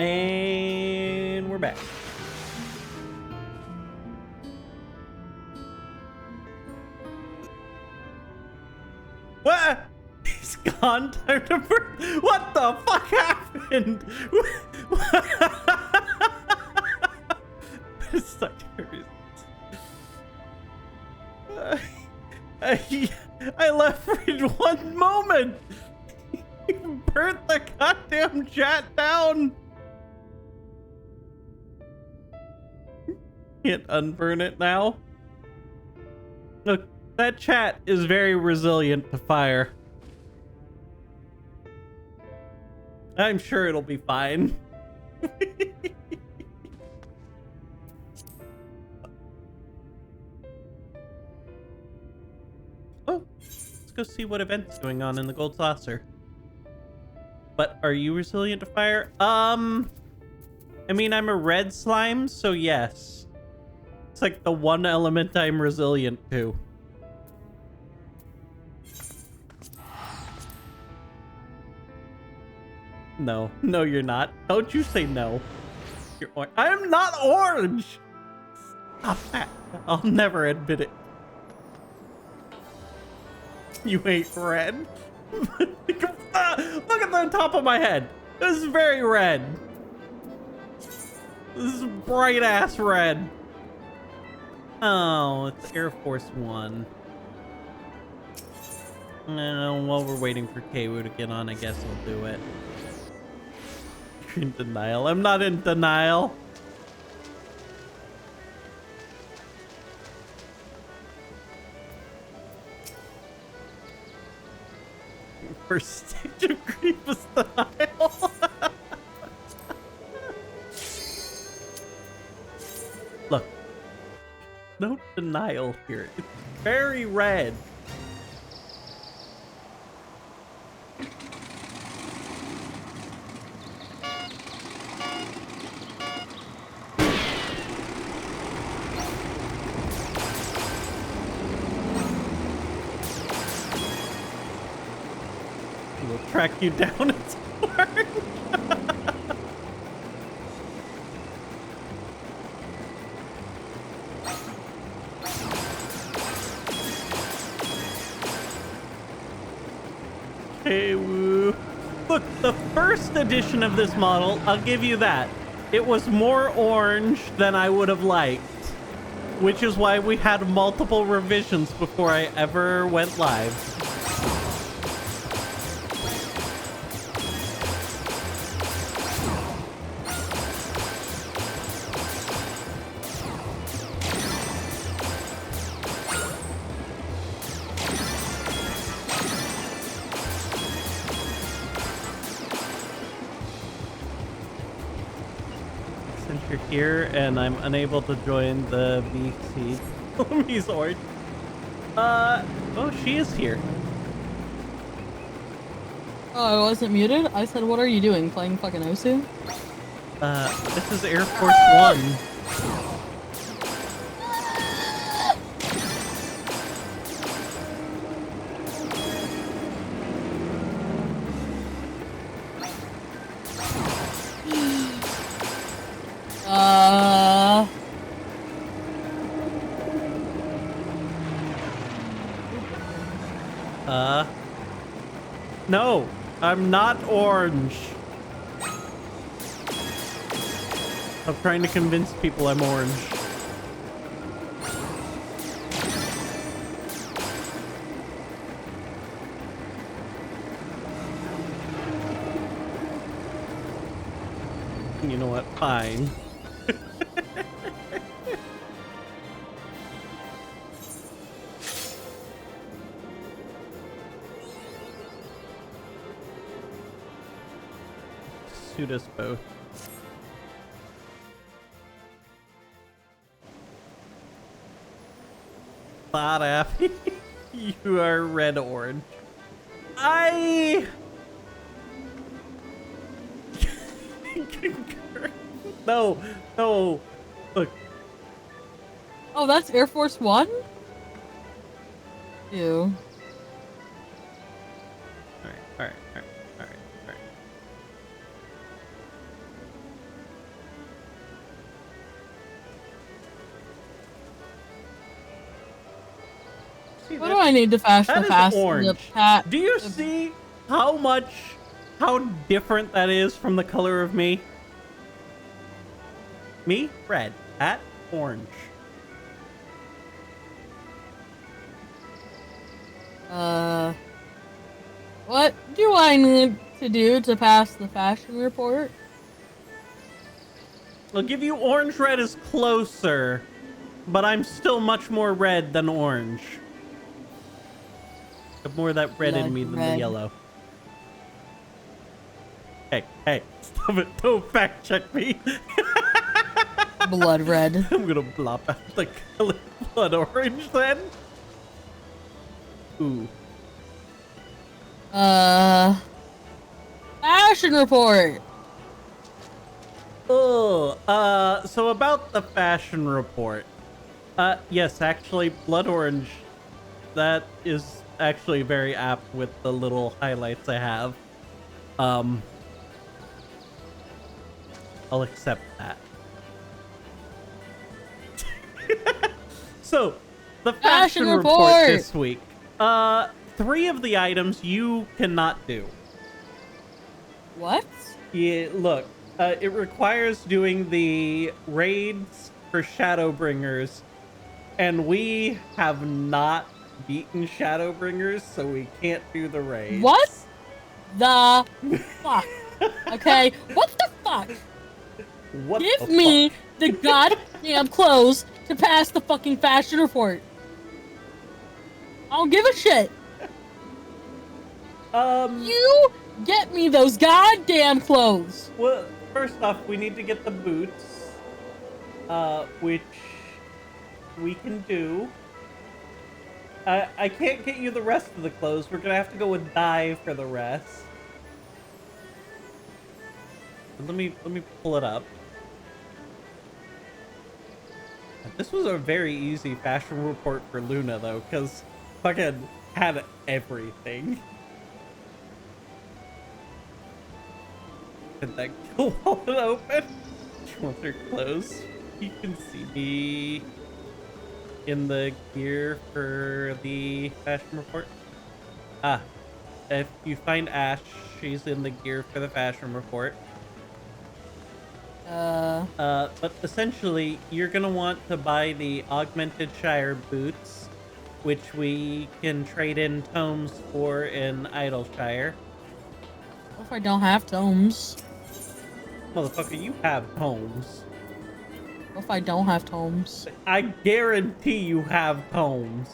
And we're back. What? He's gone. Time to burn. What the fuck happened? Such I left for in one moment. You burnt the goddamn chat down. Can't unburn it now. Look, that chat is very resilient to fire. I'm sure it'll be fine. Oh, let's go see what event's going on in the gold saucer. But are you resilient to fire? I mean, I'm a red slime, so yes. It's like the one element I'm resilient to. No, no, you're not. Don't you say no. You're orange. I'm not orange! Stop that. I'll never admit it. You ain't red. Look at the top of my head. This is very red. This is bright ass red. Oh, it's Air Force One. While we're waiting for Keiwu to get on, I guess I'll do it. You're in denial. I'm not in denial. First stage of grief is denial. Look, no denial here. It's very red. We'll track you down. It's orange. Hey, woo. Look, the first edition of this model, I'll give you that. It was more orange than I would have liked, which is why we had multiple revisions before I ever went live. You're here and I'm unable to join the VC. He's orange. Oh, she is here.
Oh, I wasn't muted? I said, what are you doing? Playing fucking Osu?
This is Air Force One. No, I'm not orange. I'm trying to convince people I'm orange. You know what? Fine. Suit us both. Thought Appy. You are red orange. No, no. Look.
Oh, that's Air Force One? Ew.
See,
what do I need to fast
that
the
is
fast?
orange. Do you see how different that is from the color of me? Me, red. That, orange.
What do I need to do to pass the fashion report?
I'll give you orange red is closer, but I'm still much more red than orange. I have more of that red in me than the yellow. Hey, stop it. Don't fact check me.
Blood red.
I'm gonna blop out the color blood orange then. Ooh.
Fashion report.
Oh, so about the fashion report. Yes, actually, blood orange, that is actually very apt with the little highlights I have. I'll accept that. So, the fashion report this week. 3 of the items you cannot do.
What?
Yeah, look, it requires doing the raids for Shadowbringers, and we have not beaten Shadowbringers, so we can't do the raids.
What the fuck? Okay, what the fuck? Give me the goddamn clothes to pass the fucking fashion report. I don't give a shit. You get me those goddamn clothes.
Well, first off, we need to get the boots, which we can do. I can't get you the rest of the clothes. We're gonna have to go with dye for the rest. Let me pull it up. This was a very easy fashion report for Luna, though, because fucking had everything. Did that kill wallet open? She wants her clothes. You can see me in the gear for the fashion report. Ah, if you find Ash, she's in the gear for the fashion report. But essentially, you're gonna want to buy the Augmented Shire boots, which we can trade in tomes for in Idleshire.
What if I don't have tomes?
Motherfucker, you have tomes.
What if I don't have tomes?
I guarantee you have tomes.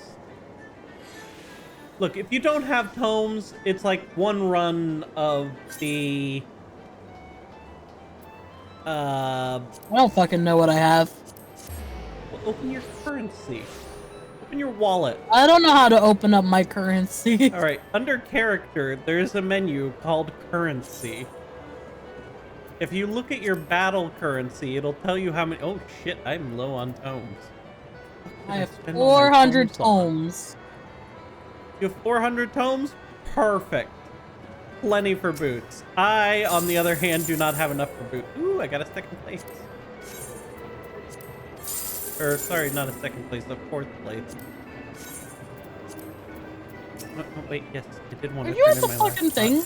Look, if you don't have tomes, it's like one run of the... I
don't fucking know what I have.
Well, open your currency. Open your wallet.
I don't know how to open up my currency.
Alright, under character, there's a menu called currency. If you look at your battle currency, it'll tell you how many... Oh shit, I'm low on tomes.
I have 400 tomes.
You have 400 tomes? Perfect. Plenty for boots. I, on the other hand, do not have enough for boots. Ooh, I got a second place. Or, sorry, not a second place, a 4th place. Oh, wait, yes, I did want to turn in my last.
Are you at the fucking thing?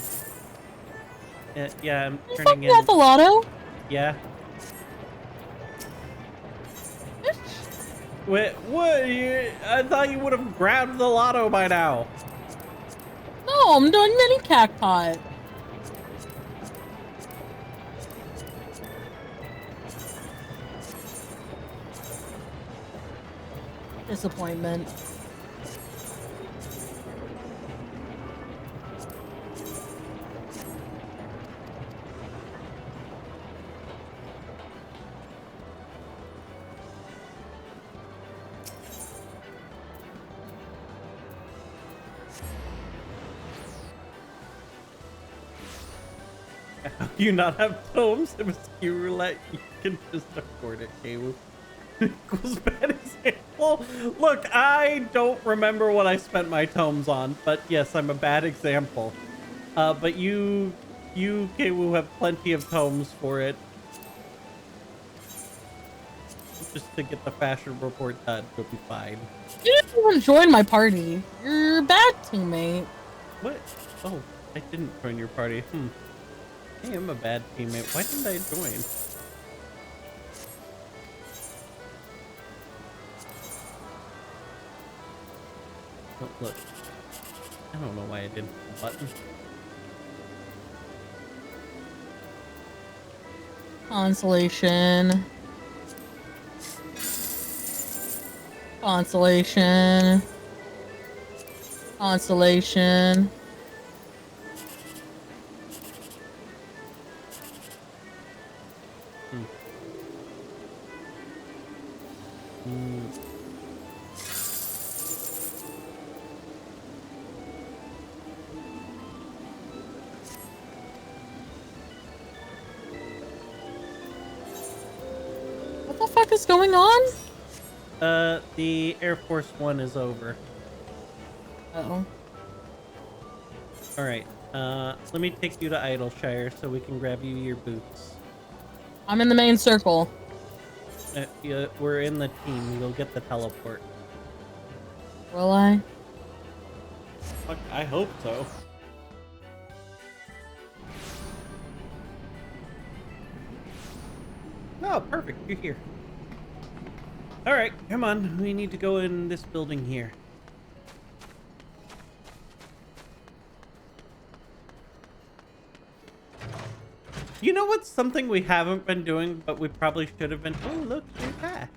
Yeah, I'm
you
turning in.
At the lotto?
Yeah. Wait, what? I thought you would have grabbed the lotto by now.
No, I'm doing mini cacti. Disappointment.
You not have tomes? MSQ roulette, you can just afford it, Kawu. Equals bad example. Look, I don't remember what I spent my tomes on, but yes, I'm a bad example. But you, Kawu, have plenty of tomes for it. just to get the fashion report done. We'll be fine.
You didn't even join my party. You're a bad teammate.
What? Oh, I didn't join your party. I am a bad teammate. Why didn't I join? Oh, look. I don't know why I didn't hit the button.
Consolation. Consolation. Consolation. What the fuck is going on?
The Air Force One is over.
Uh-oh.
Alright, let me take you to Idleshire so we can grab you your boots.
I'm in the main circle.
Yeah, we're in the team. You'll get the teleport.
Will I?
Fuck, I hope so. Oh, perfect. You're here. Alright, come on. We need to go in this building here. You know what's something we haven't been doing, but we probably should have been? Oh, look, there's Ash.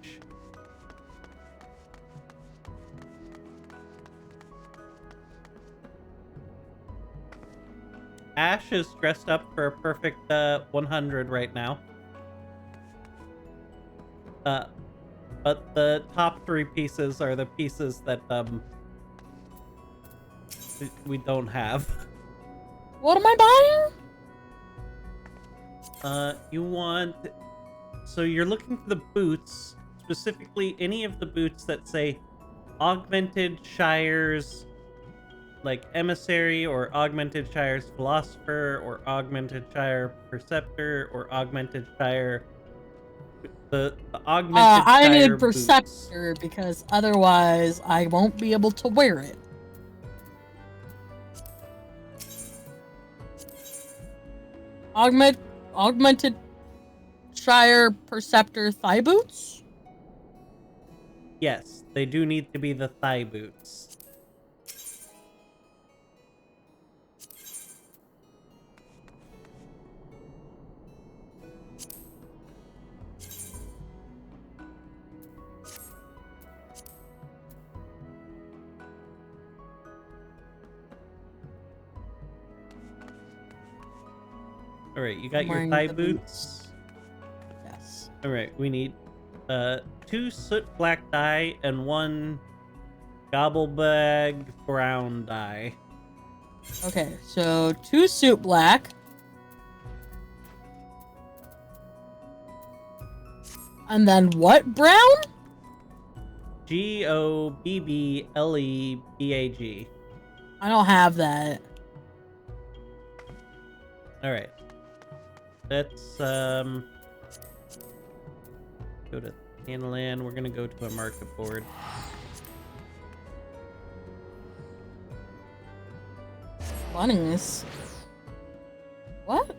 Ash is dressed up for a perfect 100 right now. But the top 3 pieces are the pieces that we don't have.
What am I buying?
You want... So you're looking for the boots, specifically any of the boots that say Augmented Shire's, like, Emissary, or Augmented Shire's Philosopher, or Augmented Shire Perceptor, or Augmented Shire... The Augmented
I
Shire
need
boots.
Perceptor, because otherwise I won't be able to wear it. Augmented Shire Perceptor thigh boots?
Yes, they do need to be the thigh boots. Alright, you got your thigh boots?
Yes.
Alright, we need 2 soot black dye and 1 gobblebag brown dye.
Okay, so 2 soot black. And then what brown?
Gobblebag.
I don't have that.
Alright. Let's go to Inland. We're gonna go to a market board.
Bunnies. What?
What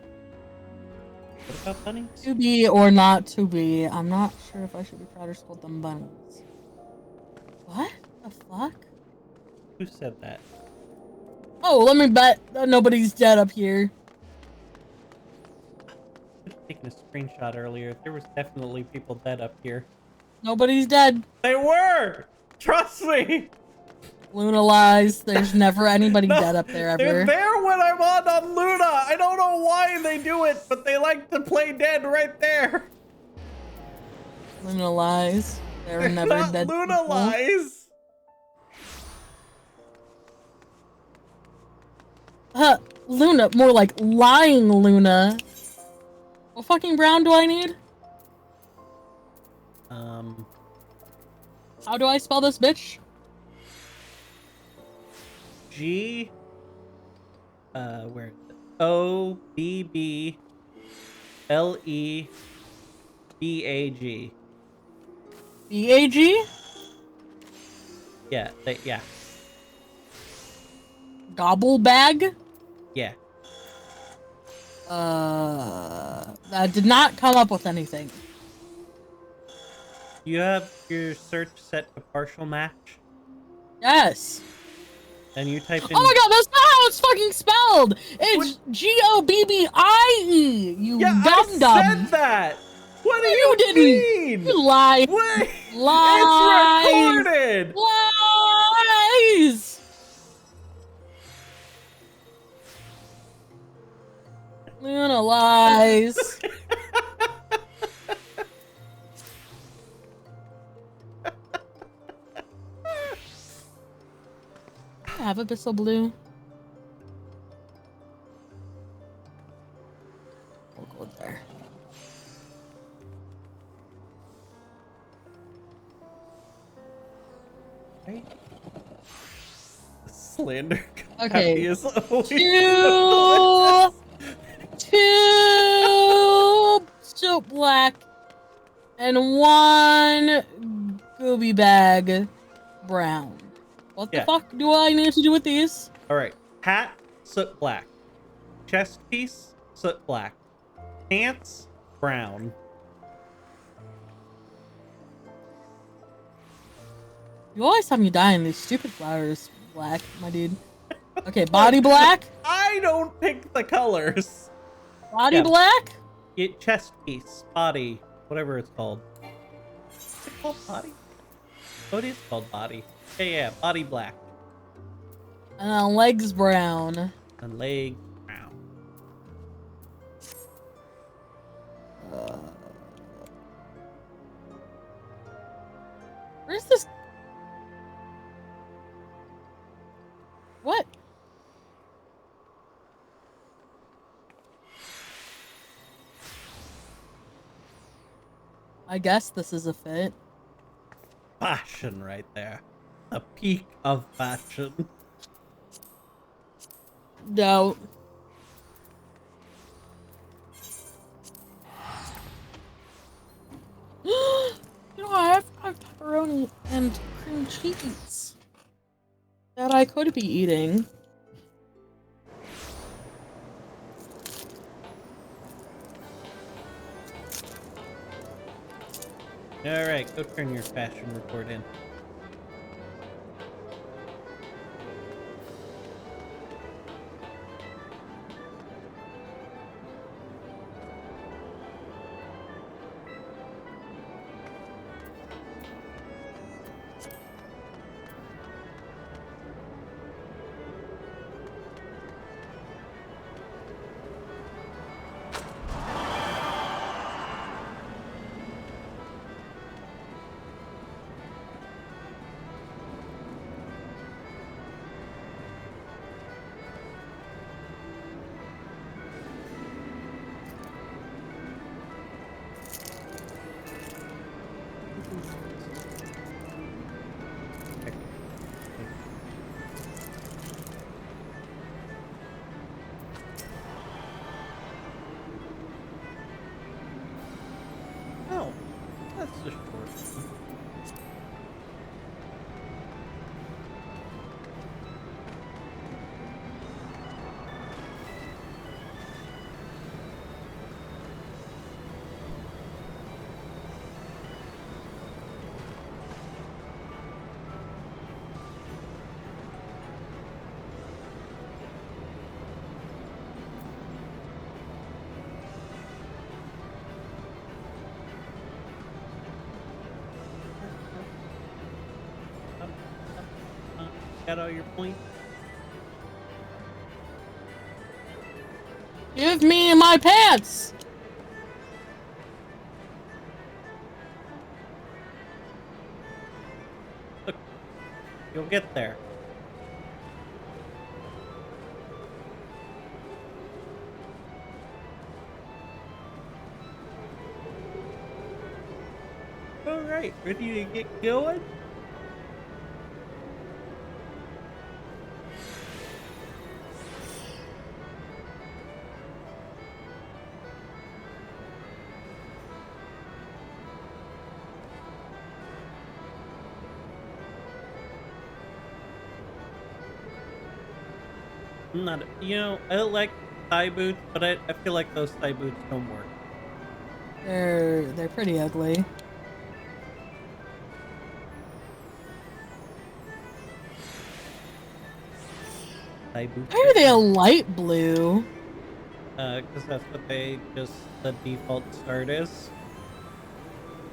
about bunnies?
To be or not to be. I'm not sure if I should be proud or called them bunnies. What the fuck?
Who said that?
Oh, let me bet that nobody's dead up here.
I could have taken a screenshot earlier. There was definitely people dead up here.
Nobody's dead.
They were! Trust me!
Luna lies. There's never anybody
No,
dead up there ever.
They're there when I'm on Luna. I don't know why they do it, but they like to play dead right there.
Luna lies. There were
They're
never
not
dead
Luna
people.
lies.
Luna. More like lying Luna. What fucking brown do I need? How do I spell this bitch?
G. Where is it? OBBLEBAG.
BAG?
Yeah, yeah.
Gobble bag?
Yeah.
That did not come up with anything.
You have your search set to partial match?
Yes.
And you type in...
Oh my god, that's not how it's fucking spelled! It's Gobbie, you dum-dum!
I said that! What do
you
didn't.
mean? You lied.
Wait!
Lies!
It's recorded!
Lies! Luna lies. I have a Bissell Blue. We'll go there.
Right? Slander.
Okay.
Is always
two soap black and one gooby bag brown. What the fuck do I need to do with these?
Alright. Hat, soot black. Chest piece, soot black. Pants, brown.
You always have me dying. These stupid flowers black, my dude. Okay, body black.
I don't pick the colors.
Body black?
Chest piece, body, whatever it's called. Is it called body? Oh, it is called body. Yeah, body black.
And then legs brown.
And leg brown.
Where's this? What? I guess this is a fit.
Fashion right there. A peak of fashion.
No. You know, I have pepperoni and cream cheese that I could be eating.
Alright, go turn your fashion report in. Oh, that's just short. Got all your points?
Give me my pants!
Look, you'll get there. Alright, ready to get going? Not, you know, I like thigh boots, but I feel like those thigh boots don't work.
They're pretty ugly.
Thigh boots.
Why are they a light blue?
Because that's what the default start is.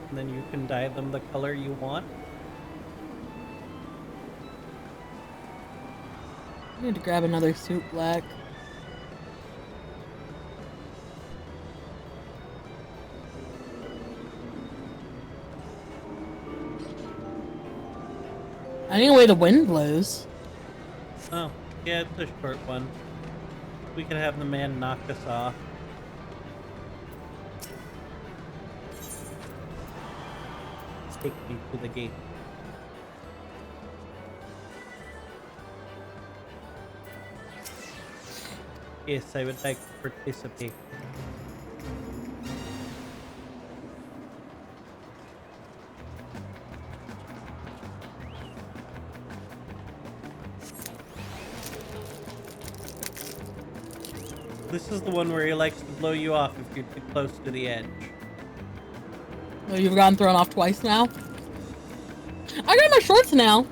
And then you can dye them the color you want.
I need to grab another suit black. Anyway, the wind blows.
Oh, yeah, it's a short one. We could have the man knock us off. Take me to the gate. Yes, I would like to participate. This is the one where he likes to blow you off if you're too close to the edge.
Oh, you've gotten thrown off twice now? I got my shorts now.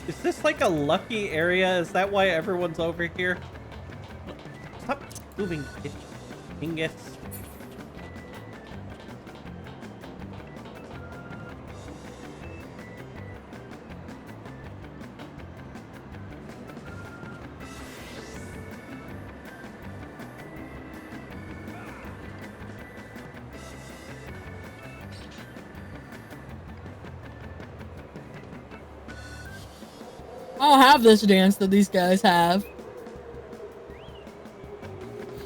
Is this like a lucky area? Is that why everyone's over here? Stop moving, dingus.
I don't have this dance that these guys have.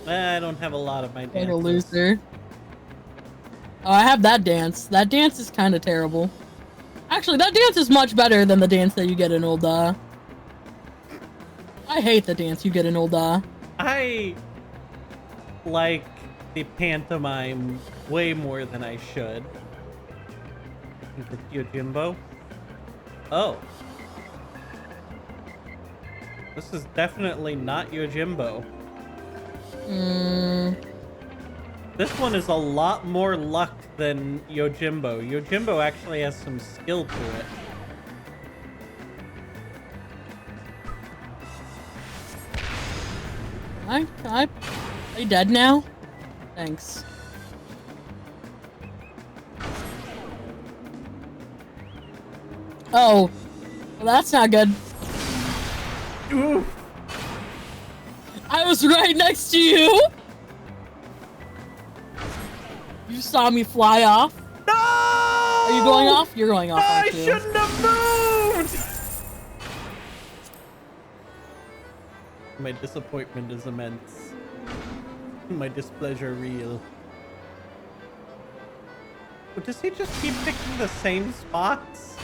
I don't have a lot of my dances.
Like a loser. Oh, I have that dance. That dance is kind of terrible. Actually, that dance is much better than the dance that you get in Ul'dah. I hate the dance you get in Ul'dah.
I like the pantomime way more than I should. I think it's Yojimbo. Oh. This is definitely not Yojimbo. This one is a lot more luck than Yojimbo. Yojimbo actually has some skill to it.
Are you dead now? Thanks. Oh. Well, that's not good.
Oof.
I was right next to you! You saw me fly off?
No!
Are you going off? You're going off,
I
aren't you?
shouldn't have moved! My disappointment is immense. My displeasure real. But does he just keep picking the same spots?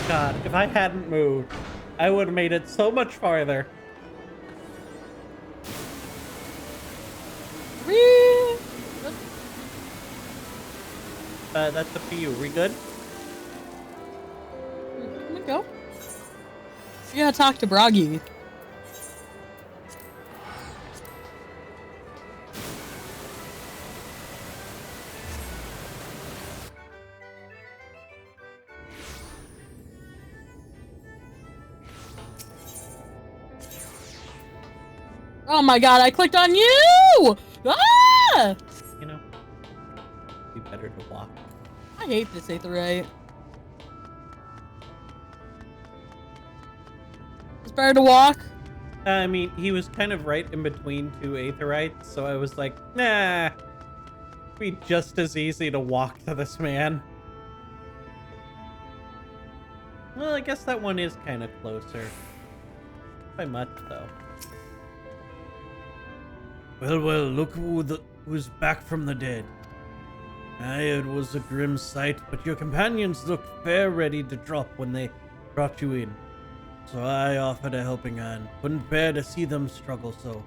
God, if I hadn't moved, I would have made it so much farther. That's up to you. We good?
Let me go. You gotta talk to Broggy. Oh my god, I clicked on you! Ah!
You know, be better to walk.
I hate this Aetherite. It's better to walk.
I mean, he was kind of right in between two Aetherites, so I was like, nah. It'd be just as easy to walk to this man. Well, I guess that one is kind of closer. By much, though. Well, look who's back from the dead. Aye, it was a grim sight, but your companions looked fair ready to drop when they brought you in. So I offered a helping hand. Couldn't bear to see them struggle so.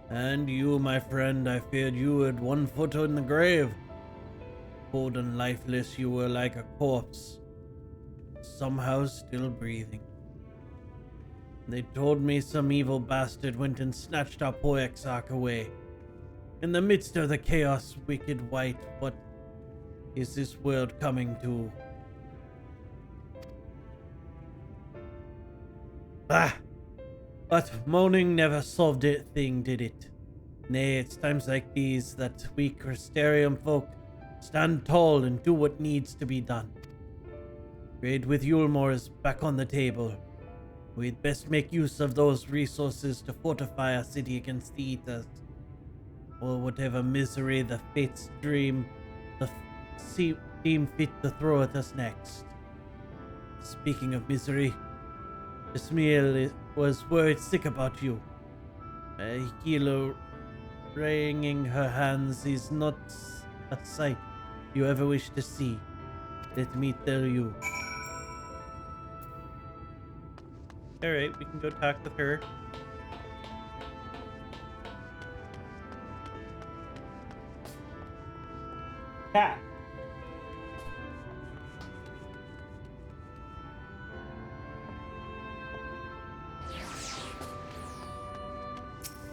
And you, my friend, I feared you had one foot in the grave. Cold and lifeless, you were like a corpse. Somehow still breathing. They told me some evil bastard went and snatched our poor Exarch away. In the midst of the chaos, wicked white, what is this world coming to? Ah! But moaning never solved a thing, did it? Nay, it's times like these that we Crystarium folk stand tall and do what needs to be done. Trade with Yulmore is back on the table. We'd best make use of those resources to fortify our city against the Eaters, or whatever misery the fates deem fit to throw at us next. Speaking of misery, Ismail was worried sick about you. Hilo wringing her hands is not a sight you ever wish to see. Let me tell you. Alright, we can go talk with her. Cat.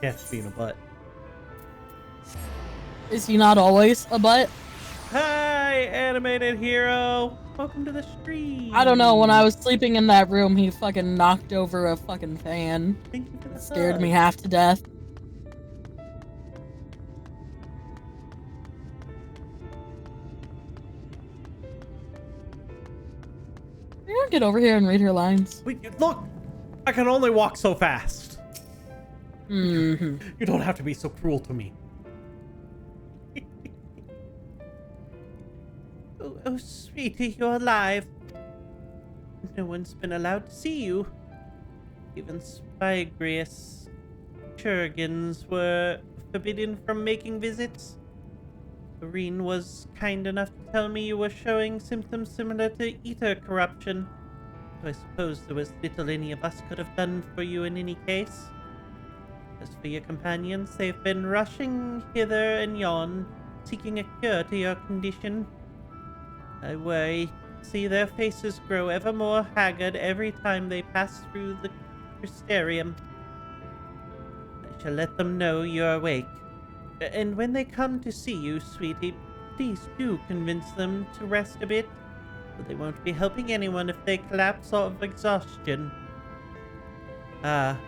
Cat's being a butt.
Is he not always a butt?
Hi, animated hero. Welcome to the stream.
I don't know. When I was sleeping in that room, he fucking knocked over a fucking fan.
Thank you for the
Scared
hug.
me half to death. You don't get over here and read her lines.
Wait, look! I can only walk so fast.
Mm-hmm.
You don't have to be so cruel to me. Oh, sweetie, you're alive. No one's been allowed to see you. Even Spygrius Churgans were forbidden from making visits. Doreen was kind enough to tell me you were showing symptoms similar to Eater corruption. So I suppose there was little any of us could have done for you in any case. As for your companions, they've been rushing hither and yon, seeking a cure to your condition. I worry, see their faces grow ever more haggard every time they pass through the Crystarium. I shall let them know you're awake. And when they come to see you, sweetie, please do convince them to rest a bit. But they won't be helping anyone if they collapse of exhaustion. Ah,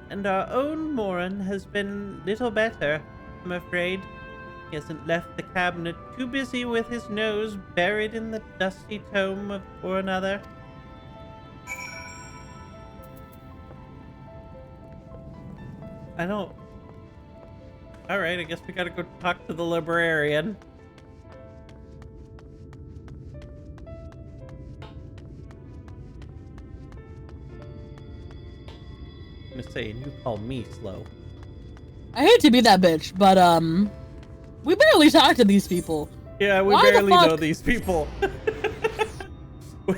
and our own Moran has been little better, I'm afraid. He hasn't left the cabinet, too busy with his nose buried in the dusty tome or another. I don't... Alright, I guess we gotta go talk to the librarian. I'm just saying, you call me slow.
I hate to be that bitch, but we barely talk to these people.
Yeah, we
Why
barely
the fuck?
know these people. Why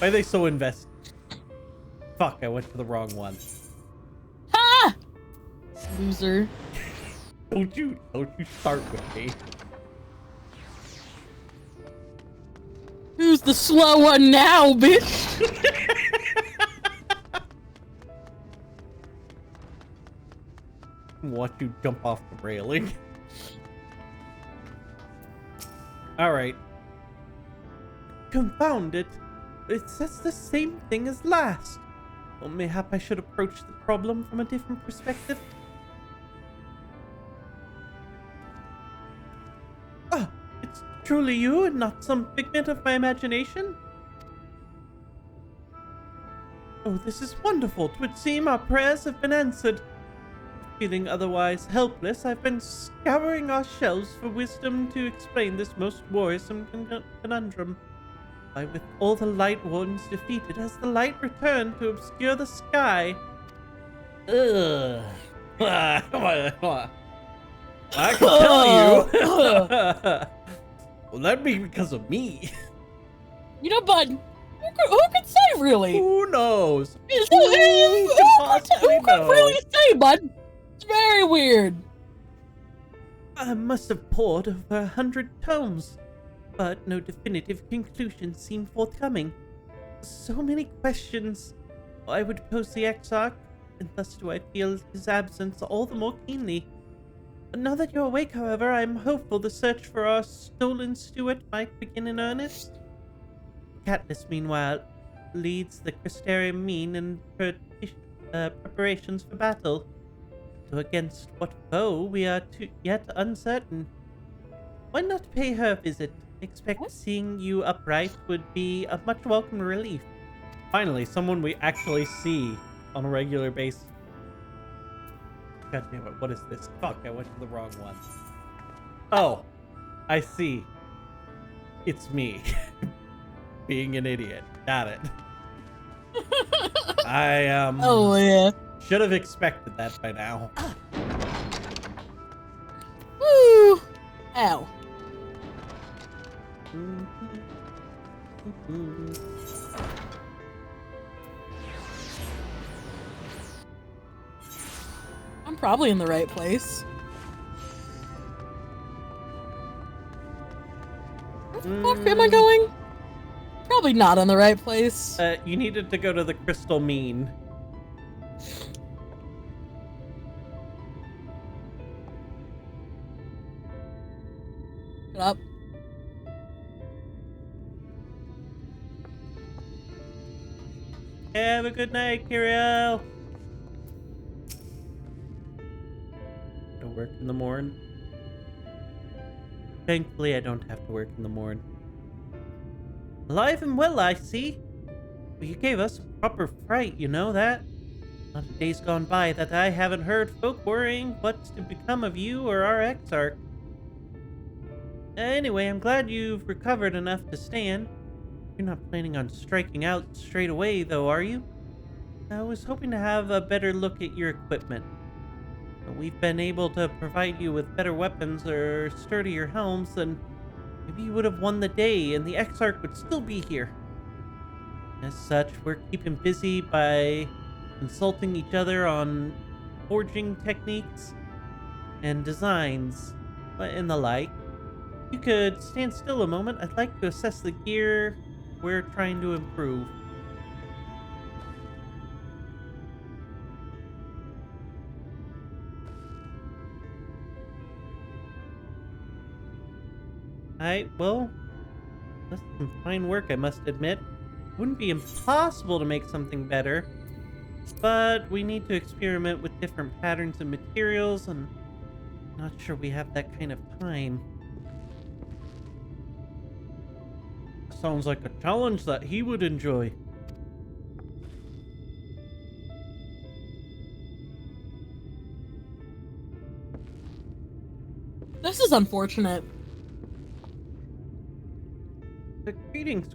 are they so invested? Fuck, I went to the wrong one.
Ha! Loser.
Don't you start with me.
Who's the slow one now, bitch?
Watch you jump off the railing. Alright. Confound it. It says the same thing as last. Well, mayhap I should approach the problem from a different perspective. Ah, it's truly you and not some figment of my imagination? Oh, this is wonderful. 'Twould seem our prayers have been answered. Feeling otherwise helpless, I've been scouring our shelves for wisdom to explain this most worrisome conundrum. Why, with all the light wardens defeated, has the light returned to obscure the sky? Ugh. I can tell you. Well, that'd be because of me.
You know, bud, Who could say, really?
Who knows?
Who
possibly
could
know?
really say, bud? It's very weird.
I must have poured over 100 tomes, but no definitive conclusions seem forthcoming. So many questions. I would pose the Exarch, and thus do I feel his absence all the more keenly. Now that you're awake, however, I'm hopeful the search for our stolen steward might begin in earnest. Katniss, meanwhile, leads the Crystarium Mean in preparations for battle. Though against what foe we are yet uncertain. Why not pay her a visit? Expect seeing you upright would be a much welcome relief. Finally, someone we actually see on a regular basis. God damn it, what is this? Fuck, I went to the wrong one. Oh, I see. It's me. Being an idiot. Got it. I,
Oh, yeah.
should have expected that by now.
Woo! Ow. I'm probably in the right place. Where the fuck am I going? Probably not in the right place.
You needed to go to the Crystal Mean.
Shut up.
Have a good night, Kiriel. Go work in the morn. Thankfully, I don't have to work in the morn. Alive and well, I see. Well, you gave us a proper fright, you know that? Not a day's gone by that I haven't heard folk worrying what's to become of you or our Exarch. Anyway, I'm glad you've recovered enough to stand. You're not planning on striking out straight away, though, are you? I was hoping to have a better look at your equipment. But we've been able to provide you with better weapons or sturdier helms, and maybe you would have won the day and the Exarch would still be here. As such, we're keeping busy by consulting each other on forging techniques and designs and the like. You could stand still a moment. I'd like to assess the gear we're trying to improve. Well, that's some fine work, I must admit. It wouldn't be impossible to make something better, but we need to experiment with different patterns and materials, and I'm not sure we have that kind of time. Sounds like a challenge that he would enjoy.
This is unfortunate.
Greetings.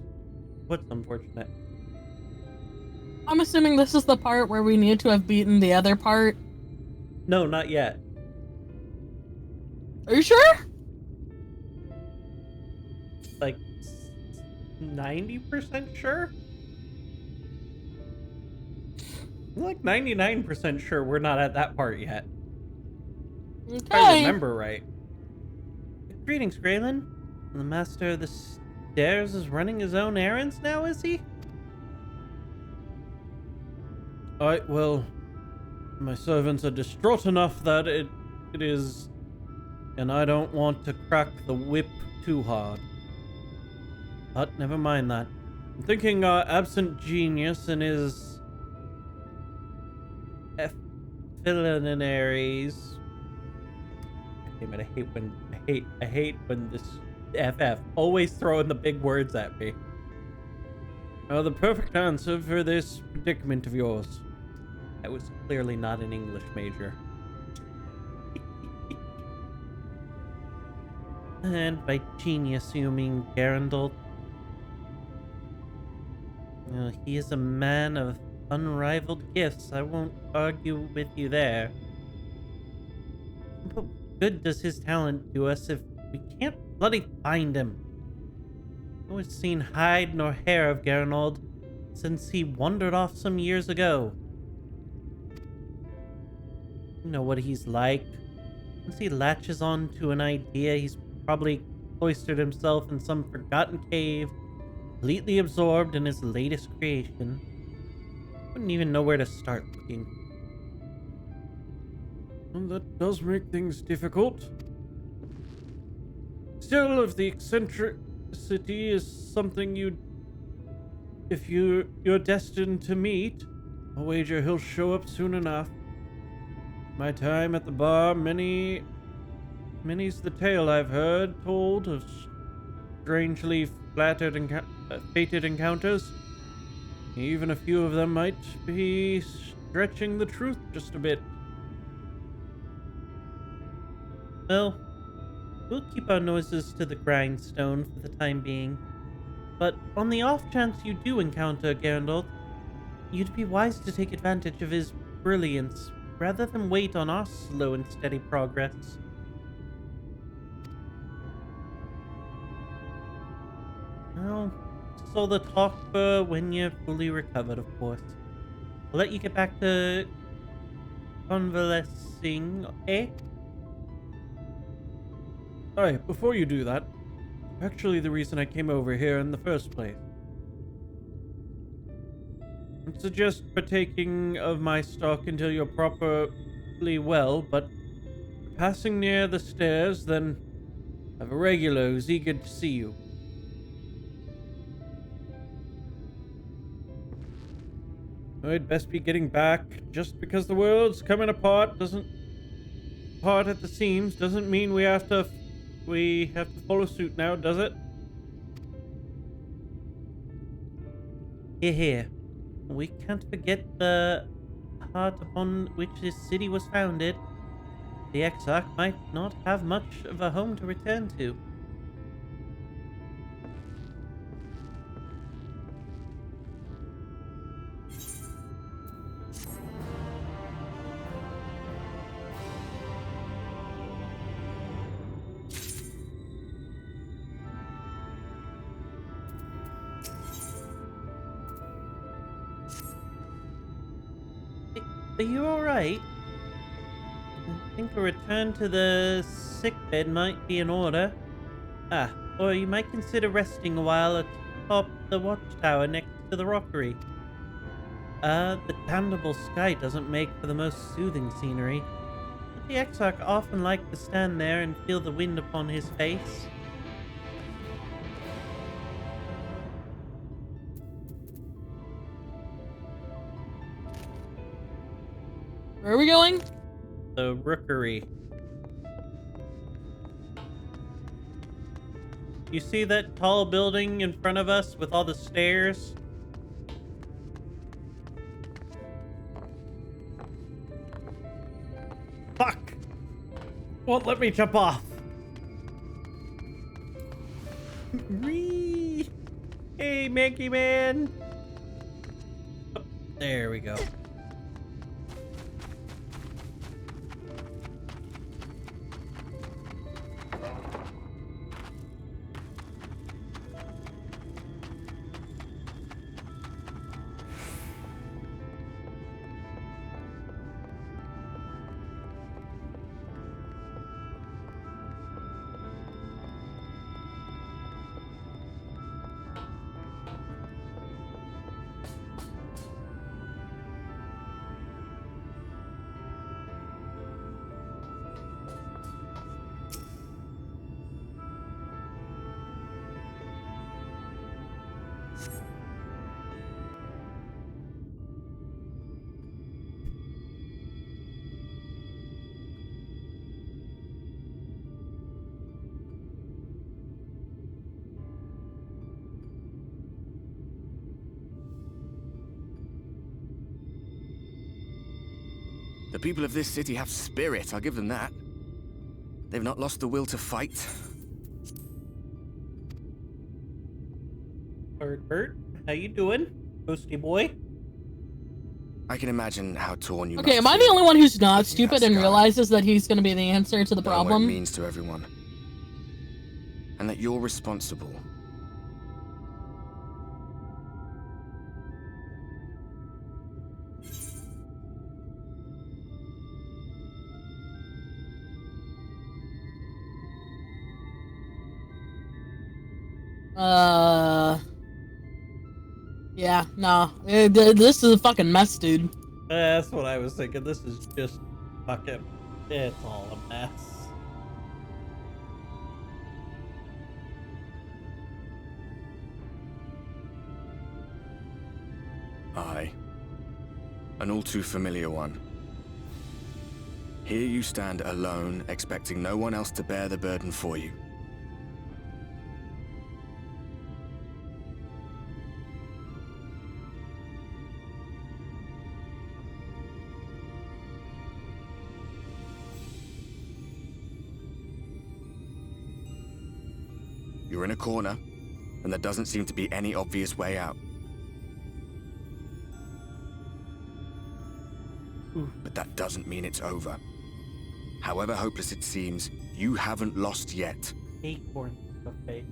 What's unfortunate?
I'm assuming this is the part where we need to have beaten the other part.
No, not yet.
Are you sure?
Like 90% sure? I'm like 99% sure we're not at that part yet.
Okay.
If I remember right. Greetings, Graylin. The master of the stairs is running his own errands now, is he? Well, my servants are distraught enough that it is, and I don't want to crack the whip too hard. But never mind that. I'm thinking our absent genius and his filaninaries. Damn it, I hate when this FF always throwing the big words at me. Are the perfect answer for this predicament of yours. I was clearly not an English major. And by genius, you mean Garandal? He is a man of unrivaled gifts. I won't argue with you there. But what good does his talent do us if we can't bloody find him? No one's seen hide nor hair of Gernold since he wandered off some years ago. You know what he's like. Once he latches on to an idea, he's probably cloistered himself in some forgotten cave, completely absorbed in his latest creation. Wouldn't even know where to start looking.
Well, that does make things difficult. Still, if the eccentricity is something you're destined to meet, I'll wager he'll show up soon enough. My time at the bar, many's the tale I've heard told of strangely fated encounters. Even a few of them might be stretching the truth just a bit.
Well, we'll keep our noses to the grindstone for the time being. But on the off chance you do encounter Gernold, you'd be wise to take advantage of his brilliance, rather than wait on our slow and steady progress. Well, this is all the talk for when you're fully recovered, of course. I'll let you get back to convalescing, eh?
Alright, before you do that, actually the reason I came over here in the first place. I'd suggest partaking of my stock until you're properly well, but passing near the stairs, then I have a regular who's eager to see you. I'd best be getting back. Just because the world's coming apart at the seams doesn't mean we have to follow suit now, does it?
Here. We can't forget the heart upon which this city was founded. The Exarch might not have much of a home to return to. Are you alright? I think a return to the sickbed might be in order. Or you might consider resting a while atop the watchtower next to the rockery. The damnable sky doesn't make for the most soothing scenery, but the Exarch often liked to stand there and feel the wind upon his face.
Where are we going?
The rookery. You see that tall building in front of us with all the stairs? Fuck! Won't let me jump off. Whee! Hey, Mankey Man! Oh, there we go.
The people of this city have spirit, I'll give them that. They've not lost the will to fight.
Bert, how you doing? Ghosty boy?
I can imagine how torn you
Okay,
must
am I
feel
the only one who's not
looking at
stupid
that
and
sky.
realizes that he's gonna be the answer to the
Know what it
problem?
means to everyone. And that you're responsible
Yeah, no. This is a fucking mess, dude.
That's what I was thinking. This is just fucking... It's all a mess.
Aye. An all too familiar one. Here you stand alone, expecting no one else to bear the burden for you. You're in a corner, and there doesn't seem to be any obvious way out. But that doesn't mean it's over. However hopeless it seems, you haven't lost yet.
Acorn of faith.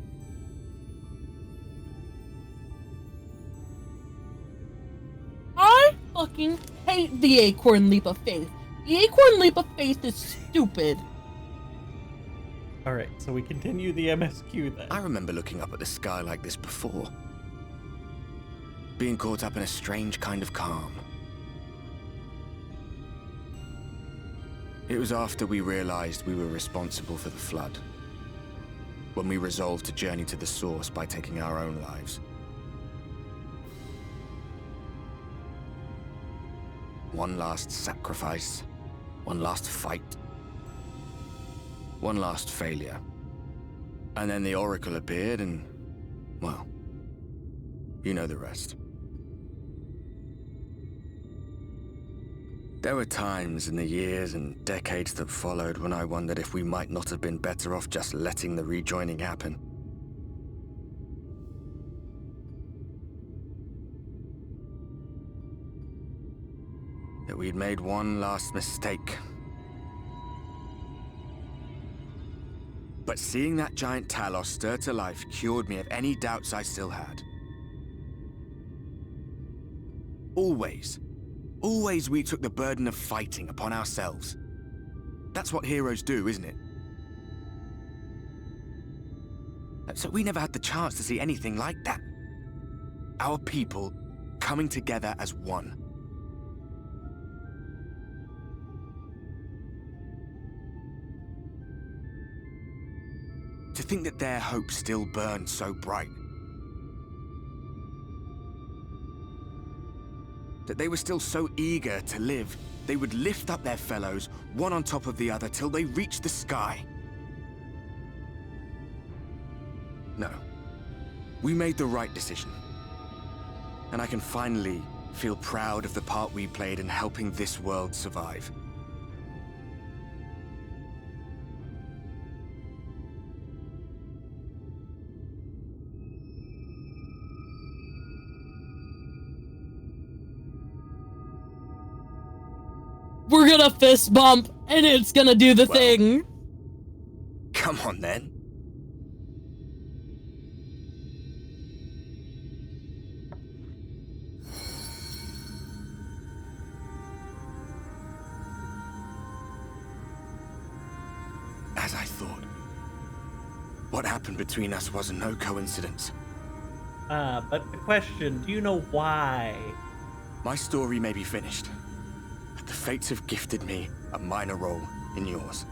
I fucking hate the Acorn Leap of Faith. The Acorn Leap of Faith is stupid.
Alright, so we continue the MSQ then.
I remember looking up at the sky like this before. Being caught up in a strange kind of calm. It was after we realized we were responsible for the flood. When we resolved to journey to the source by taking our own lives. One last sacrifice. One last fight. One last failure. And then the Oracle appeared and, well, you know the rest. There were times in the years and decades that followed when I wondered if we might not have been better off just letting the rejoining happen. That we'd made one last mistake. But seeing that giant Talos stir to life cured me of any doubts I still had. Always we took the burden of fighting upon ourselves. That's what heroes do, isn't it? So we never had the chance to see anything like that. Our people coming together as one. To think that their hope still burned so bright. That they were still so eager to live, they would lift up their fellows, one on top of the other, till they reached the sky. No. We made the right decision. And I can finally feel proud of the part we played in helping this world survive.
We're gonna fist bump, and it's gonna do the thing.
Come on, then. As I thought. What happened between us was no coincidence.
But the question, do you know why?
My story may be finished. The fates have gifted me a minor role in yours.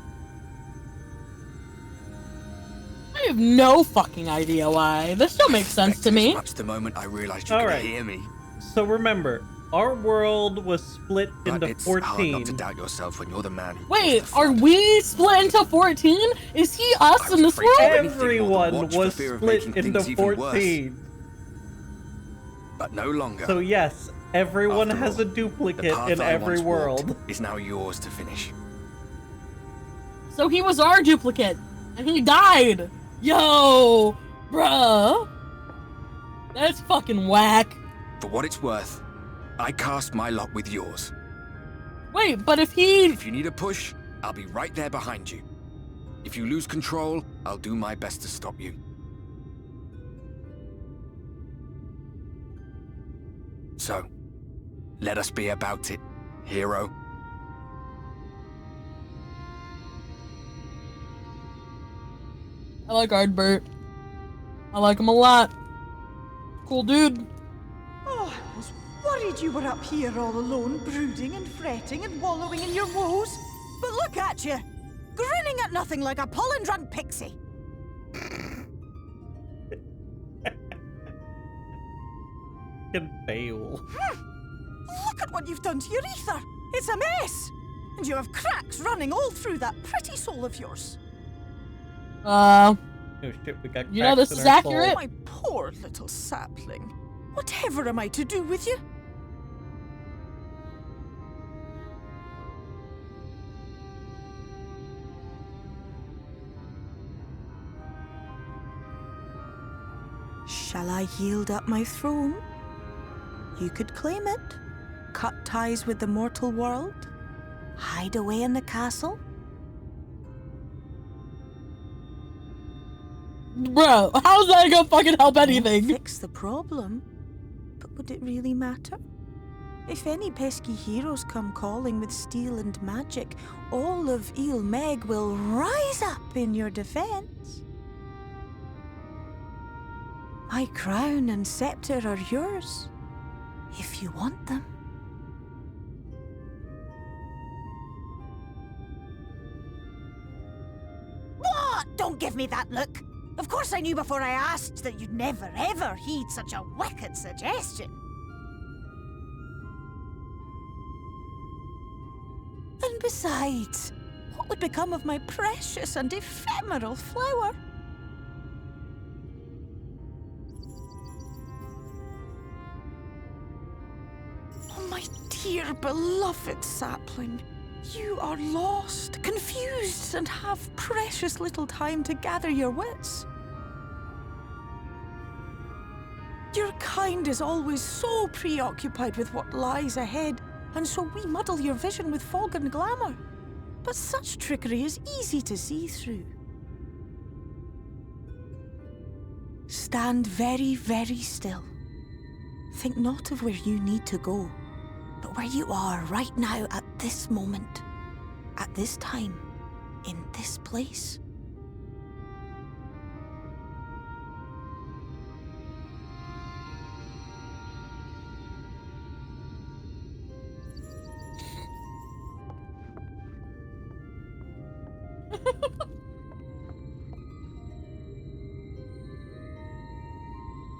I have no fucking idea why. This don't make sense to me.
Much the moment I realized you could hear me.
So remember, our world was split into
it's
14.
Hard not to doubt yourself when you're the man who
Wait, are we split into 14? Is he us in this world?
Everyone was split into 14.
But no longer.
So yes, everyone has a duplicate in every world.
Is now yours to finish.
So he was our duplicate, and he died. Yo, bruh. That's fucking whack.
For what it's worth, I cast my lot with yours.
Wait, but if you
need a push, I'll be right there behind you. If you lose control, I'll do my best to stop you. So, let us be about it, hero.
I like Ardbert. I like him a lot. Cool dude.
Oh, I was worried you were up here all alone, brooding and fretting and wallowing in your woes. But look at you, grinning at nothing like a pollen-drunk pixie.
Can fail.
Look at what you've done to your ether. It's a mess. And you have cracks running all through that pretty soul of yours.
Oh shit, we got
you know this is accurate.
Oh, my poor little sapling. Whatever am I to do with you? Shall I yield up my throne? You could claim it, cut ties with the mortal world, hide away in the castle.
Bro, how's that gonna fucking help anything?
Fix the problem, but would it really matter? If any pesky heroes come calling with steel and magic, all of Il Meg will rise up in your defense. My crown and scepter are yours, if you want them. What? Don't give me that look! Of course I knew before I asked that you'd never ever heed such a wicked suggestion. And besides, what would become of my precious and ephemeral flower? Oh, my dear beloved sapling. You are lost, confused, and have precious little time to gather your wits. Your kind is always so preoccupied with what lies ahead, and so we muddle your vision with fog and glamour. But such trickery is easy to see through. Stand very, very still. Think not of where you need to go, but where you are right now at this moment, at this time, in this place.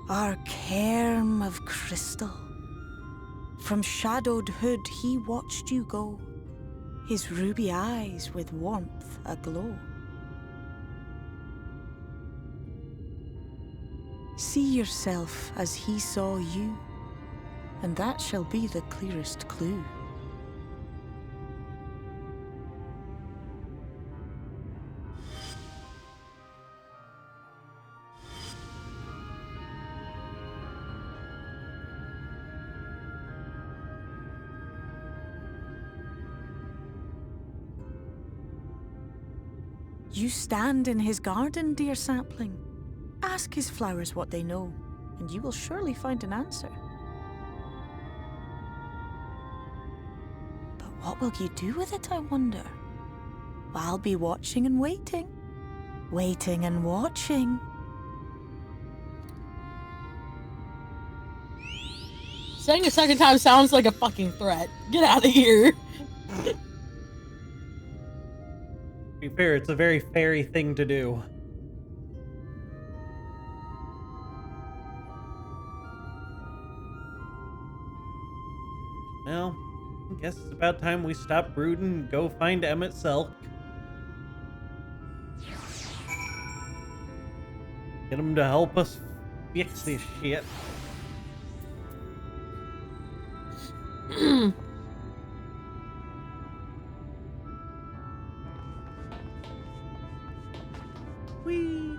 Our cairn of crystal. From shadowed hood he watched you go, his ruby eyes with warmth aglow. See yourself as he saw you, and that shall be the clearest clue. You stand in his garden, dear sapling. Ask his flowers what they know, and you will surely find an answer. But what will you do with it, I wonder? I'll be watching and waiting. Waiting and watching.
Saying a second time sounds like a fucking threat. Get out of here.
To be fair, it's a very fairy thing to do. Well, I guess it's about time we stop brooding and go find Emmett Selk. Get him to help us fix this shit. Whee!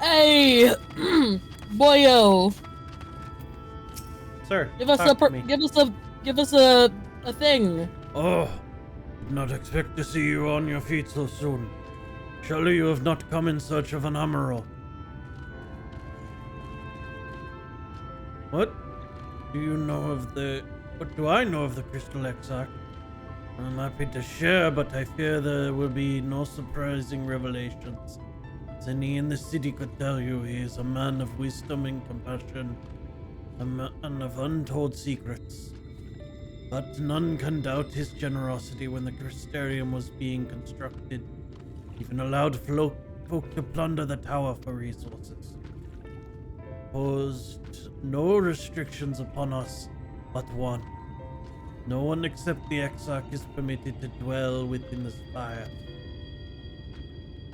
Hey, boyo.
Sir,
give us a thing.
Oh, did not expect to see you on your feet so soon. Surely you have not come in search of an emerald. What do you know of the... What do I know of the Crystal Exarch? I'm happy to share, but I fear there will be no surprising revelations. As any in the city could tell you, he is a man of wisdom and compassion, a man of untold secrets. But none can doubt his generosity when the Crystarium was being constructed. Even allowed folk to plunder the tower for resources. Posed no restrictions upon us, but one. No one except the Exarch is permitted to dwell within the spire.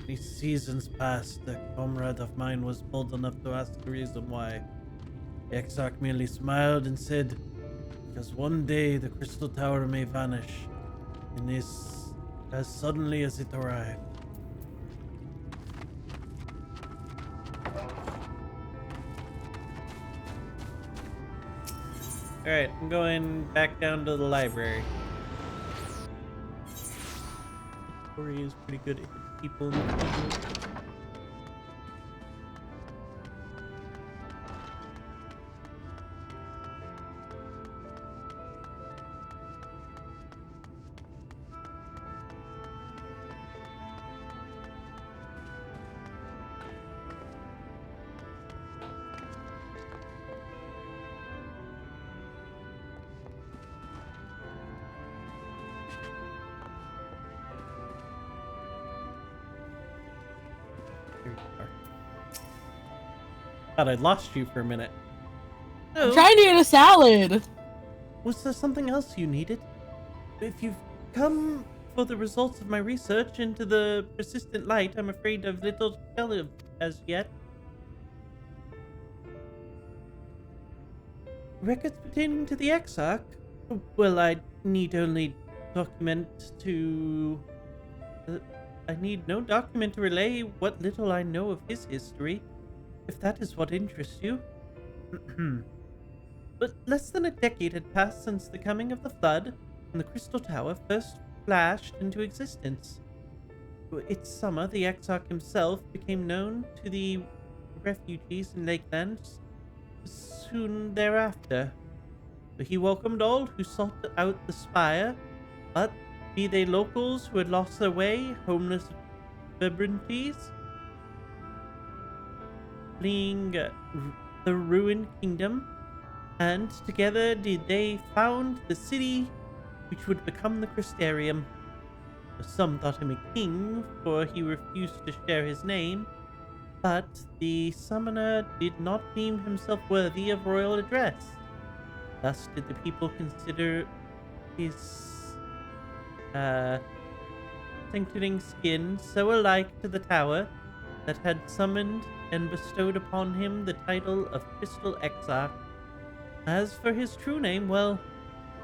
Many seasons past, a comrade of mine was bold enough to ask the reason why. The Exarch merely smiled and said, because one day the Crystal Tower may vanish, and this as suddenly as it arrived. Alright, I'm going back down to the library. The story is pretty good at people in the field. Thought I'd lost you for a minute.
I'm trying to eat a salad.
Was there something else you needed? If you've come for the results of my research into the persistent light, I'm afraid I've little to tell you as yet. Records pertaining to the Exarch? Well, I need only document to... I need no document to relay what little I know of his history, if that is what interests you. But less than a decade had passed since the coming of the flood, when the Crystal Tower first flashed into existence. Its summer, the Exarch himself became known to the refugees in Lakelands soon thereafter. He welcomed all who sought out the spire, but be they locals who had lost their way, homeless vibrantes, fleeing the ruined kingdom, and together did they found the city which would become the Crystarium. Some thought him a king, for he refused to share his name, but the summoner did not deem himself worthy of royal address. Thus did the people consider his sanctioning skin so alike to the tower that had summoned and bestowed upon him the title of Crystal Exarch. As for his true name, well,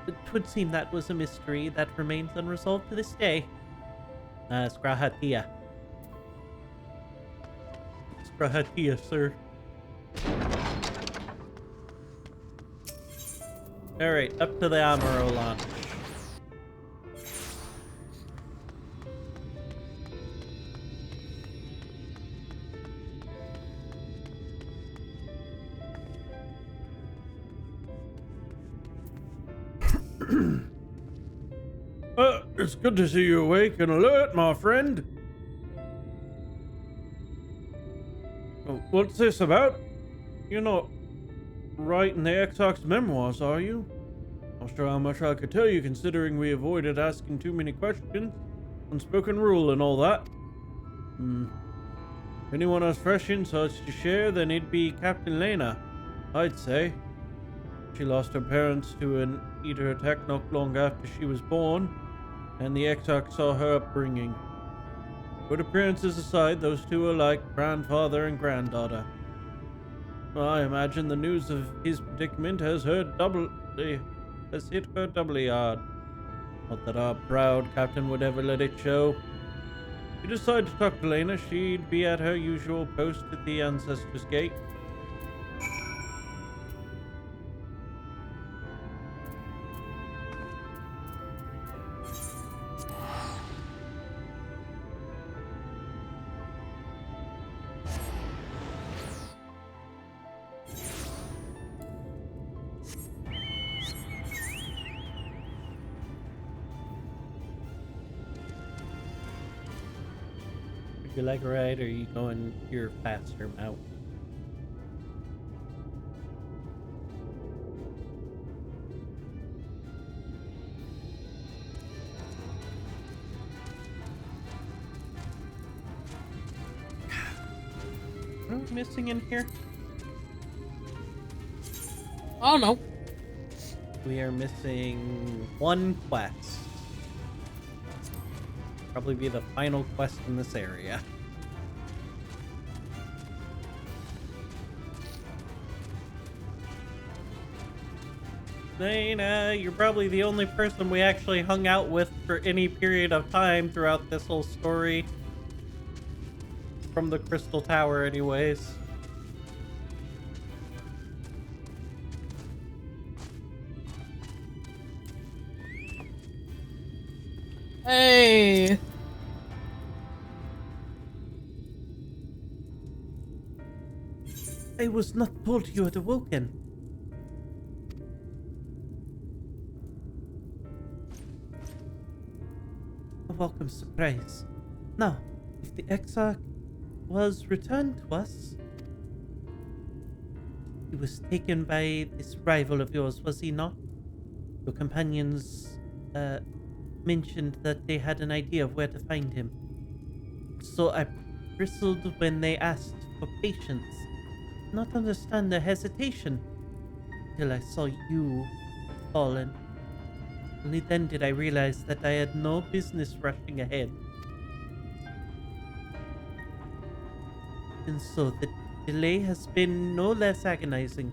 it would seem that was a mystery that remains unresolved to this day. Skrahatia. Skrahatia, sir. Alright, up to the Amaro launch. It's good to see you awake and alert, my friend. Oh, what's this about? You're not writing the Exarch's memoirs, are you? Not sure how much I could tell you, considering we avoided asking too many questions. Unspoken rule and all that. If anyone has fresh insights to share, then it'd be Captain Lena, I'd say. She lost her parents to an eater attack not long after she was born, and the Exarch saw her upbringing. But appearances aside, those two are like grandfather and granddaughter. I imagine the news of his predicament has hit her doubly hard. Not that our proud captain would ever let it show. If you decide to talk to Lena, she'd be at her usual post at the Ancestors' Gate. You like a ride, or are you going your faster mount? What are we missing in here?
I don't know.
We are missing one quest. Probably be the final quest in this area. Dana, you're probably the only person we actually hung out with for any period of time throughout this whole story. From the Crystal Tower, anyways.
Hey!
I was not told you had awoken. A welcome surprise. Now, if the Exarch was returned to us, he was taken by this rival of yours, was he not? Your companions mentioned that they had an idea of where to find him. So I bristled when they asked for patience. Not understand their hesitation. Till I saw you fallen. Only then did I realize that I had no business rushing ahead. And so the delay has been no less agonizing.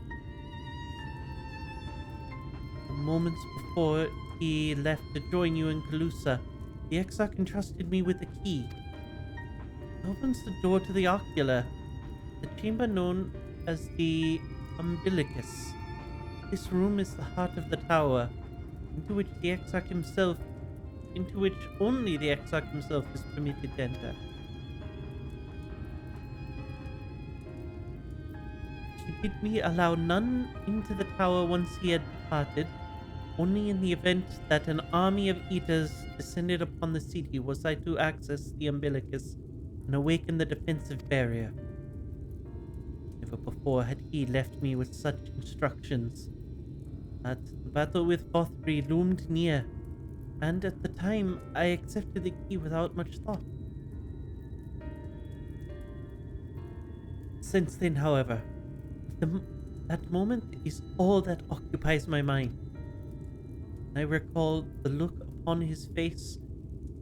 The moments before he left to join you in Calusa, the Exarch entrusted me with the key. It opens the door to the Ocular, the chamber known as the Umbilicus. This room is the heart of the tower, into which only the Exarch himself is permitted to enter. He bid me allow none into the tower once he had departed. Only in the event that an army of eaters descended upon the city was I to access the Umbilicus and awaken the defensive barrier. Never before had he left me with such instructions. But the battle with Bothri loomed near, and at the time I accepted the key without much thought. Since then, however, that moment is all that occupies my mind. I recall the look upon his face.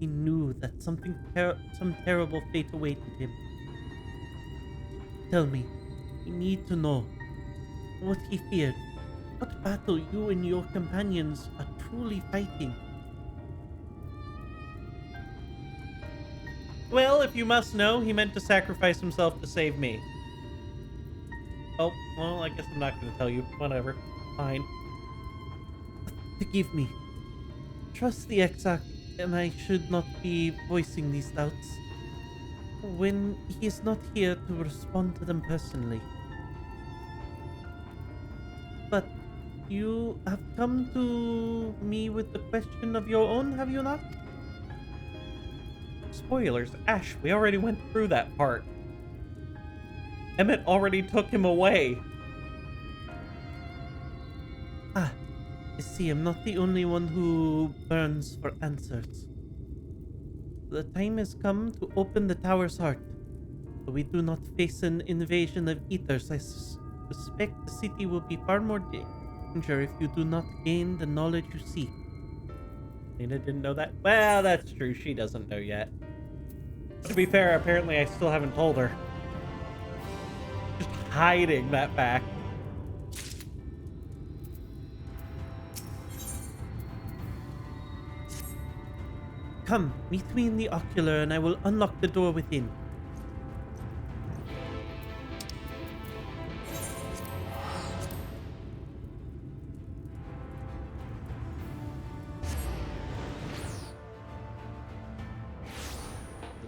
He knew that some terrible fate awaited him. Tell me, we need to know what he feared, what battle you and your companions are truly fighting. Well, if you must know, he meant to sacrifice himself to save me. Oh, well, I guess I'm not going to tell you. Whatever. Fine. Forgive me. Trust the Exarch, and I should not be voicing these doubts when he is not here to respond to them personally. But you have come to me with the question of your own, have you not? Spoilers, Ash, we already went through that part. Emmett already took him away. Ah, you see, I'm not the only one who burns for answers. The time has come to open the tower's heart, so we do not face an invasion of eaters. I suspect the city will be far more danger if you do not gain the knowledge you seek. Lena didn't know that? Well, that's true. She doesn't know yet. To be fair, apparently I still haven't told her. Just hiding that fact. Come, meet me in the Ocular and I will unlock the door within.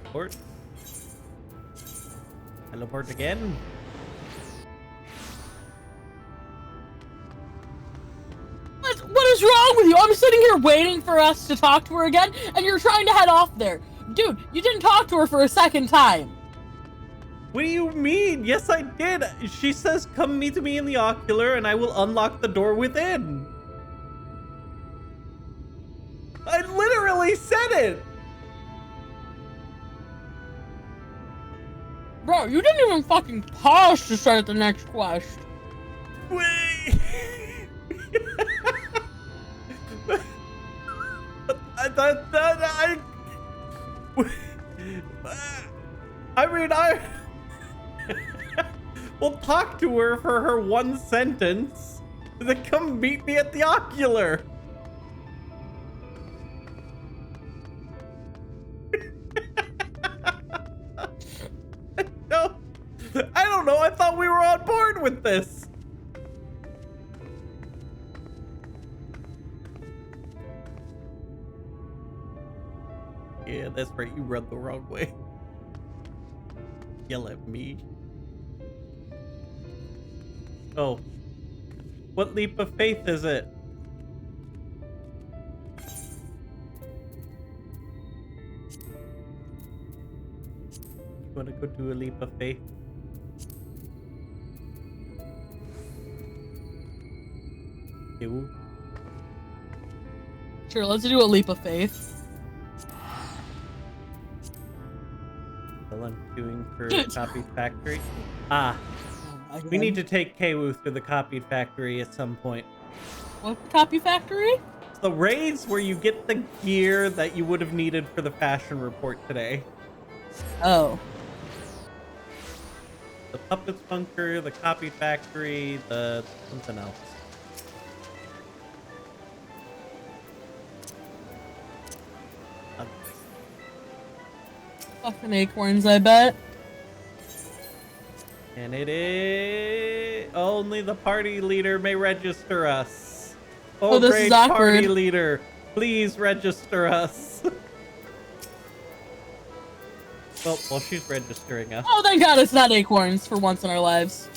Teleport. Teleport again.
What is wrong with you? I'm sitting here waiting for us to talk to her again, and you're trying to head off there. Dude, you didn't talk to her for a second time.
What do you mean? Yes, I did. She says, come meet me in the ocular and I will unlock the door within. I literally said it.
Bro, you didn't even fucking pause to start the next quest.
Wait. I will talk to her for her one sentence. Then come meet me at the ocular. No, I don't know. I thought we were on board with this. Yeah, that's right. You run the wrong way. Yell at me. Oh. What leap of faith is it? You wanna go do a leap of faith? Ew.
Sure, let's do a leap of faith.
Well, I'm doing for Copied Factory. Ah. We need to take Keiwu through the Copied Factory at some point.
What Copy Factory?
It's the raids where you get the gear that you would have needed for the fashion report today.
Oh.
The Puppets Bunker, the Copied Factory, the something else.
Fucking acorns, I bet.
And it is only the party leader may register us.
Oh, this
great
is awkward.
Party leader, please register us. Well, she's registering us.
Oh, thank God it's not acorns for once in our lives.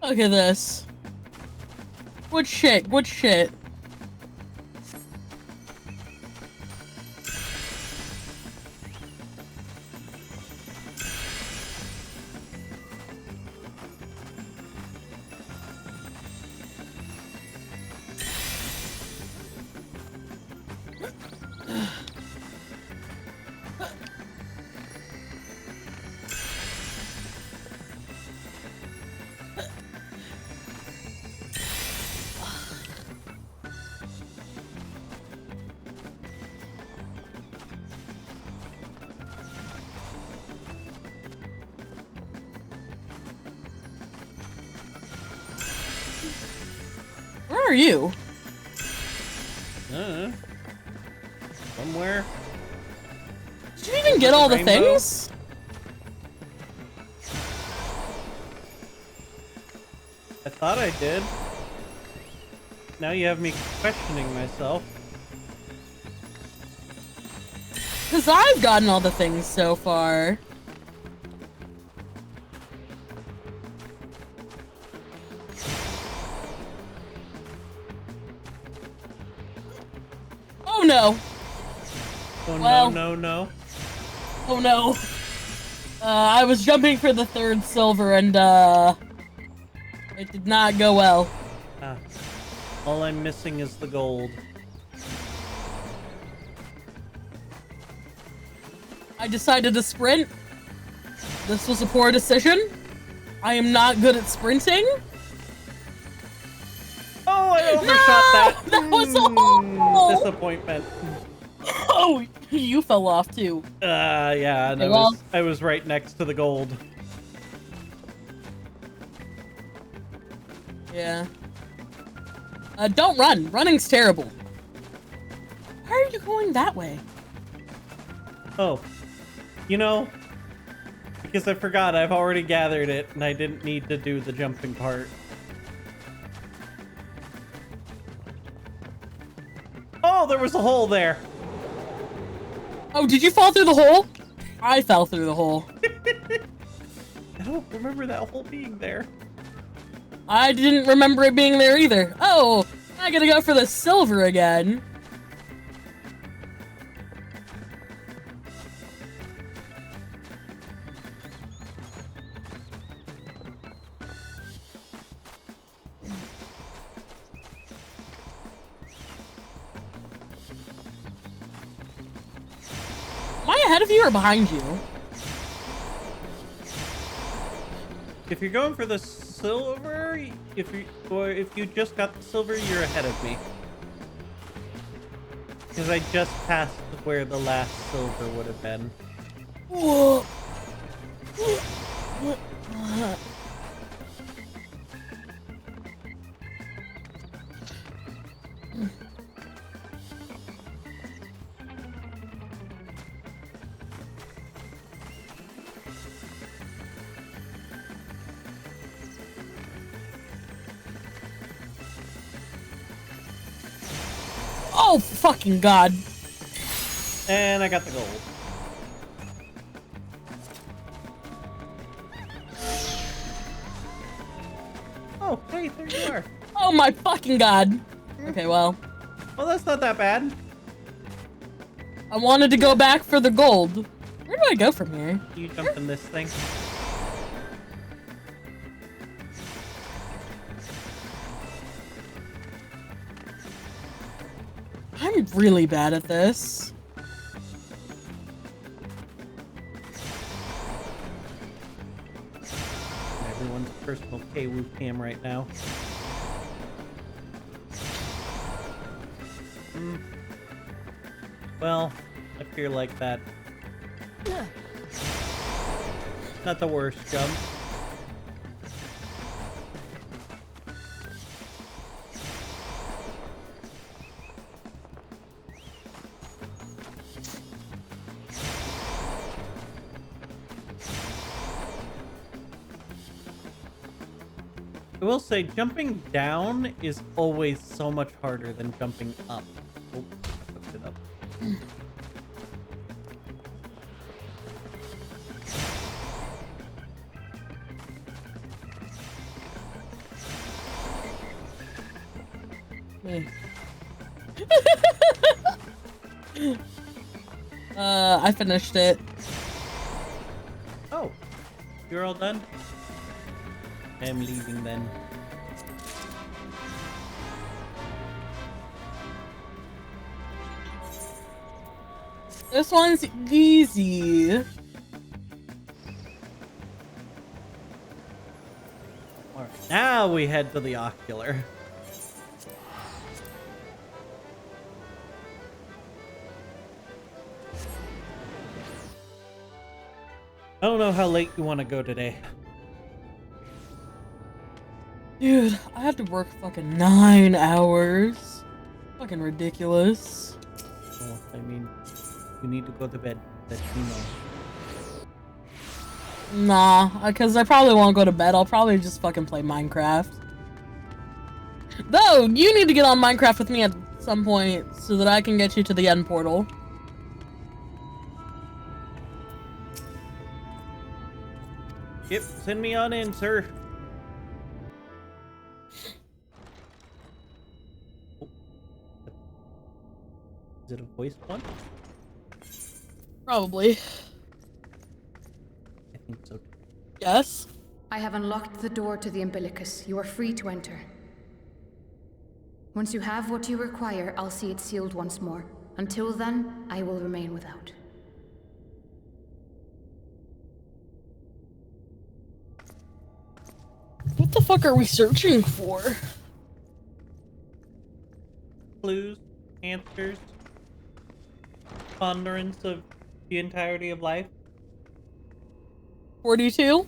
Look at this. Good shit, good shit. Where are you?
Somewhere.
Did you even get all the things?
I thought I did. Now you have me questioning myself.
Because I've gotten all the things so far. Oh no!
Oh
well,
no.
Oh no. I was jumping for the third silver and it did not go well.
Ah. All I'm missing is the gold.
I decided to sprint. This was a poor decision. I am not good at sprinting.
Oh, I overshot that.
That was awful.
Disappointment.
Oh, you fell off too.
Yeah, and I was right next to the gold.
Yeah. Don't run. Running's terrible. Why are you going that way?
Oh. You know, because I forgot I've already gathered it and I didn't need to do the jumping part. Oh, there was a hole there.
Oh, did you fall through the hole? I fell through the hole.
I don't remember that whole being there.
I didn't remember it being there either. Oh, I gotta go for the silver again. Am I ahead of you or behind you?
If you're going for the silver, if you just got the silver, you're ahead of me. Because I just passed where the last silver would have been.
Whoa. Oh, fucking God.
And I got the gold. Oh, hey, there you are.
Oh my fucking God. Okay, well.
Well, that's not that bad.
I wanted to go back for the gold. Where do I go from here?
You jump in this thing.
I'm really bad at this.
Everyone's personal K-Woo cam right now. Well, I feel like that. Not the worst jump. I will say, jumping down is always so much harder than jumping up. Oh, I fucked it up.
I finished it.
Oh, you're all done? I'm leaving then.
This one's easy.
Alright, now we head to the ocular. I don't know how late you want to go today.
Dude, I have to work fucking 9 hours. Fucking ridiculous.
Well, I mean, you need to go to bed. That you know.
Nah, because I probably won't go to bed. I'll probably just fucking play Minecraft. Though, you need to get on Minecraft with me at some point so that I can get you to the end portal.
Yep, send me on in, sir. Oh. Is it a voice one?
Probably.
I think so.
Yes?
I have unlocked the door to the umbilicus. You are free to enter. Once you have what you require, I'll see it sealed once more. Until then, I will remain without.
What the fuck are we searching for?
Clues, answers, ponderance of the entirety of life.
42?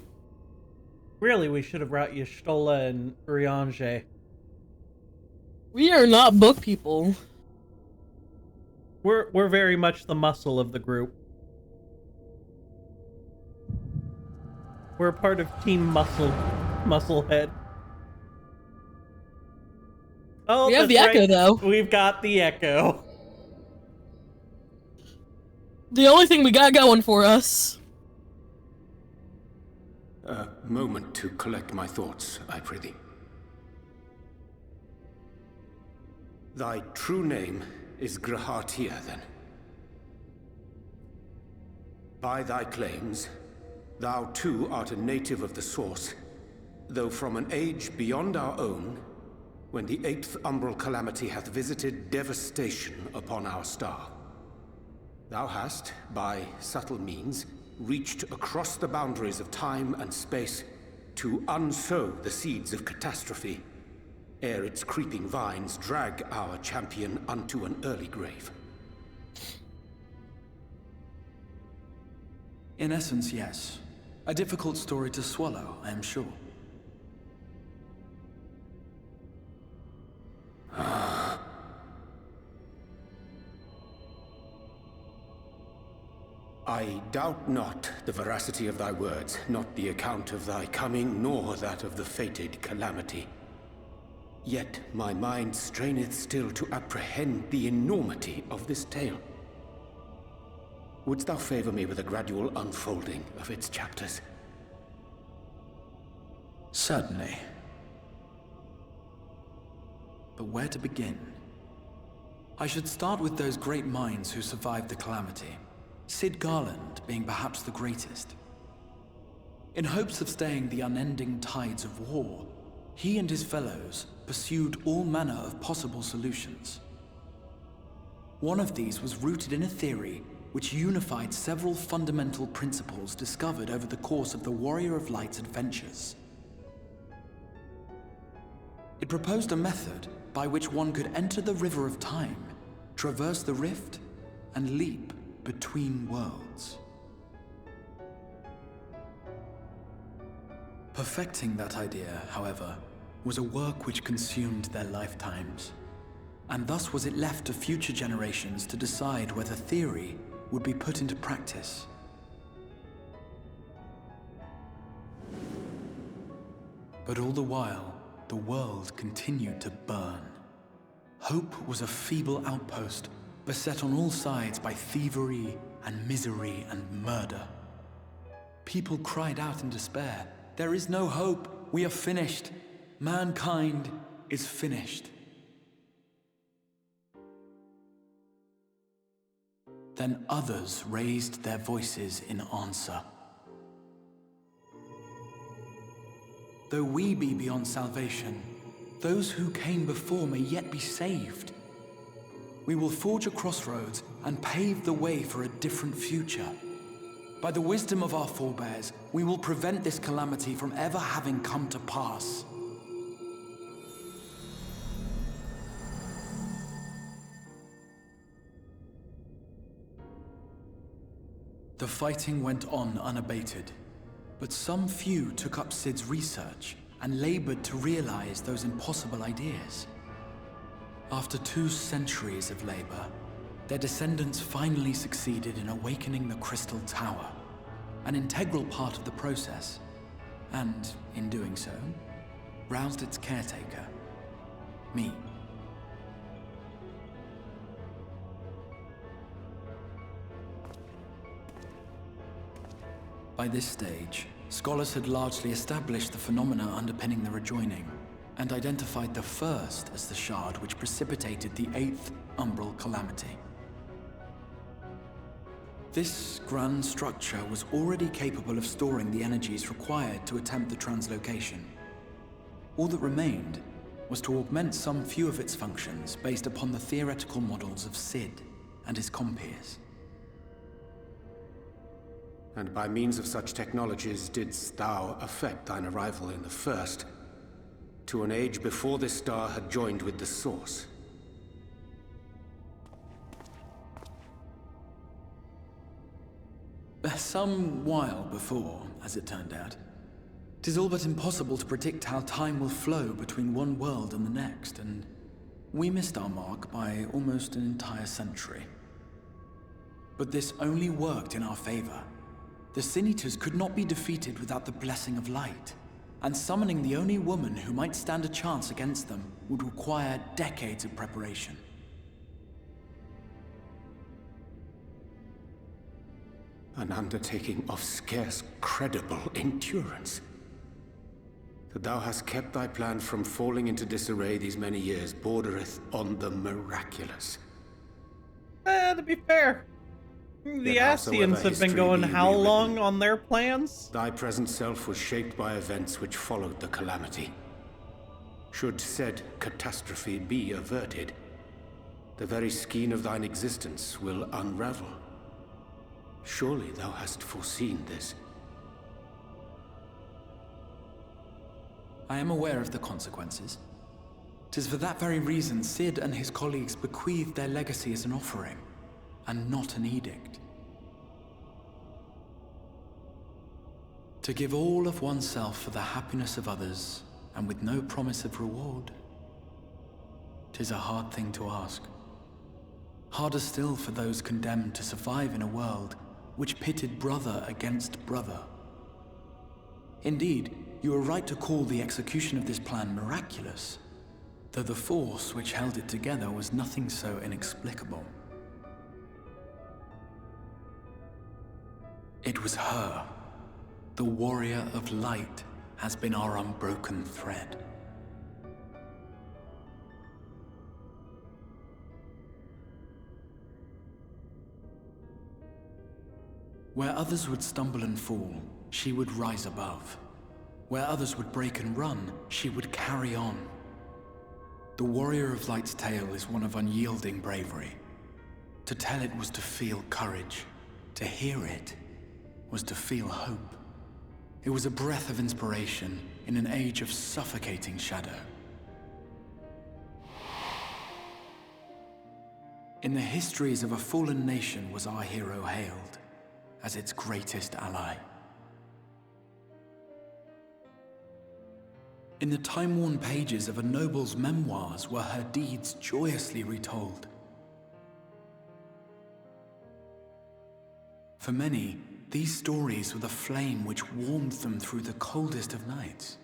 Really, we should have brought you Stola and Uriange.
We are not book people.
We're very much the muscle of the group. We're a part of Team Musclehead. Oh,
we have the Echo, though.
We've got the Echo.
The only thing we got going for us.
A moment to collect my thoughts, I prithee. Thy true name is Grahatia, then. By thy claims, thou too art a native of the Source, though from an age beyond our own, when the 8th umbral calamity hath visited devastation upon our star. Thou hast, by subtle means, reached across the boundaries of time and space to unsow the seeds of catastrophe, ere its creeping vines drag our champion unto an early grave.
In essence, yes. A difficult story to swallow, I am sure.
I doubt not the veracity of thy words, not the account of thy coming, nor that of the fated calamity. Yet my mind straineth still to apprehend the enormity of this tale. Wouldst thou favor me with a gradual unfolding of its chapters?
Certainly. But where to begin? I should start with those great minds who survived the calamity. Sid Garland being perhaps the greatest. In hopes of staying the unending tides of war, he and his fellows pursued all manner of possible solutions. One of these was rooted in a theory which unified several fundamental principles discovered over the course of the Warrior of Light's adventures. It proposed a method by which one could enter the River of Time, traverse the rift, and leap between worlds. Perfecting that idea, however, was a work which consumed their lifetimes, and thus was it left to future generations to decide whether theory would be put into practice. But all the while, the world continued to burn. Hope was a feeble outpost, beset on all sides by thievery and misery and murder. People cried out in despair, "There is no hope, we are finished. Mankind is finished." Then others raised their voices in answer. Though we be beyond salvation, those who came before may yet be saved. We will forge a crossroads and pave the way for a different future. By the wisdom of our forebears, we will prevent this calamity from ever having come to pass. The fighting went on unabated, but some few took up Sid's research and labored to realize those impossible ideas. After 2 centuries of labor, their descendants finally succeeded in awakening the Crystal Tower, an integral part of the process, and, in doing so, roused its caretaker, me. By this stage, scholars had largely established the phenomena underpinning the rejoining, and identified the first as the shard which precipitated the 8th umbral calamity. This grand structure was already capable of storing the energies required to attempt the translocation. All that remained was to augment some few of its functions based upon the theoretical models of Sid and his compeers.
And by means of such technologies didst thou effect thine arrival in the first, to an age before this star had joined with the Source.
Some while before, as it turned out. 'Tis all but impossible to predict how time will flow between one world and the next, and we missed our mark by almost an entire century. But this only worked in our favor. The Sin Eaters could not be defeated without the blessing of light, and summoning the only woman who might stand a chance against them would require decades of preparation.
An undertaking of scarce credible endurance. That thou hast kept thy plan from falling into disarray these many years bordereth on the miraculous.
To be fair, the Ascians have been going how long on their plans?
Thy present self was shaped by events which followed the calamity. Should said catastrophe be averted, the very skein of thine existence will unravel. Surely thou hast foreseen this.
I am aware of the consequences. 'Tis for that very reason Cid and his colleagues bequeathed their legacy as an offering, and not an edict. To give all of oneself for the happiness of others, and with no promise of reward. 'Tis a hard thing to ask. Harder still for those condemned to survive in a world which pitted brother against brother. Indeed, you are right to call the execution of this plan miraculous, though the force which held it together was nothing so inexplicable. It was her, the warrior of light, has been our unbroken thread. Where others would stumble and fall, she would rise above. Where others would break and run, she would carry on. The warrior of light's tale is one of unyielding bravery. To tell it was to feel courage. To hear it was to feel hope. It was a breath of inspiration in an age of suffocating shadow. In the histories of a fallen nation was our hero hailed as its greatest ally. In the time-worn pages of a noble's memoirs were her deeds joyously retold. For many, these stories were the flame which warmed them through the coldest of nights.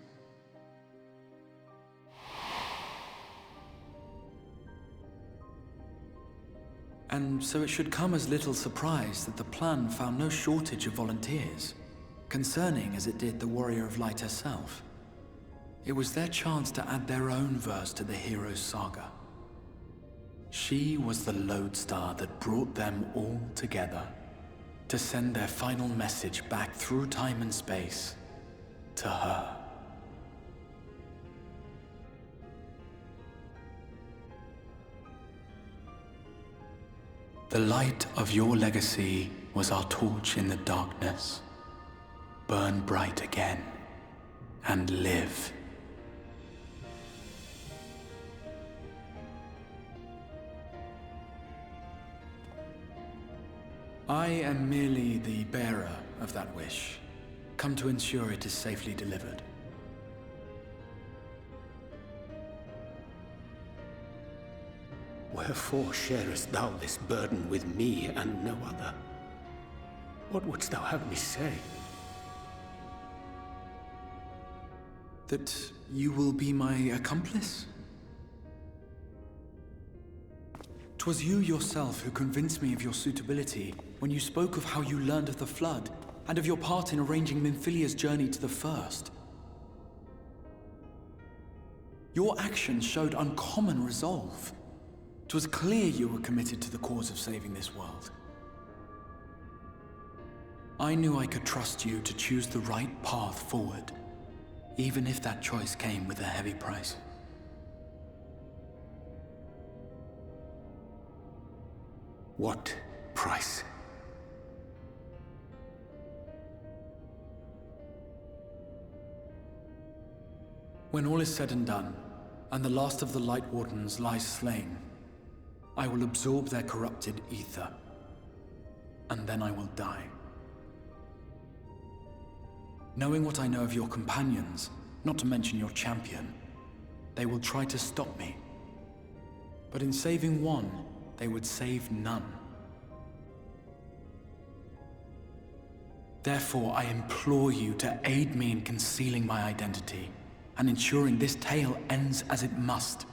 And so it should come as little surprise that the plan found no shortage of volunteers, concerning as it did the Warrior of Light herself. It was their chance to add their own verse to the hero's saga. She was the lodestar that brought them all together, to send their final message back through time and space to her. The light of your legacy was our torch in the darkness. Burn bright again and live. I am merely the bearer of that wish, come to ensure it is safely delivered.
Wherefore sharest thou this burden with me and no other? What wouldst thou have me say?
That you will be my accomplice? 'Twas you yourself who convinced me of your suitability when you spoke of how you learned of the Flood and of your part in arranging Minfilia's journey to the First. Your actions showed uncommon resolve. 'Twas clear you were committed to the cause of saving this world. I knew I could trust you to choose the right path forward, even if that choice came with a heavy price.
What price?
When all is said and done, and the last of the Light Wardens lies slain, I will absorb their corrupted ether, and then I will die. Knowing what I know of your companions, not to mention your champion, they will try to stop me. But in saving one, they would save none. Therefore, I implore you to aid me in concealing my identity and ensuring this tale ends as it must.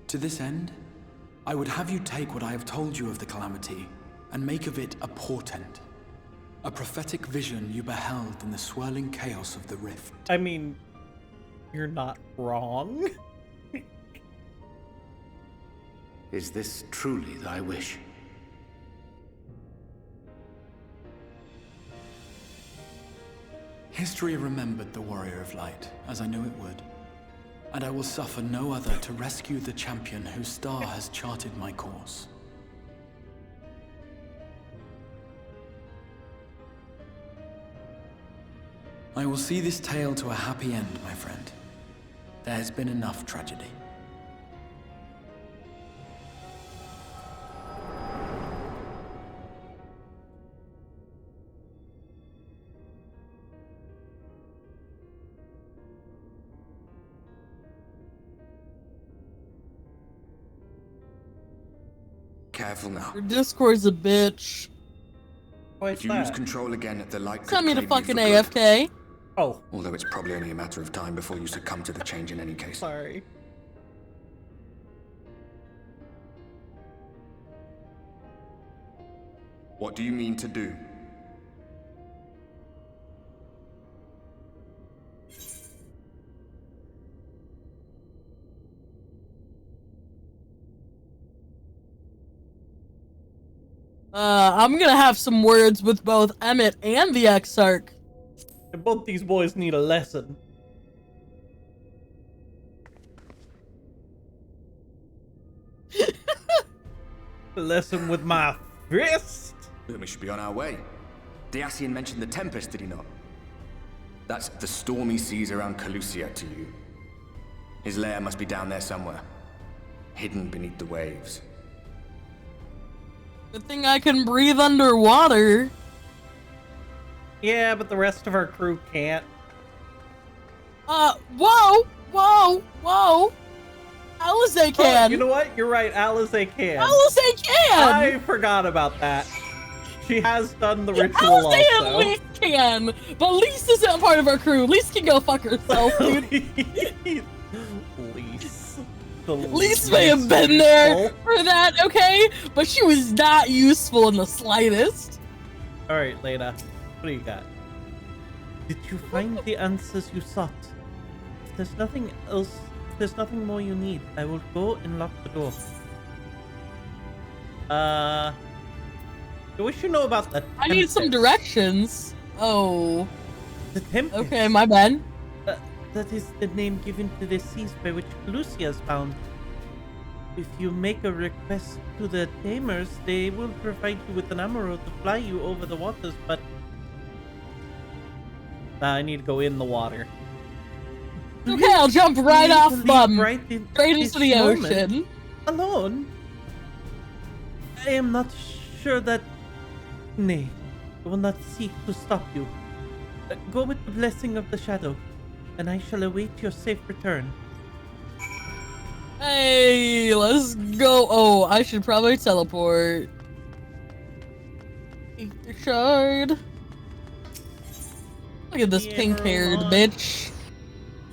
To this end, I would have you take what I have told you of the Calamity and make of it a portent, A prophetic vision you beheld in the swirling chaos of the rift.
I mean, you're not wrong.
Is this truly thy wish?
History remembered the Warrior of Light, as I knew it would. And I will suffer no other to rescue the champion whose star has charted my course. I will see this tale to a happy end, my friend. There has been enough tragedy.
Careful now.
Your Discord's a bitch.
If you lose control again, the light could
Send me to
claim you
fucking
for good.
AFK.
Oh.
Although it's probably only a matter of time before you succumb to the change in any case.
Sorry.
What do you mean to do?
I'm gonna have some words with both Emmett and the Exarch.
And both these boys need a lesson. A lesson with my fist?
Then we should be on our way. Dacian mentioned the Tempest, did he not? That's the stormy seas around Calusia to you. His lair must be down there somewhere, hidden beneath the waves.
Good thing I can breathe underwater.
Yeah, but the rest of our crew can't.
Whoa! Alize can!
Oh, you know what? You're right, Alize can.
Alize can!
I forgot about that. She has done the ritual
Alize
also.
and Lise can! But Lise isn't part of our crew. Lise can go fuck herself, dude.
Lise.
Lise may have been there for that, okay? But she was not useful in the slightest.
Alright, Leda. What do you got? Did you find the answers you sought? If there's nothing else, if there's nothing more you need, I will go and lock the door. We should know about that.
I need some directions. Oh.
The Tempest.
Okay, my bad.
That is the name given to the seas by which Lucia is bound. If you make a request to the Tamers, they will provide you with an arrow to fly you over the waters, but... I need to go in the water.
Okay, I'll jump right off
straight
into the ocean.
Alone? I am not sure that... Nay, I will not seek to stop you. Go with the blessing of the shadow, and I shall await your safe return.
Hey, let's go. Oh, I should probably teleport. Ether shard. Look at this pink-haired bitch.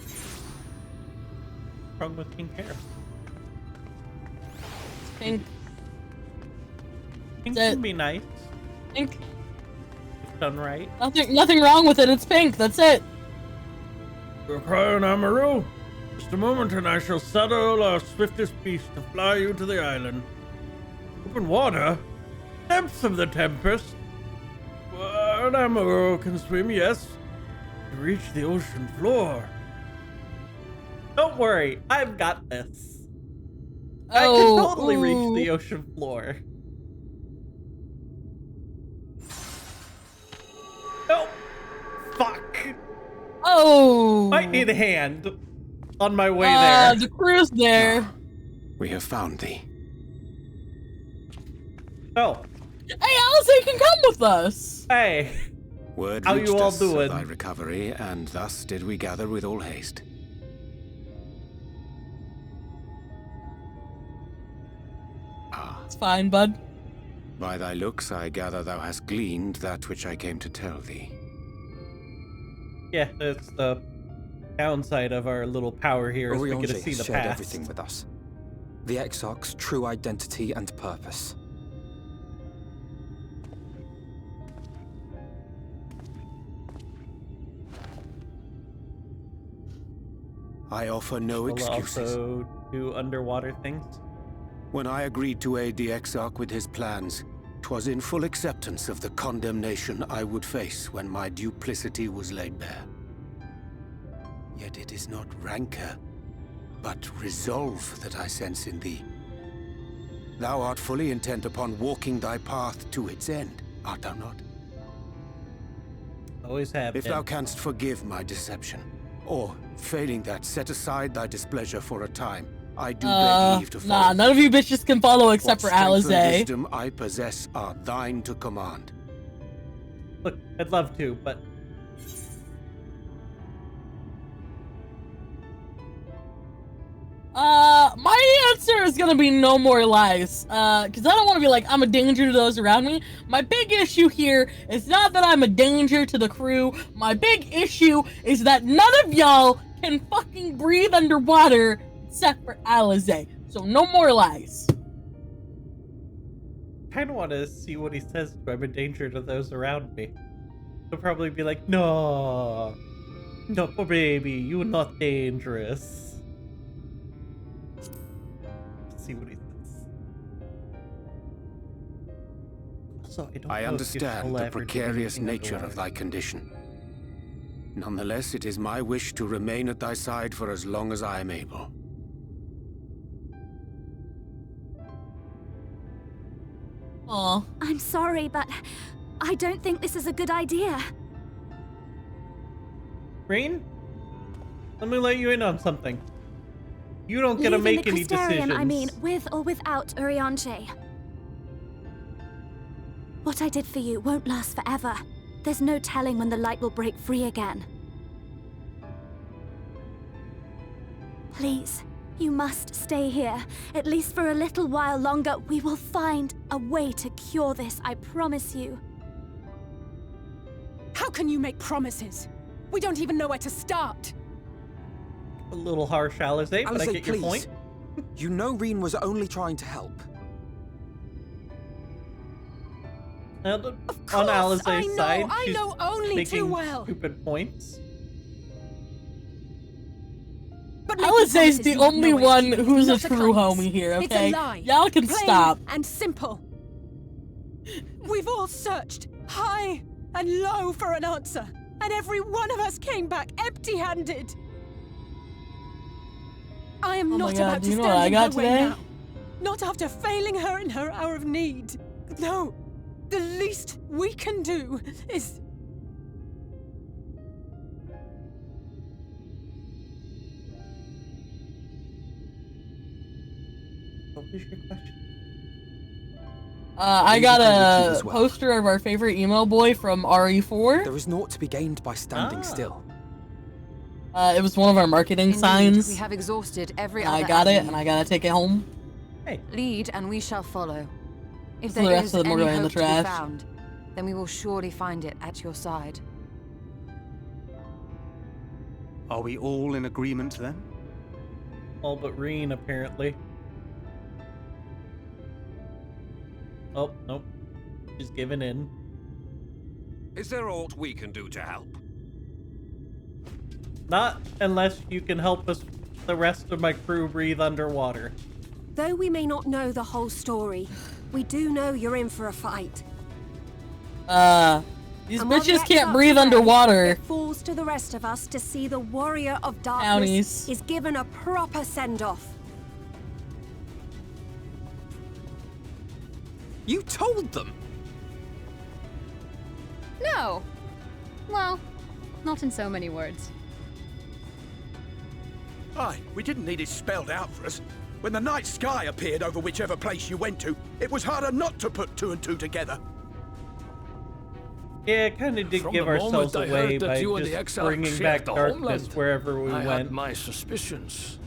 What's wrong with pink hair?
It's pink.
Pink can be nice.
Pink.
If done right.
Nothing wrong with it. It's pink. That's it.
You're crying, Amaru? Just a moment and I shall saddle our swiftest beast to fly you to the island. Open water? Depths of the Tempest? An Amaru can swim, yes. To reach the ocean floor. Don't worry, I've got this. I can totally reach the ocean floor. Oh, fuck.
Oh.
Might need a hand on my way there.
The crew's there.
We have found thee.
Oh.
Hey, Alice can come with us.
Hey.
Word
How
reached
you all
us
doing?
of thy recovery, and thus did we gather with all haste.
It's fine, bud.
By thy looks, I gather thou hast gleaned that which I came to tell thee.
Yeah, that's the downside of our little power here is we get to see the
shared
past.
everything with us. The Exarch's true identity and purpose.
I offer no excuses.
Also do underwater things.
When I agreed to aid the Exarch with his plans, 'twas in full acceptance of the condemnation I would face when my duplicity was laid bare. Yet it is not rancor, but resolve that I sense in thee. Thou art fully intent upon walking thy path to its end, art thou not?
Always have
If
been.
thou canst forgive my deception, or, failing that, set aside thy displeasure for a time, I do beg leave to follow.
Nah, none of you bitches can follow except for
What strength and
Alizé.
wisdom I possess are thine to command.
Look, I'd love to, but
my answer is gonna be no more lies. Cause I don't wanna be like, I'm a danger to those around me. My big issue here is not that I'm a danger to the crew. My big issue is that none of y'all can fucking breathe underwater except for Alizé. So no more lies.
kind of want to see what he says to I'm a danger to those around me. He'll probably be like, no, baby, you're not dangerous. Let's see what he says. Also,
I understand the precarious nature of thy condition. Nonetheless, it is my wish to remain at thy side for as long as I am able.
Aw.
I'm sorry, but I don't think this is a good idea.
Green, let me let you in on something. You don't get to make any decisions.
I mean, with or without Urianger. What I did for you won't last forever. There's no telling when the light will break free again. Please, you must stay here. At least for a little while longer. We will find a way to cure this, I promise you.
How can you make promises? We don't even know where to start.
A little harsh, Alizé, but I get your point.
You know Reen was only trying to help.
On Alizé's side,
I
she's
know only
making
too well.
stupid points.
Alizé's the only one who's a true homie here,
It's
okay?
a lie.
Y'all can
Plain
stop.
and simple. We've all searched high and low for an answer, and every one of us came back empty-handed. I am
Oh my
not
God,
about
do
to
you know what
stand
I
in
got
her way
today?
now. Not after failing her in her hour of need. No, the least we can do is...
What was your question?
I got a poster of our favorite emo boy from RE4.
There is naught to be gained by standing still.
It was one of our marketing
Indeed,
signs.
we have exhausted every
And
other
I got it,
avenue.
and I gotta take it home.
Hey.
Lead, and we shall follow. If
So the
there
rest
is
of them are
any
going in the
hope to be
trash.
found, then we will surely find it at your side.
Are we all in agreement then?
All but Reen, apparently. Oh, nope. She's giving in.
Is there aught we can do to help?
Not unless you can help us, the rest of my crew, breathe underwater.
Though we may not know the whole story, we do know you're in for a fight.
These
And while the
bitches can't
Exarch's
breathe
away,
underwater.
It falls to the rest of us to see the warrior of darkness
Townies.
is given a proper send-off.
You told them!
No. Well, not in so many words.
Aye, we didn't need it spelled out for us. When the night sky appeared over whichever place you went to, it was harder not to put two and two together.
Yeah, kind of did
From
give
the
ourselves
moment I
away
heard that
by
you and the
just
Exarch
bringing
shared
back
the
darkness
homeland,
wherever we
I
went.
had my suspicions.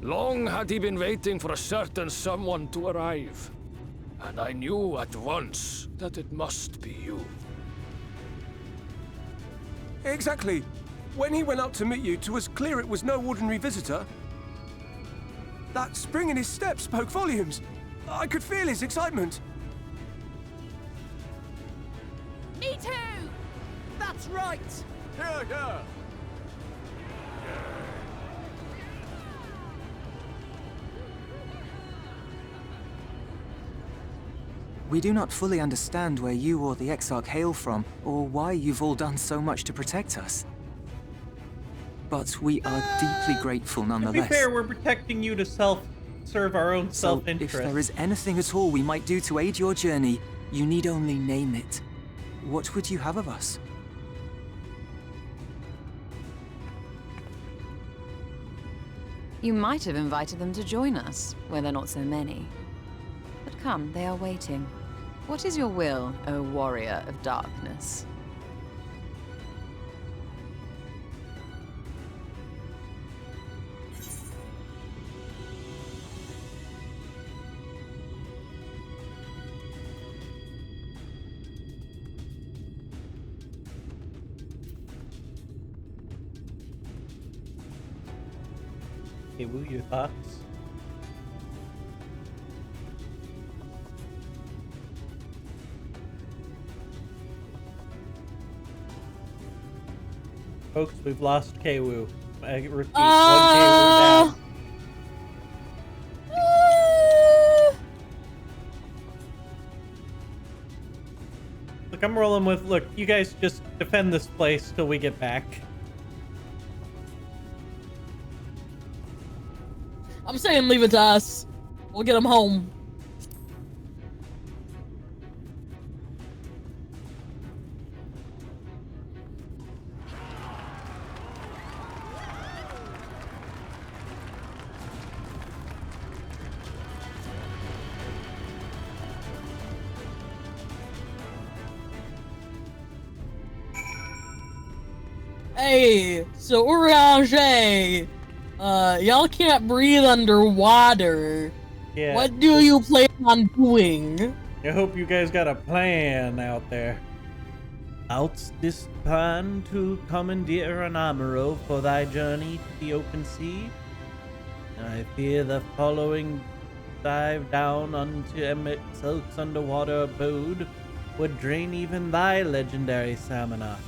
Long had he been waiting for a certain someone to arrive, and I knew at once that it must be you.
Exactly. When he went up to meet you, 'twas clear it was no ordinary visitor. That spring in his step spoke volumes. I could feel his excitement.
Me too! That's right!
Yeah.
We do not fully understand where you or the Exarch hail from, or why you've all done so much to protect us. But we are deeply grateful nonetheless.
To be fair, we're protecting you to serve our own self-interest.
If there is anything at all we might do to aid your journey, you need only name it. What would you have of us?
You might have invited them to join us, where there are not so many. But come, they are waiting. What is your will, O warrior of darkness?
Okay, Wu, your thoughts? Folks, we've lost Kwu. I repeat, 1 Kwu down. Look, I'm rolling with, look, you guys just defend this place till we get back.
I'm saying leave it to us. We'll get him home. Hey, so Orange, y'all can't breathe underwater.
Yeah.
What do you plan on doing?
I hope you guys got a plan out there. Out's this plan to commandeer an armoro for thy journey to the open sea? I fear the following dive down unto Emmet's underwater abode would drain even thy legendary stamina.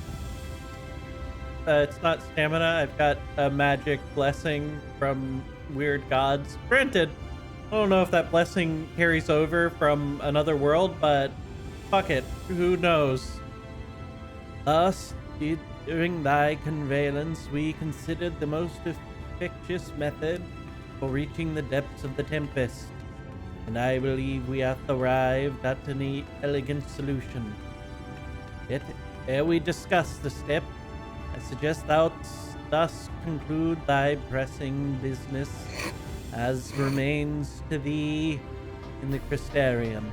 It's not stamina, I've got a magic blessing from weird gods. Granted, I don't know if that blessing carries over from another world, but fuck it, who knows? Thus, during thy conveyance, we considered the most efficacious method for reaching the depths of the tempest, and I believe we have arrived at an elegant solution. Yet, ere we discuss the step, I suggest thou thus conclude thy pressing business, as remains to thee in the Crystarium.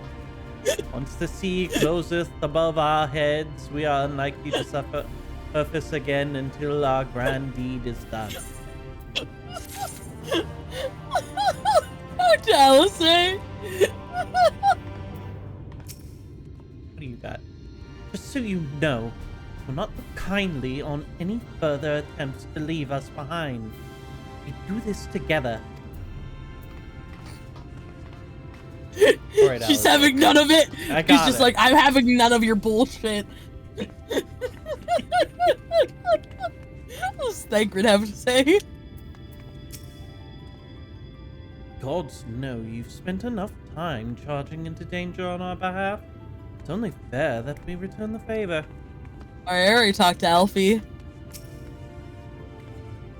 Once the sea closeth above our heads, we are unlikely to surface again until our grand deed is done.
Oh, jealousy!
What do you got? Just so you know, will not look kindly on any further attempts to leave us behind. We do this together. Right,
She's having none of it. She's just like, I'm having none of your bullshit. What's Thancred have to say?
Gods know you've spent enough time charging into danger on our behalf. It's only fair that we return the favor.
I already talked to Alfie.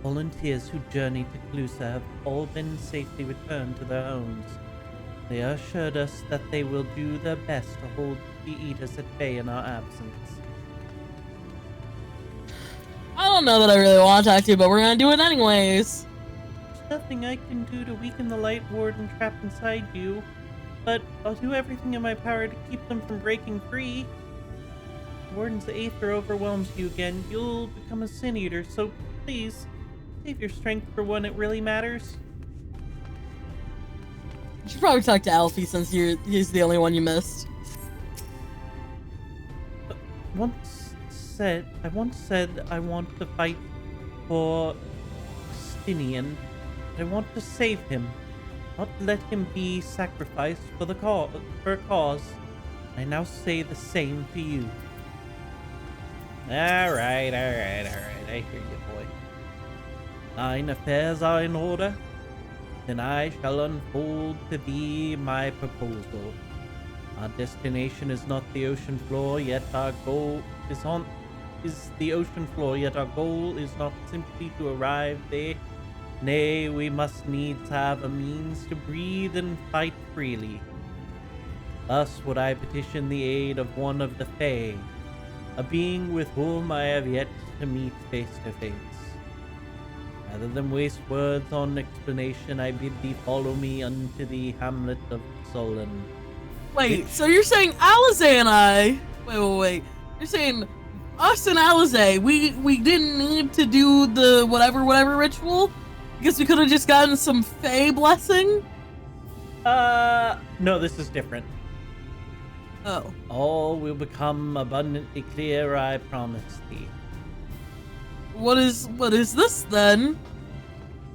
Volunteers who journeyed to Clusa have all been safely returned to their homes. They assured us that they will do their best to hold the Eaters at bay in our absence.
I don't know that I really want to talk to you, but we're gonna do it anyways.
There's nothing I can do to weaken the light warden trapped inside you, but I'll do everything in my power to keep them from breaking free. If the warden's aether overwhelms you again, you'll become a sin eater, so please, save your strength for when it really matters.
You should probably talk to Alfie since he's the only one you missed.
I once said I want to fight for Justinian. I want to save him, not let him be sacrificed for a cause. I now say the same to you. All right. I hear you, boy. Thine affairs are in order. Then I shall unfold to thee my proposal. Our destination is not the ocean floor, yet our goal is the ocean floor, yet our goal is not simply to arrive there. Nay, we must needs have a means to breathe and fight freely. Thus would I petition the aid of one of the Fae, a being with whom I have yet to meet face to face. Rather than waste words on explanation, I bid thee follow me unto the hamlet of Solon.
Wait, so you're saying Alize and I... Wait. You're saying us and Alize, we didn't need to do the whatever ritual? Because we could have just gotten some Fae blessing?
No, this is different.
Oh.
All will become abundantly clear, I promise thee.
What is this then?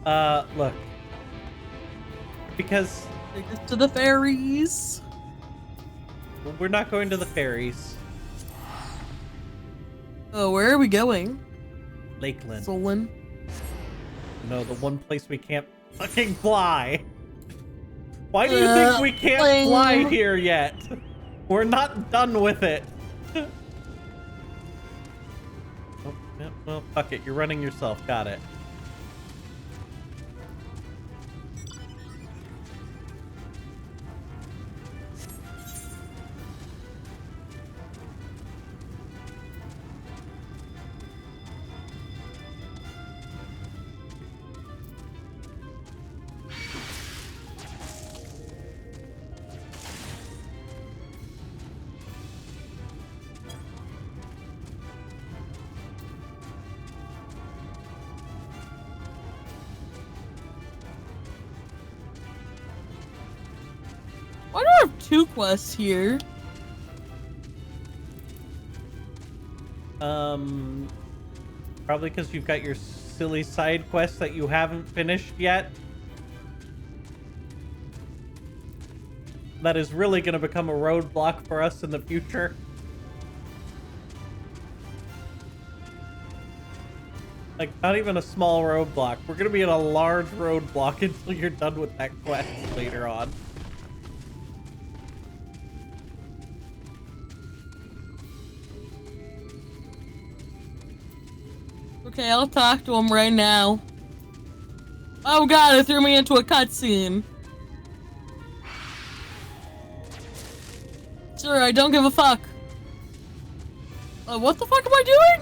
Look. Because...
Take us to the fairies.
We're not going to the fairies.
Oh, where are we going?
Lakeland.
Solon.
No, the one place we can't fucking fly. Why do you think we can't fly here yet? We're not done with it. Oh, yeah, well, fuck it. You're running yourself. Got it.
Why do I have 2 quests here?
Probably because you've got your silly side quest that you haven't finished yet. That is really going to become a roadblock for us in the future. Like, not even a small roadblock. We're going to be in a large roadblock until you're done with that quest later on.
Okay, I'll talk to him right now. Oh god, it threw me into a cutscene. Sir, I don't give a fuck. What the fuck am I doing?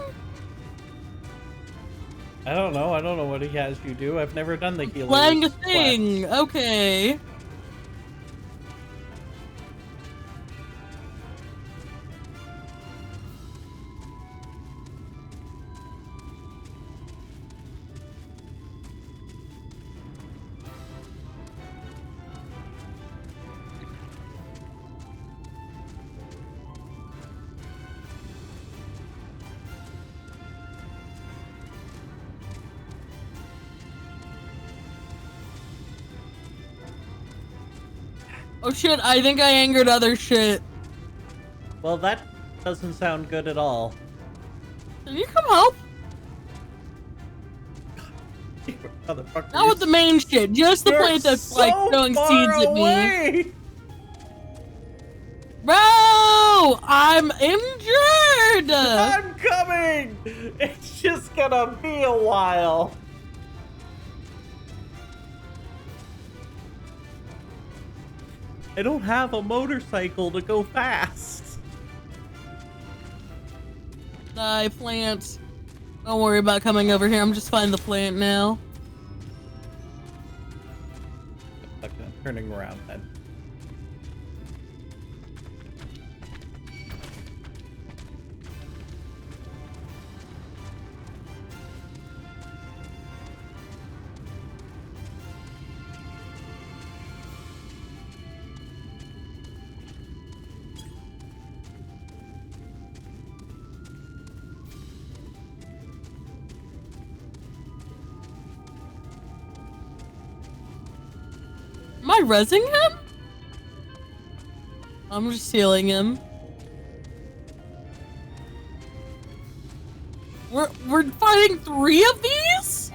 I don't know. I don't know what he has you do. I've never done the healer.
Playing a thing. Okay. Oh shit, I think I angered other shit.
Well, that doesn't sound good at all.
Can you come help? Not with the main shit, just the plant that's
so
like throwing seeds at me. Bro, I'm injured!
I'm coming! It's just gonna be a while. I don't have a motorcycle to go fast.
Die, plant. Don't worry about coming over here. I'm just finding the plant now.
Okay, I'm turning around then.
Am I rezzing him? I'm just healing him. We're fighting 3 of these?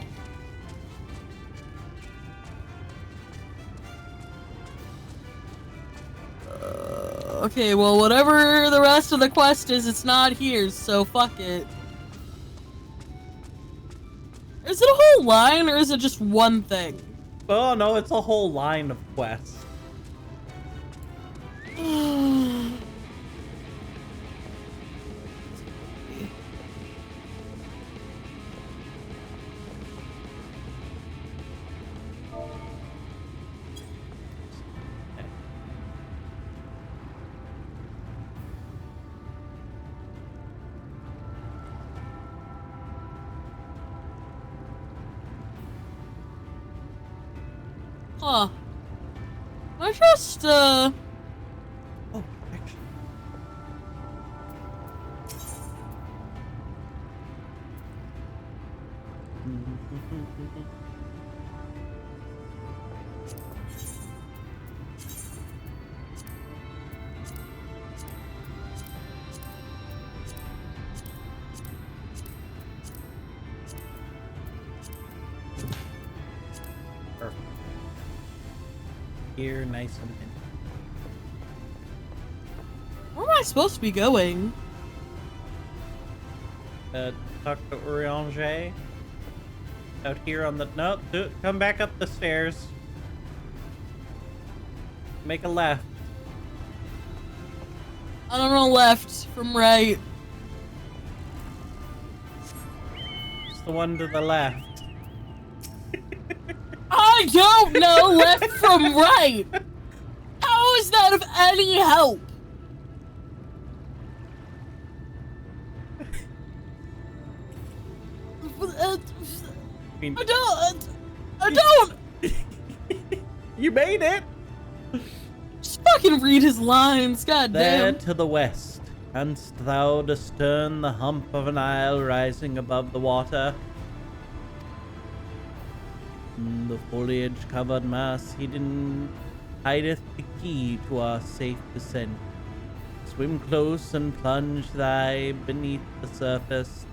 Okay, well, whatever the rest of the quest is, it's not here, so fuck it. Is it a whole line, or is it just one thing?
Oh, no, it's a whole line of quests.
Huh. I just,
Oh, actually. Perfect. Here, nice and in.
where am I supposed to be going?
Talk to Urianger. Out here on the... No, come back up the stairs. Make a left.
I don't know left from right.
It's the one to the left.
I don't know left from right! How is that of any help? I don't!
You made it!
Just fucking read his lines,
There
goddamn.
to the west, canst thou discern the hump of an isle rising above the water? The foliage-covered mass hidden hideth the key to our safe descent. Swim close and plunge thy beneath the surface.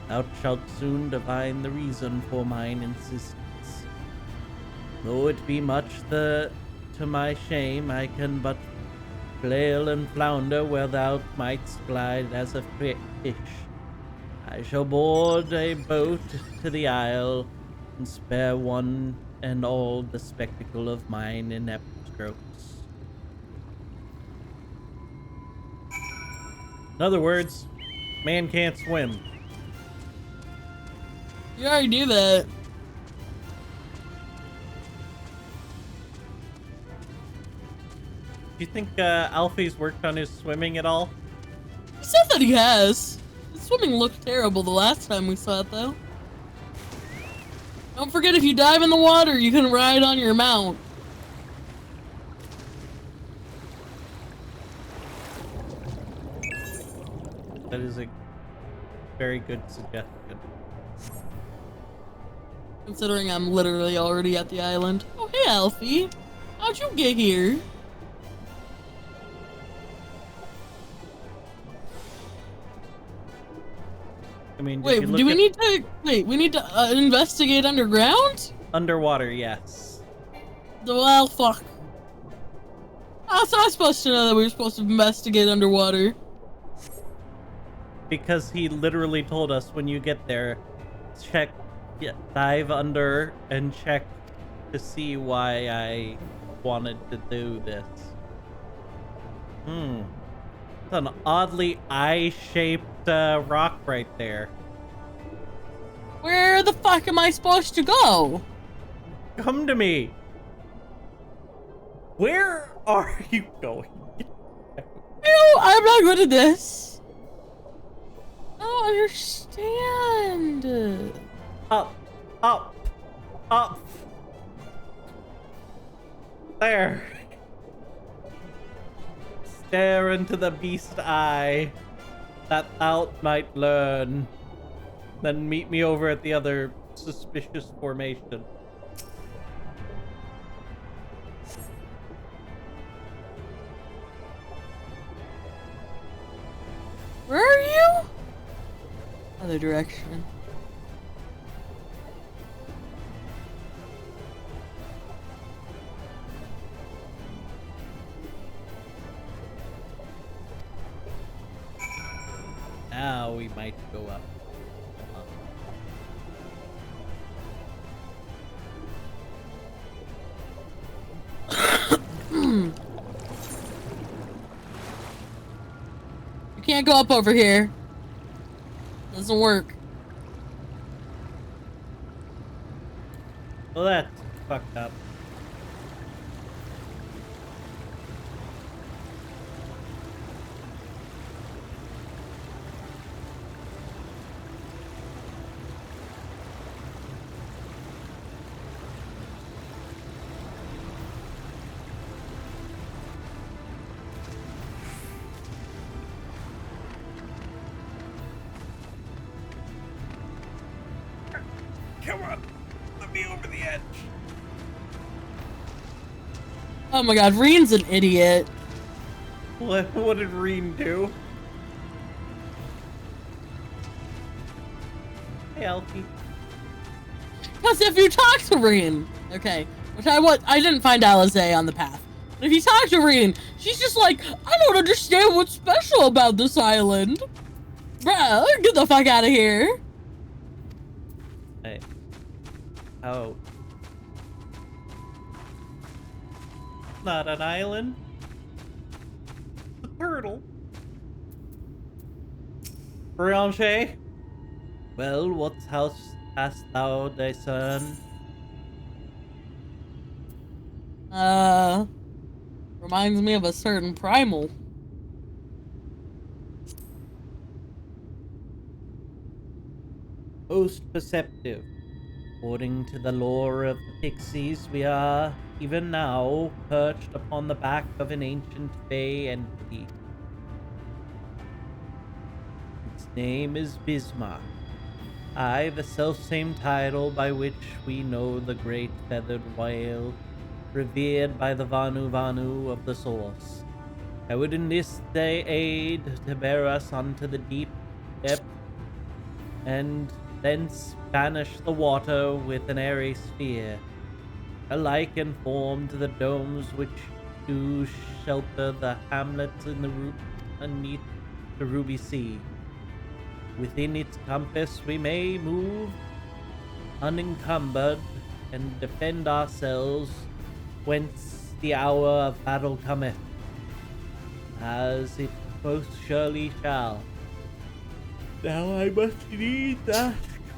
Thou shalt soon divine the reason for mine insistence. Though it be much to my shame, I can but flail and flounder where thou mightst glide as a fish. I shall board a boat to the isle, and spare one and all the spectacle of mine inept strokes. In other words, man can't swim.
You already knew that.
Do you think Alfie's worked on his swimming at all?
He said that he has. His swimming looked terrible the last time we saw it, though. Don't forget, if you dive in the water, you can ride on your mount.
That is a very good suggestion.
Considering I'm literally already at the island. Oh, hey, Alfie. How'd you get here?
I mean,
wait, do we need to... Wait, we need to investigate underground?
Underwater, yes.
Well, fuck. How was I supposed to know that we were supposed to investigate underwater?
Because he literally told us when you get there, dive under and check to see why I wanted to do this. It's an oddly eye-shaped rock right there.
Where the fuck am I supposed to go?
Come to me. Where are you going?
I'm not good at this. I don't understand.
Up, up, up. There. Stare into the beast eye, that thou might learn. Then meet me over at the other suspicious formation.
Where are you? Other direction.
now we might go up.
You can't go up over here. Doesn't work.
Well, that's fucked up.
Come on, let me over the edge.
Oh my god, Reen's an idiot.
What did Reen do? Hey, Alfie.
Because if you talk to Reen, okay, which I didn't find Alizé on the path. But if you talk to Reen, she's just like, I don't understand what's special about this island. Bruh, get the fuck out of here.
Hey. Oh. Not an island. The turtle. Brianche. Well, what house hast thou discerned?
Reminds me of a certain primal.
Most perceptive. According to the lore of the pixies, we are, even now, perched upon the back of an ancient fey entity. Its name is Bismarck. Aye, the self-same title by which we know the great feathered whale, revered by the Vanu of the source. I would enlist thy aid to bear us unto the deep depth, and thence banish the water with an airy sphere, alike in form to the domes which do shelter the hamlets in the beneath the ruby sea. Within its compass we may move unencumbered and defend ourselves whence the hour of battle cometh, as it most surely shall. Now I must need that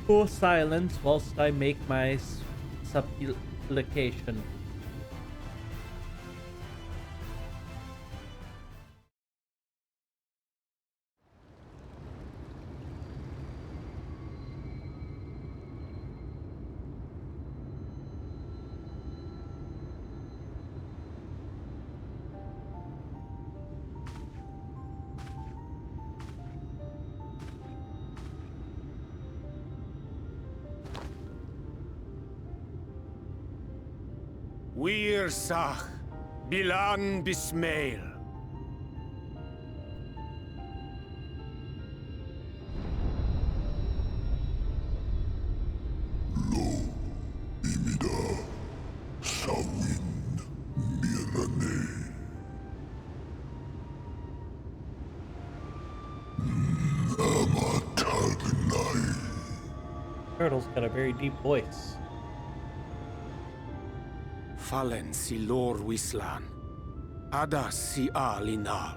for silence whilst I make my supplication.
Wir Sach, Bilan Bismail.
Turtle's got a very deep voice.
Fallen si lor wislan. Ada si alinal.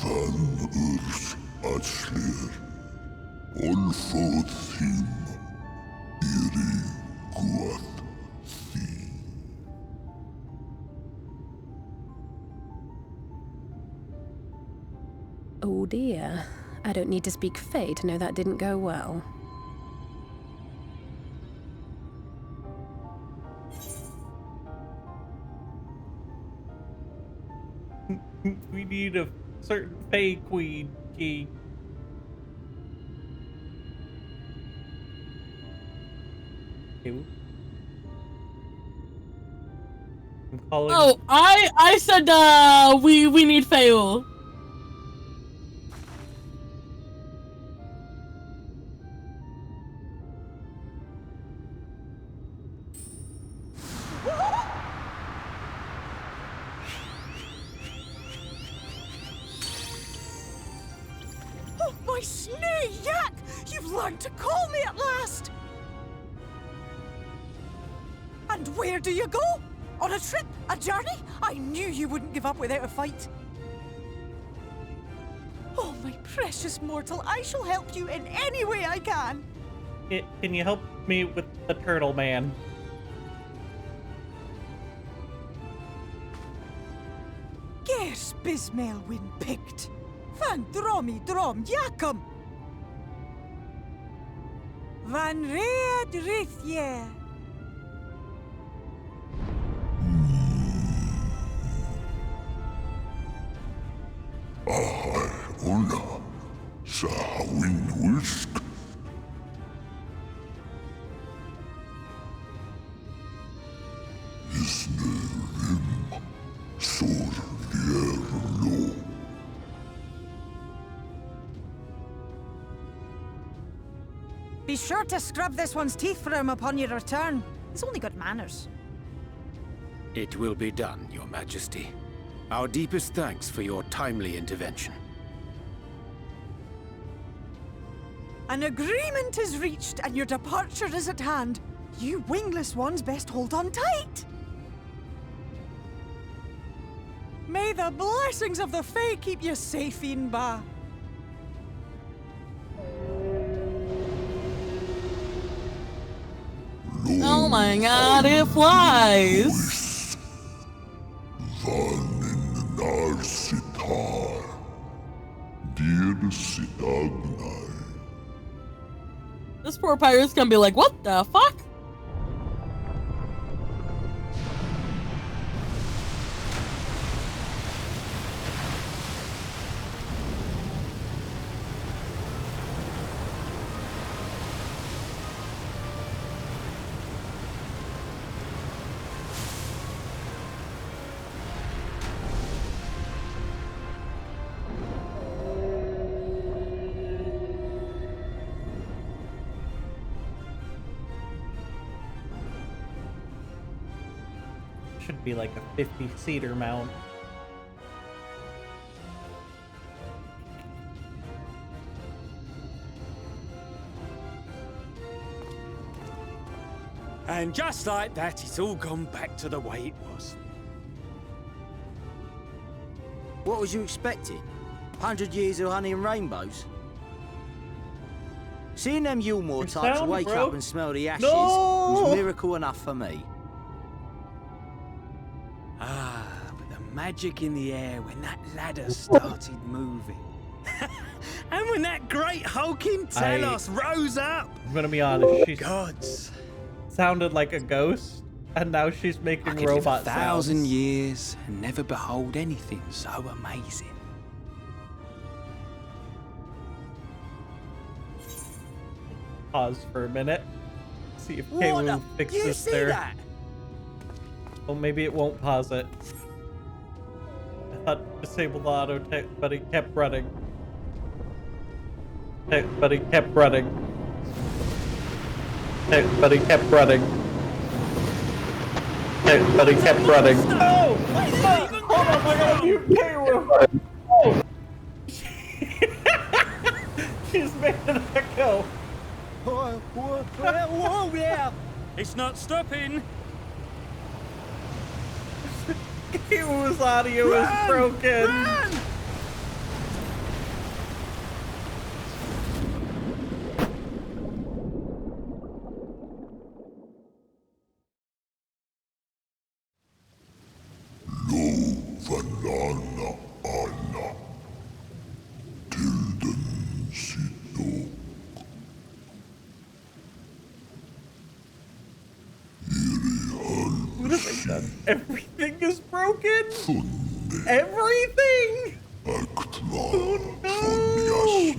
Van urs atslir. Olfod thim. Iri guath thi.
Oh dear. I don't need to speak Fey to know that didn't go well.
We need a certain Fey Queen key. I'm calling.
Oh, I said we need Fael.
snake yak! You've learned to call me at last! And where do you go? On a trip? A journey? I knew you wouldn't give up without a fight. Oh, my precious mortal, I shall help you in any way I can.
Can you help me with the turtle man?
Gers Bismael win picked. Van dromi drom jakum. Van reed rithje.
Ahai ona, sa hawin wisk. Isne rim, sor lierlo.
Be sure to scrub this one's teeth for him upon your return. He's only got manners.
It will be done, Your Majesty. Our deepest thanks for your timely intervention.
An agreement is reached and your departure is at hand. You wingless ones best hold on tight. May the blessings of the Fae keep you safe, Inba.
Oh my god, it flies!
Van in nar sitar. Dir sitagnai.
This poor pirate's gonna be like, what the fuck?
Should be like a 50-seater mount.
And just like that, it's all gone back to the way it was.
What was you expecting? 100 years of honey and rainbows? Seeing them Yulmore types
sound,
wake
bro.
up and smell the ashes
No!
was miracle enough for me.
Ah, but the magic in the air when that ladder started moving. And when that great hulking Telos rose up.
I'm gonna be honest, she
Gods.
sounded like a ghost, and now she's
I
making
could live
robot
1,000
sounds.
years and never behold anything so amazing.
Pause for a minute. See if
What
K-Woo
the-
fixes
you see
there.
that?
Oh, maybe it won't pause it. I thought disable the auto tech, but it kept running. But it kept running. But it kept running. But it kept running. Oh! Hold on, I gotta mute K-Woo! Oh! She's made an echo.
Whoa there!
It's not stopping.
K-Woo's audio is broken.
Run!
Lo vanana ana. Tilden sito.
What have I done? Everything is broken? Everything? Oh no!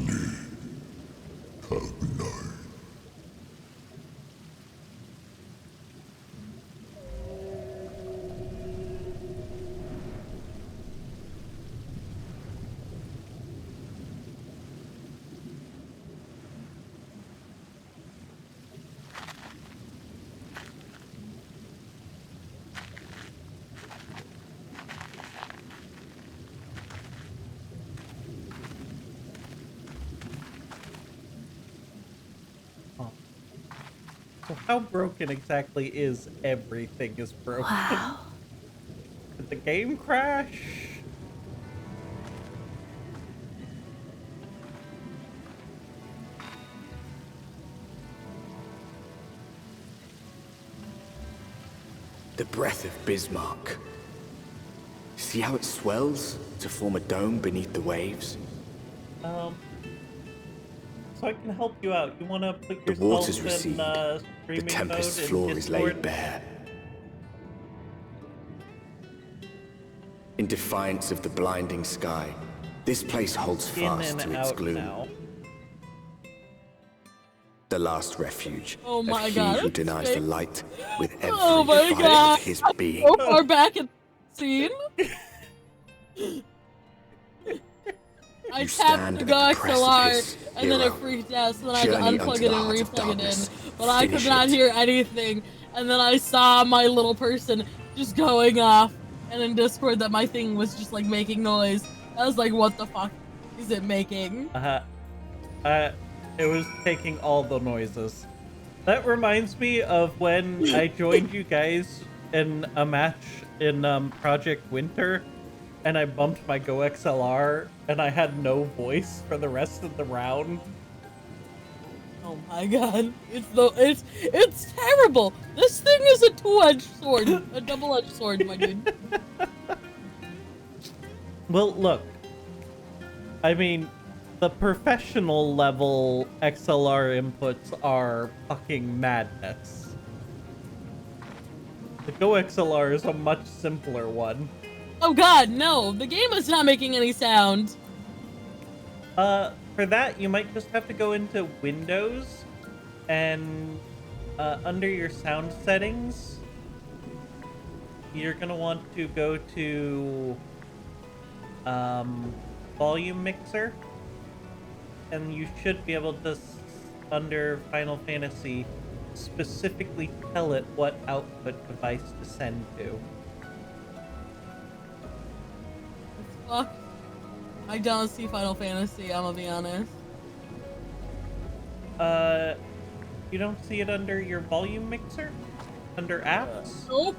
So how broken exactly is everything is broken?
Wow.
Did the game crash?
The breath of Bismarck. See how it swells to form a dome beneath the waves?
So I can help you out. You want to put
The
yourself
waters
in
recede. The
streaming
tempest
mode
floor
in
is
Discord?
laid bare. In defiance of the blinding sky, this place holds fast to its gloom.
Now.
The last refuge
Oh my
of
God,
he who
that's
denies
sick.
the light with every
Oh my
fibre
God.
of his being.
So far back in the scene. I tapped the Go XLR and then it freaked out, so then I had to unplug it and replug it in. But I could not hear anything. And then I saw my little person just going off, and in Discord that my thing was just like making noise. I was like, what the fuck is it making?
It was taking all the noises. That reminds me of when I joined you guys in a match in Project Winter, and I bumped my Go XLR, and I had no voice for the rest of the round.
Oh my God, it's terrible. This thing is a two-edged sword, a double-edged sword, my dude.
Well, look. I mean, the professional level XLR inputs are fucking madness. The Go XLR is a much simpler one.
Oh God, no! The game is not making any sound.
For that, you might just have to go into Windows and under your sound settings, you're gonna want to go to volume mixer, and you should be able to, under Final Fantasy, specifically tell it what output device to send to.
Fuck. I don't see Final Fantasy, I'm gonna be honest.
You don't see it under your volume mixer? Under apps?
Nope.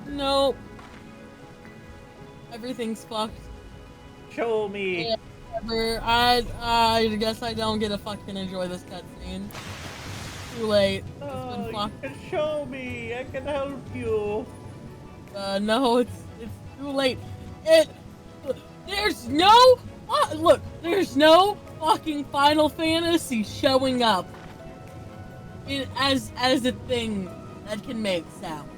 Nope. Everything's fucked.
Show me.
Yeah, whatever. I guess I don't get to fucking enjoy this cutscene. Too late. It's been fucked.
You can show me. I can help you.
No, it's too late. There's no look. There's no fucking Final Fantasy showing up as a thing that can make sound.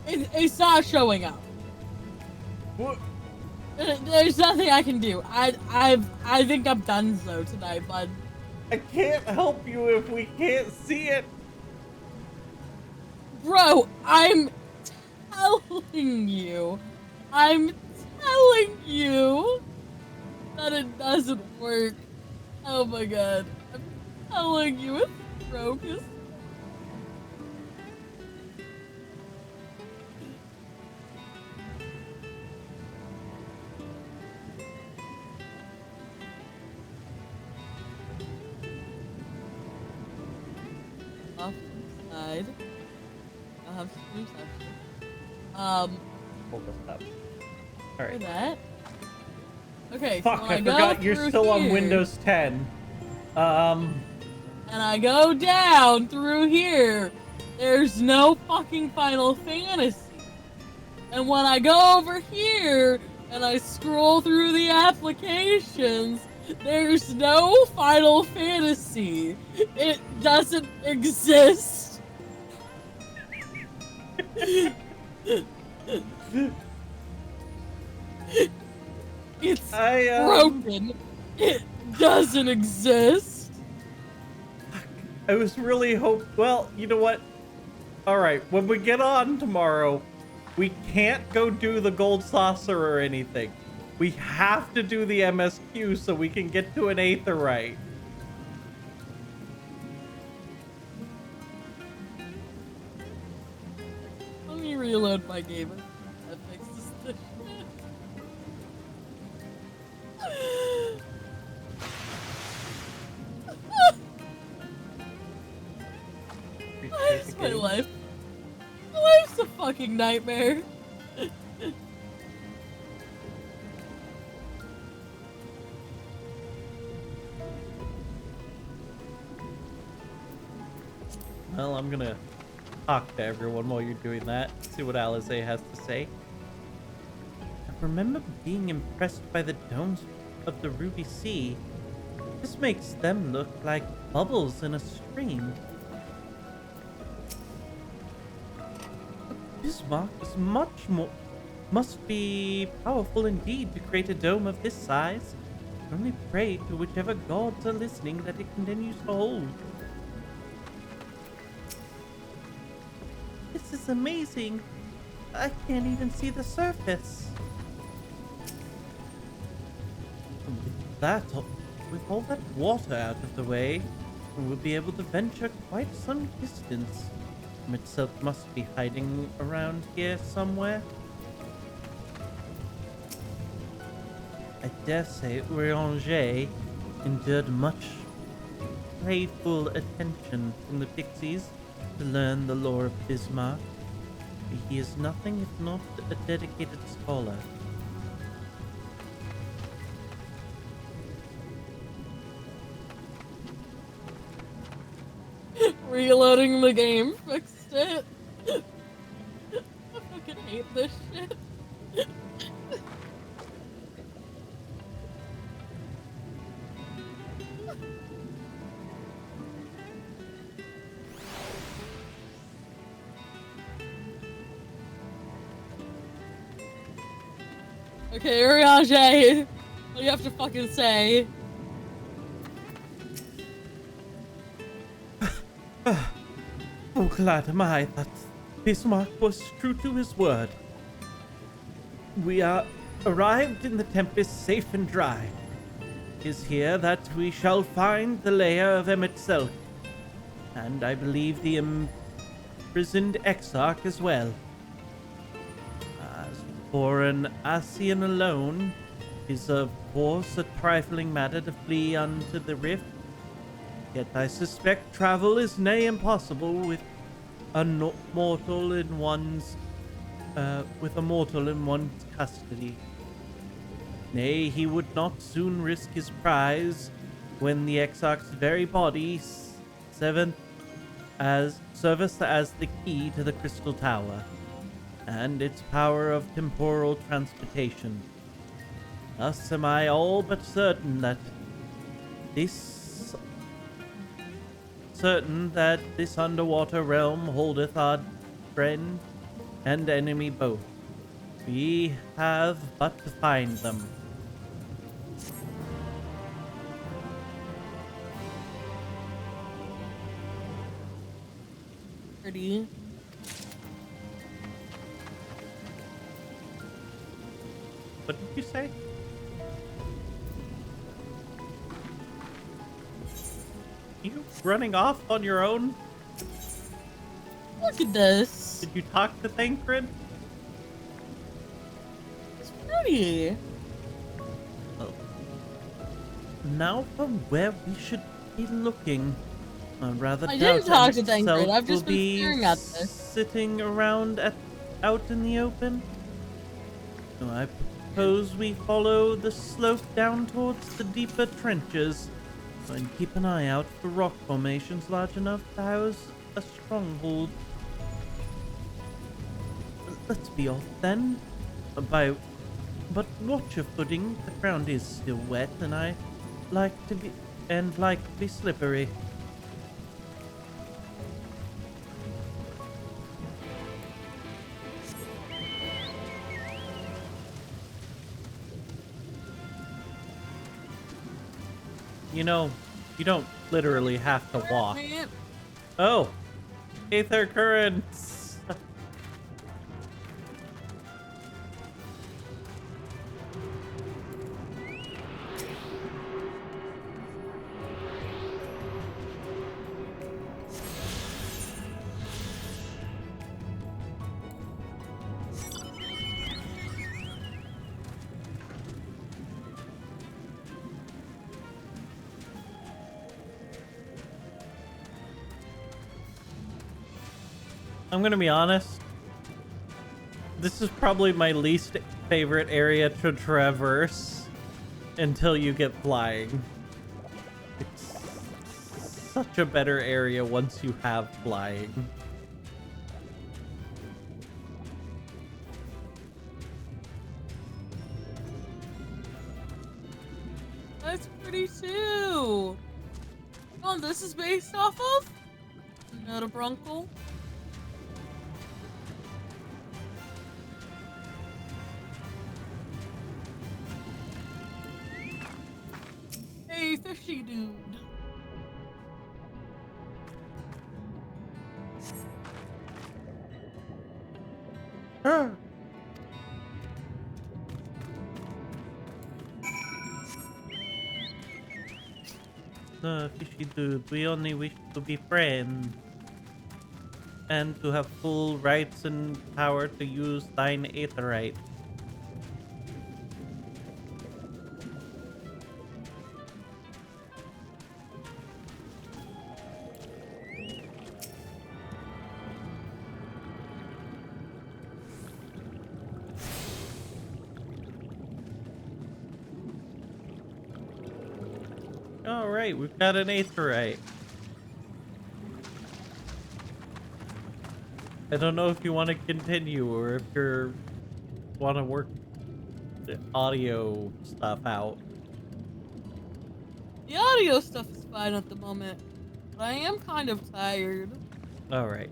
It's not showing up.
What?
There's nothing I can do. I think I'm done so tonight, bud.
I can't help you if we can't see it.
Bro, I'm telling you that it doesn't work. Oh my God. I'm telling you it's broken. Off to the side. I'll have stream session.
Hold this up. Alright.
That. Okay,
Fuck,
so
I forgot you're still on Windows 10.
And I go down through here. There's no fucking Final Fantasy. And when I go over here and I scroll through the applications, there's no Final Fantasy. It doesn't exist. It's broken. It doesn't exist.
I was really well, you know what? Alright, when we get on tomorrow, we can't go do the gold saucer or anything. We have to do the MSQ so we can get to an Aetheryte.
Let me reload my game. That fixes this.
way.
My life's a fucking nightmare.
Well, I'm gonna talk to everyone while you're doing that. See what Alizé has to say. I remember being impressed by the domes of the Ruby Sea. This makes them look like bubbles in a stream. Bismarck is must be powerful indeed to create a dome of this size. I only pray to whichever gods are listening that it continues to hold. This is amazing. I can't even see the surface. With all that water out of the way, we'll be able to venture quite some distance. Itself must be hiding around here somewhere. I dare say Ranger endured much playful attention from the pixies to learn the lore of Bismarck. He is nothing if not a dedicated scholar.
Reloading the game fixed it. I fucking hate this shit. Okay, Urianger, what do you have to fucking say?
Oh, glad am I that Bismarck was true to his word. We are arrived in the Tempest safe and dry. 'Tis here that we shall find the lair of Emetzelk, and I believe the imprisoned Exarch as well. As for an Asian alone, 'tis of course a trifling matter to flee unto the rift. Yet I suspect travel is nigh impossible with a mortal in one's custody. Nay, he would not soon risk his prize when the Exarch's very body serveth as the key to the Crystal Tower, and its power of temporal transportation. Thus am I all but certain that this underwater realm holdeth our friend and enemy both. We have but to find them.
Pretty.
What did you say? You running off on your own?
Look at this.
Did you talk to Thancred?
It's pretty.
Well, now for where we should be looking. I
didn't talk to Thancred. I've just been staring at this.
Sitting around out in the open. So I propose we follow the slope down towards the deeper trenches. And keep an eye out for rock formations large enough to house a stronghold. Let's be off then. But watch your footing. The ground is still wet, and I like to be slippery. You know, you don't literally have to walk. Oh, Aether Currents. I'm gonna be honest. This is probably my least favorite area to traverse until you get flying. It's such a better area once you have flying.
That's pretty too. Oh, this is based off of? Not a Bronco? Hey, fishy dude.
Fishy dude, we only wish to be friends. And to have full rights and power to use thine aetherite. Alright, we've got an aetherite. I don't know if you want to continue or if you want to work the audio stuff out.
The audio stuff is fine at the moment, but I am kind of tired.
Alright.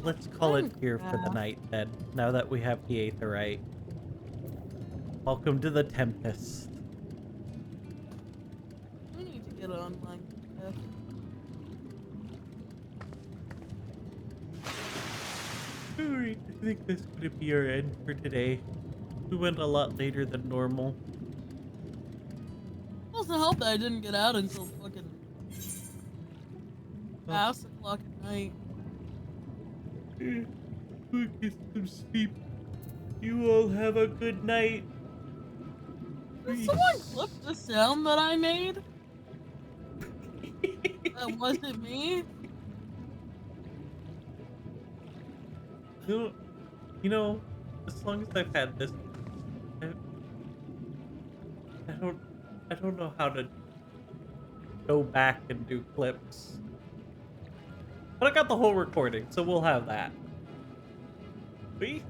Let's call it here for the night then, now that we have the aetherite. Welcome to the Tempest.
We need to get it online.
Alright, I think that's gonna be our end for today. We went a lot later than normal.
Doesn't help that I didn't get out until fucking past o'clock at night.
We'll get some sleep. You all have a good night.
Did someone clip the sound that I made? That wasn't me?
You know, as long as I've had this, I don't know how to go back and do clips. But I got the whole recording, so we'll have that. See?